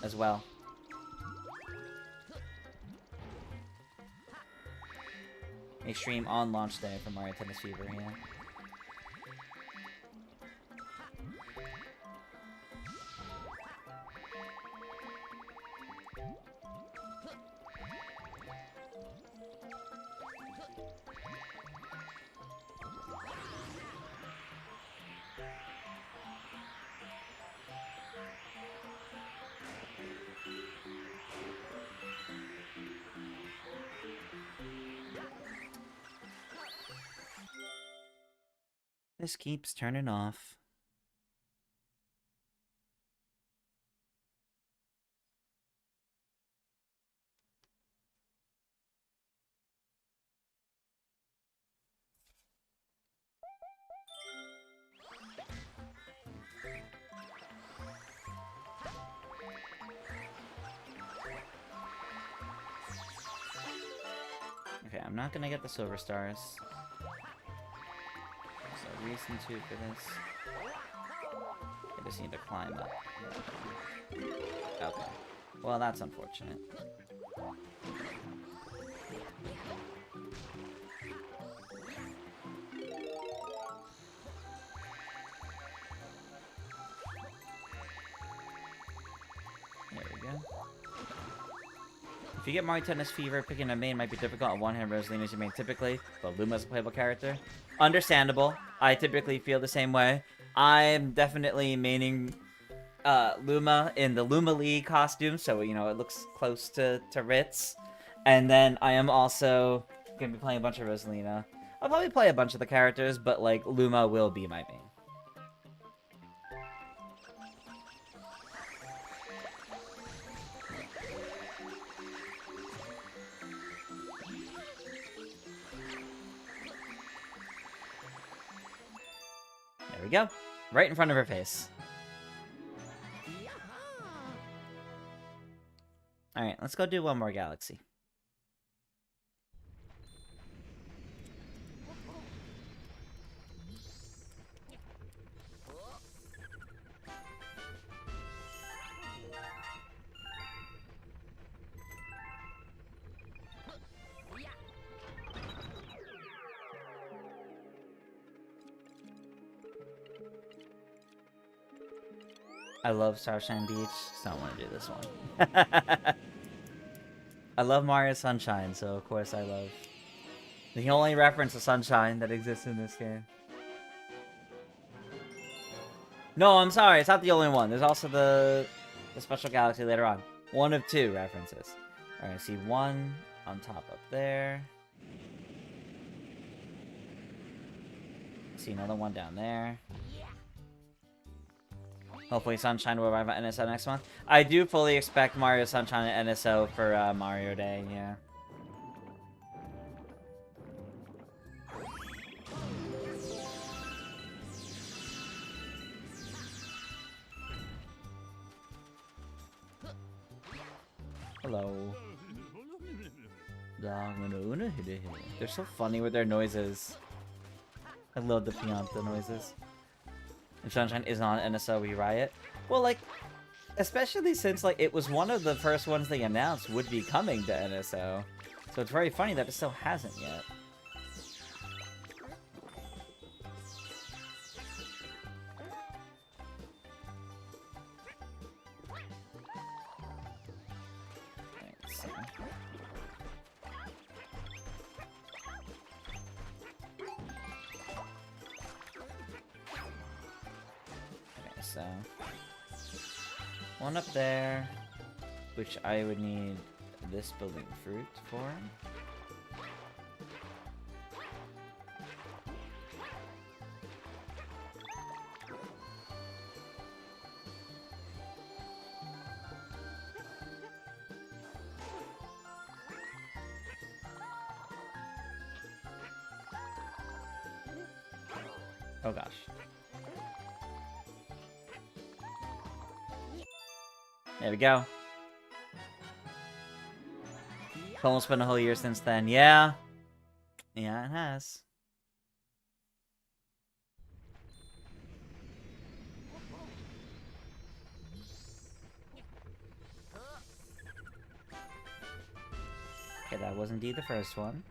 as well. A stream on launch day for Mario Tennis Fever, yeah. This keeps turning off. Okay, I'm not gonna get the silver stars. So reason 2 for this. I just need to climb up. Okay. Well, that's unfortunate. There we go. If you get Mario Tennis Fever, picking a main might be difficult. On one hand, Rosalina is your main typically, but Luma's a playable character. Understandable. I typically feel the same way. I'm definitely maining Luma in the Luma League costume, so, you know, it looks close to Ritz. And then I am also going to be playing a bunch of Rosalina. I'll probably play a bunch of the characters, but, like, Luma will be my main. There we go. Right in front of her face. Alright, let's go do one more galaxy. I love Starshine Beach, just don't want to do this one. I love Mario Sunshine, so of course I love the only reference to Sunshine that exists in this game. No, I'm sorry, it's not the only one. There's also the Special Galaxy later on. One of two references. Alright, I see one on top up there. See another one down there. Hopefully Sunshine will arrive at NSO next month. I do fully expect Mario Sunshine at NSO for Mario Day, yeah. Hello. They're so funny with their noises. I love the Pianta noises. And Sunshine isn't on NSO, we riot. Well, like, especially since, like, it was one of the first ones they announced would be coming to NSO. So it's very funny that it still hasn't yet. So, one up there, which I would need this building fruit for. Oh gosh. There we go. It's almost been a whole year since then. Yeah. Yeah, it has. Okay, that was indeed the first one.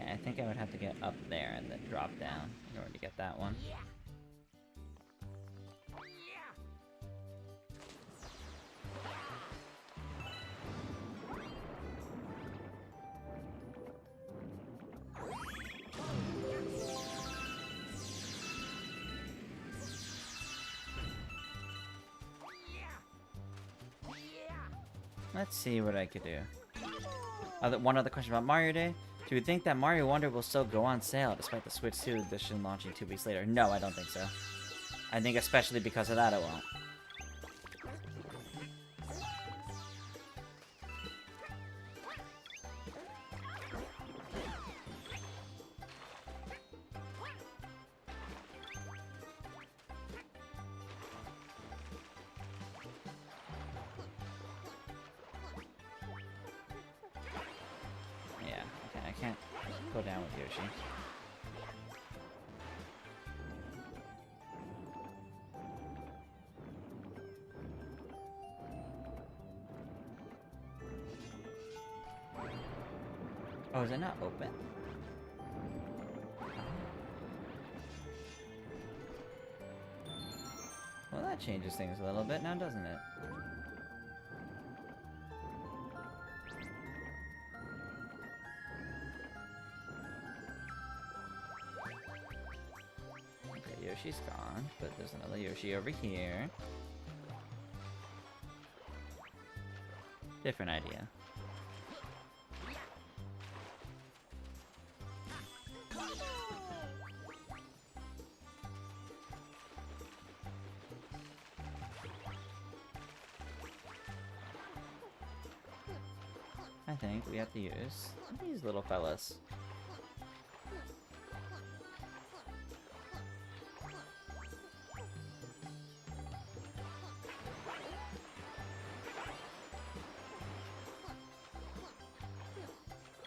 I think I would have to get up there and then drop down in order to get that one. Let's see what I could do. One other question about Mario Day. Do you think that Mario Wonder will still go on sale despite the Switch 2 edition launching 2 weeks later? No, I don't think so. I think especially because of that it won't. can't go down with Yoshi. Oh, is it not open? Well, that changes things a little bit now, doesn't it? Okay, Yoshi's gone, but there's another Yoshi over here. Different idea. I think we have to use these little fellas.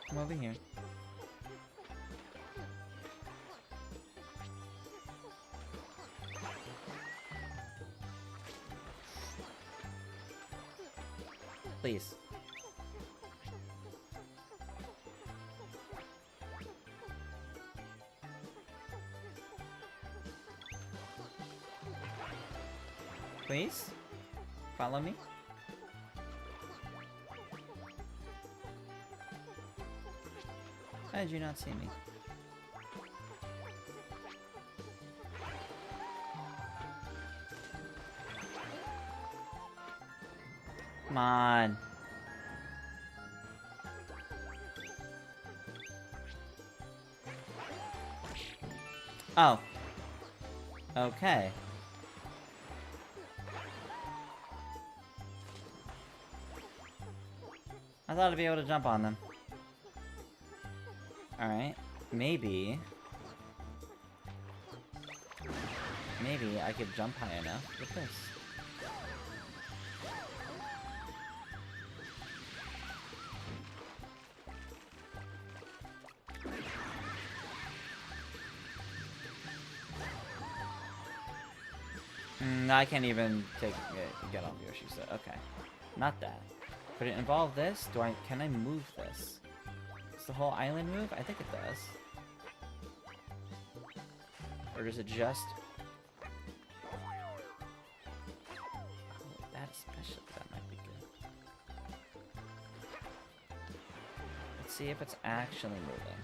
Come over here. Please. Please? Follow me? How did you not see me? Come on. Oh. Okay. I thought I'd be able to jump on them. Alright. Maybe I could jump high enough with this. I can't even get off Yoshi's set. Okay. Not that. Could it involve this? Can I move this? Does the whole island move? I think it does. Or does it just... Oh, that especially, that might be good. Let's see if it's actually moving.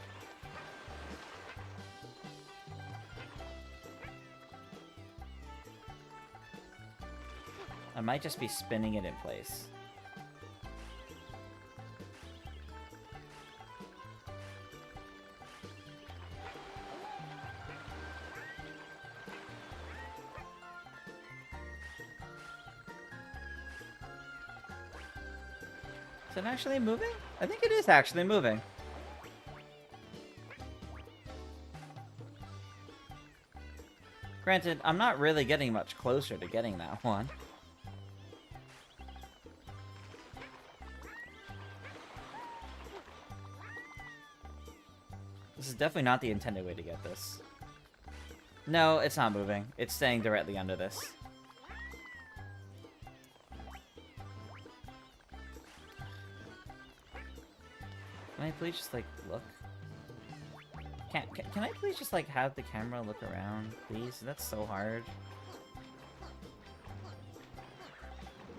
I might just be spinning it in place. Is it actually moving? I think it is actually moving. Granted, I'm not really getting much closer to getting that one. This is definitely not the intended way to get this. No, it's not moving. It's staying directly under this. Can I please just, like, look? Can I please just, like, have the camera look around, please? That's so hard.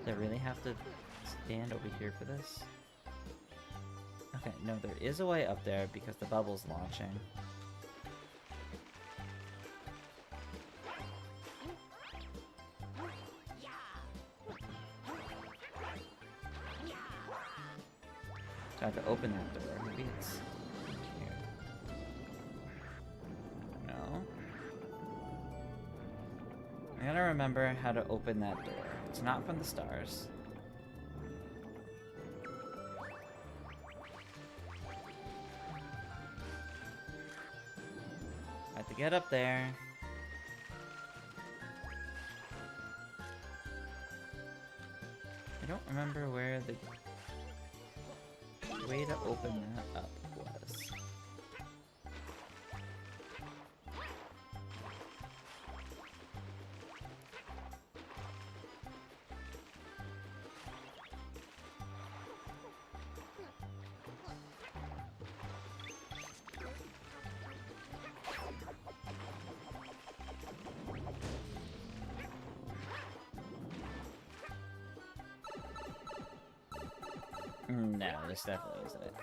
Do I really have to stand over here for this? Okay, no, there is a way up there because the bubble's launching. So I have to open that door. Maybe it's here. No. I gotta remember how to open that door. It's not from the stars. I have to get up there. I don't remember where the way to open that up was. No, this definitely isn't it.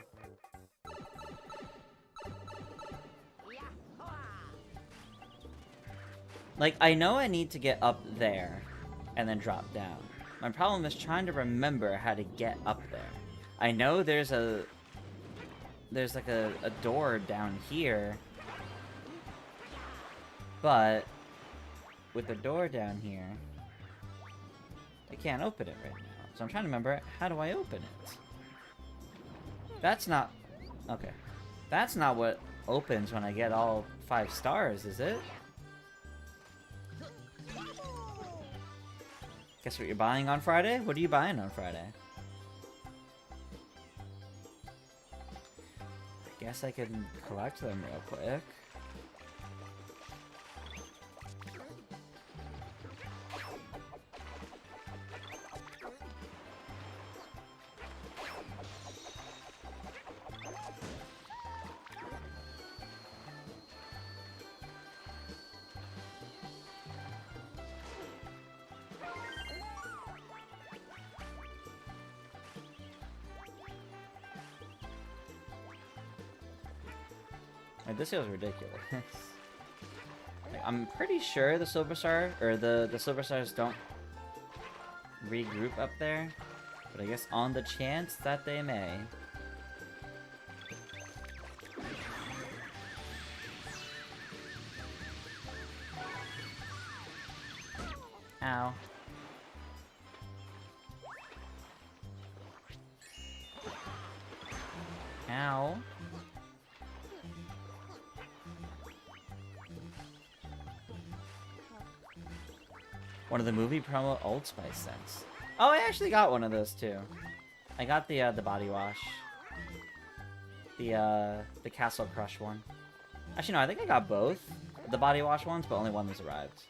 Like, I know I need to get up there and then drop down. My problem is trying to remember how to get up there. I know there's like a door down here, but with the door down here, I can't open it right now. So I'm trying to remember, how do I open it? That's not... Okay. That's not what opens when I get all 5 stars, is it? Guess what you're buying on Friday? What are you buying on Friday? I guess I can collect them real quick. Like, this feels ridiculous. Like, I'm pretty sure the Silver Star, or the Silver Stars don't regroup up there, but I guess on the chance that they may. Ow. Ow. One of the movie promo Old Spice scents. Oh, I actually got one of those too. I got the body wash. The Castle Crush one. Actually, no, I think I got both the body wash ones, but only one has arrived.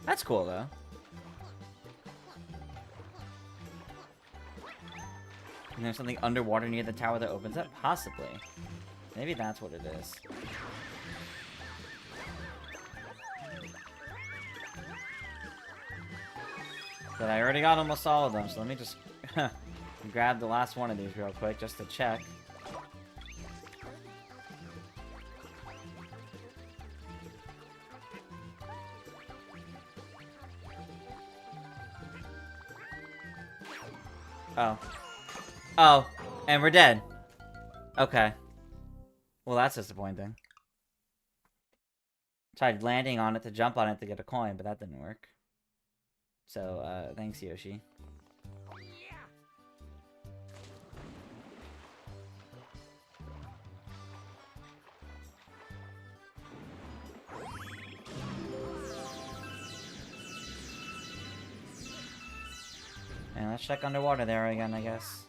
That's cool though. And there's something underwater near the tower that opens up? Possibly. Maybe that's what it is. But I already got almost all of them, so let me just grab the last one of these real quick just to check. Oh. Oh, and we're dead. Okay. Well, that's disappointing. Tried landing on it to jump on it to get a coin, but that didn't work. So, thanks, Yoshi. And let's check underwater there again, I guess.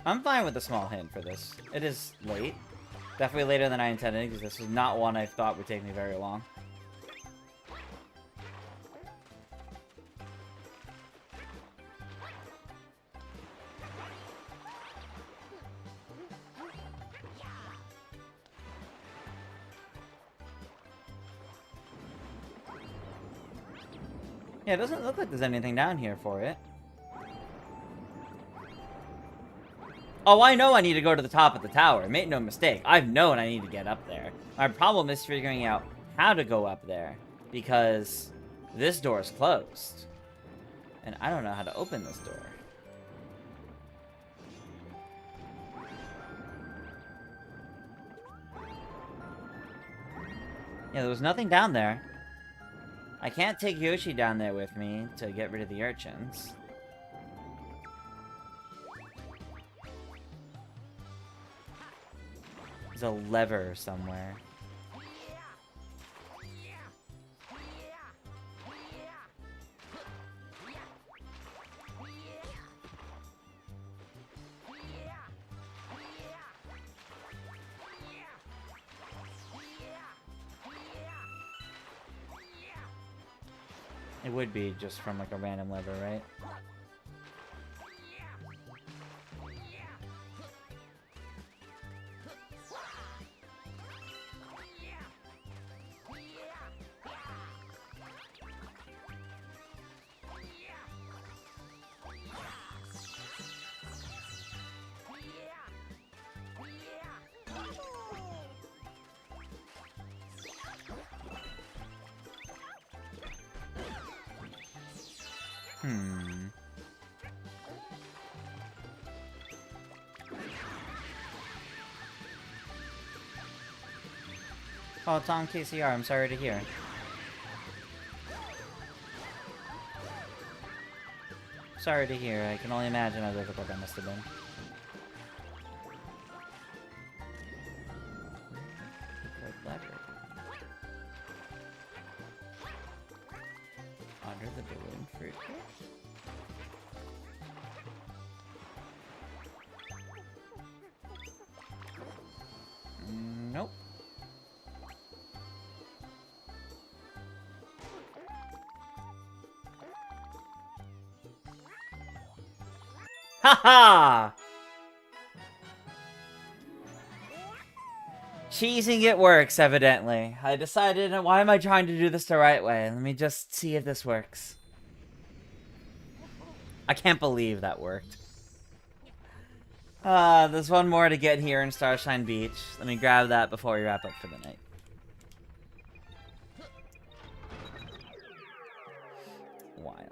I'm fine with a small hint for this. It is late. Definitely later than I intended, because this was not one I thought would take me very long. Yeah, it doesn't look like there's anything down here for it. Oh, I know I need to go to the top of the tower. Make no mistake. I've known I need to get up there. My problem is figuring out how to go up there, because this door is closed. And I don't know how to open this door. Yeah, there was nothing down there. I can't take Yoshi down there with me to get rid of the urchins. There's a lever somewhere. It would be just from like a random lever, right? Hmm. Oh, it's on KCR. I'm sorry to hear. Sorry to hear. I can only imagine how difficult that must have been. Good lever. Under the balloon fruit. Nope. Haha! Cheesing it works, evidently. I decided, why am I trying to do this the right way? Let me just see if this works. I can't believe that worked. There's one more to get here in Starshine Beach. Let me grab that before we wrap up for the night. Wild.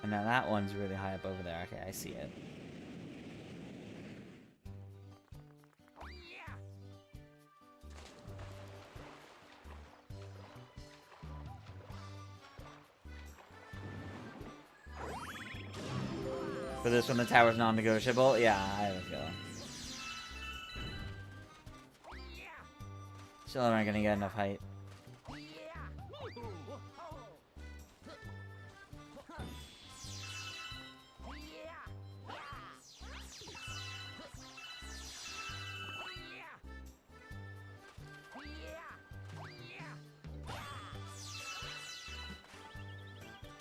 And now that one's really high up over there. Okay, I see it. For this one, the tower's non-negotiable? Yeah, I have a feeling. Still aren't gonna get enough height.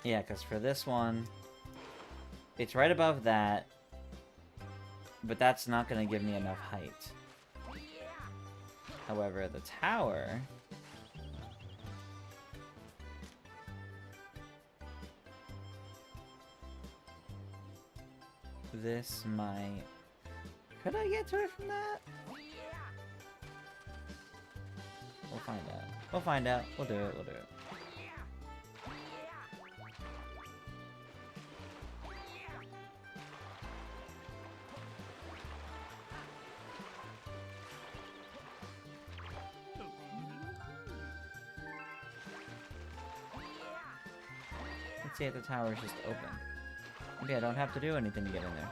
Yeah, because for this one, it's right above that, but that's not going to give me enough height. However, the tower... This might... Could I get to it from that? We'll find out. We'll find out. We'll do it. We'll do it. Let's see if the tower is just open. Okay, I don't have to do anything to get in there.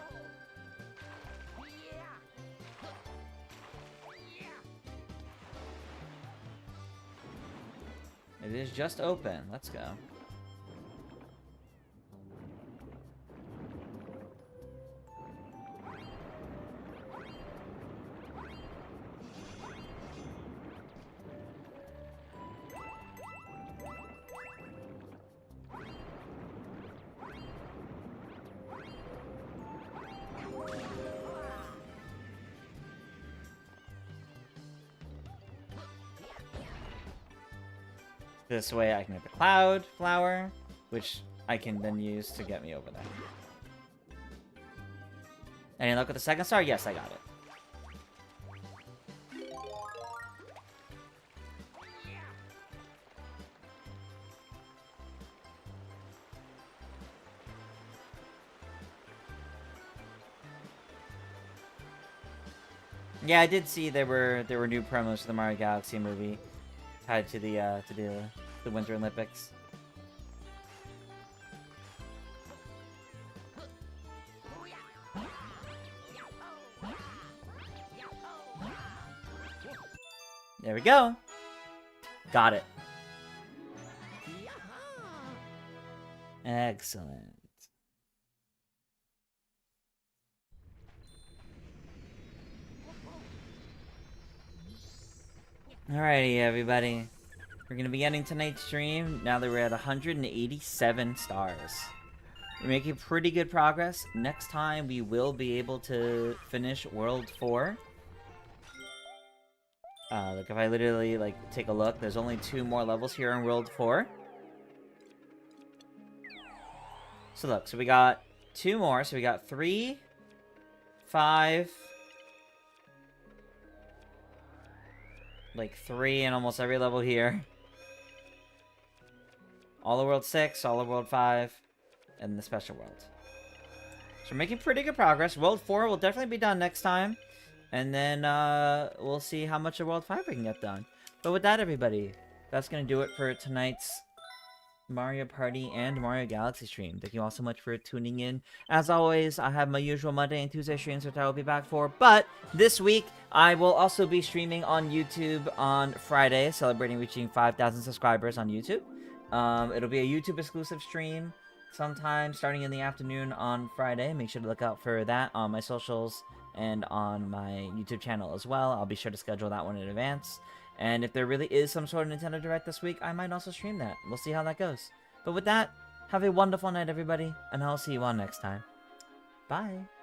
It is just open. Let's go. This way I can get the cloud flower, which I can then use to get me over there. Any luck with the second star? Yes, I got it. Yeah, I did see there were new promos for the Mario Galaxy movie tied to the Winter Olympics. There we go. Got it. Excellent. Alrighty, everybody. We're gonna be ending tonight's stream now that we're at 187 stars. We're making pretty good progress. Next time, we will be able to finish World 4. Like, if I literally, like, take a look, there's only 2 more levels here in World 4. So look, so we got 2 more. So we got 3, 5, like 3 in almost every level here. All of World 6, all of World 5, and the Special World. So we're making pretty good progress. World 4 will definitely be done next time. And then we'll see how much of World 5 we can get done. But with that, everybody, that's going to do it for tonight's Mario Party and Mario Galaxy stream. Thank you all so much for tuning in. As always, I have my usual Monday and Tuesday streams, which I will be back for. But this week, I will also be streaming on YouTube on Friday, celebrating reaching 5,000 subscribers on YouTube. It'll be a YouTube exclusive stream sometime starting in the afternoon on Friday. Make sure to look out for that on my socials and on my YouTube channel as well. I'll be sure to schedule that one in advance. And if there really is some sort of Nintendo Direct this week, I might also stream that. We'll see how that goes. But with that, have a wonderful night, everybody, and I'll see you all next time. Bye!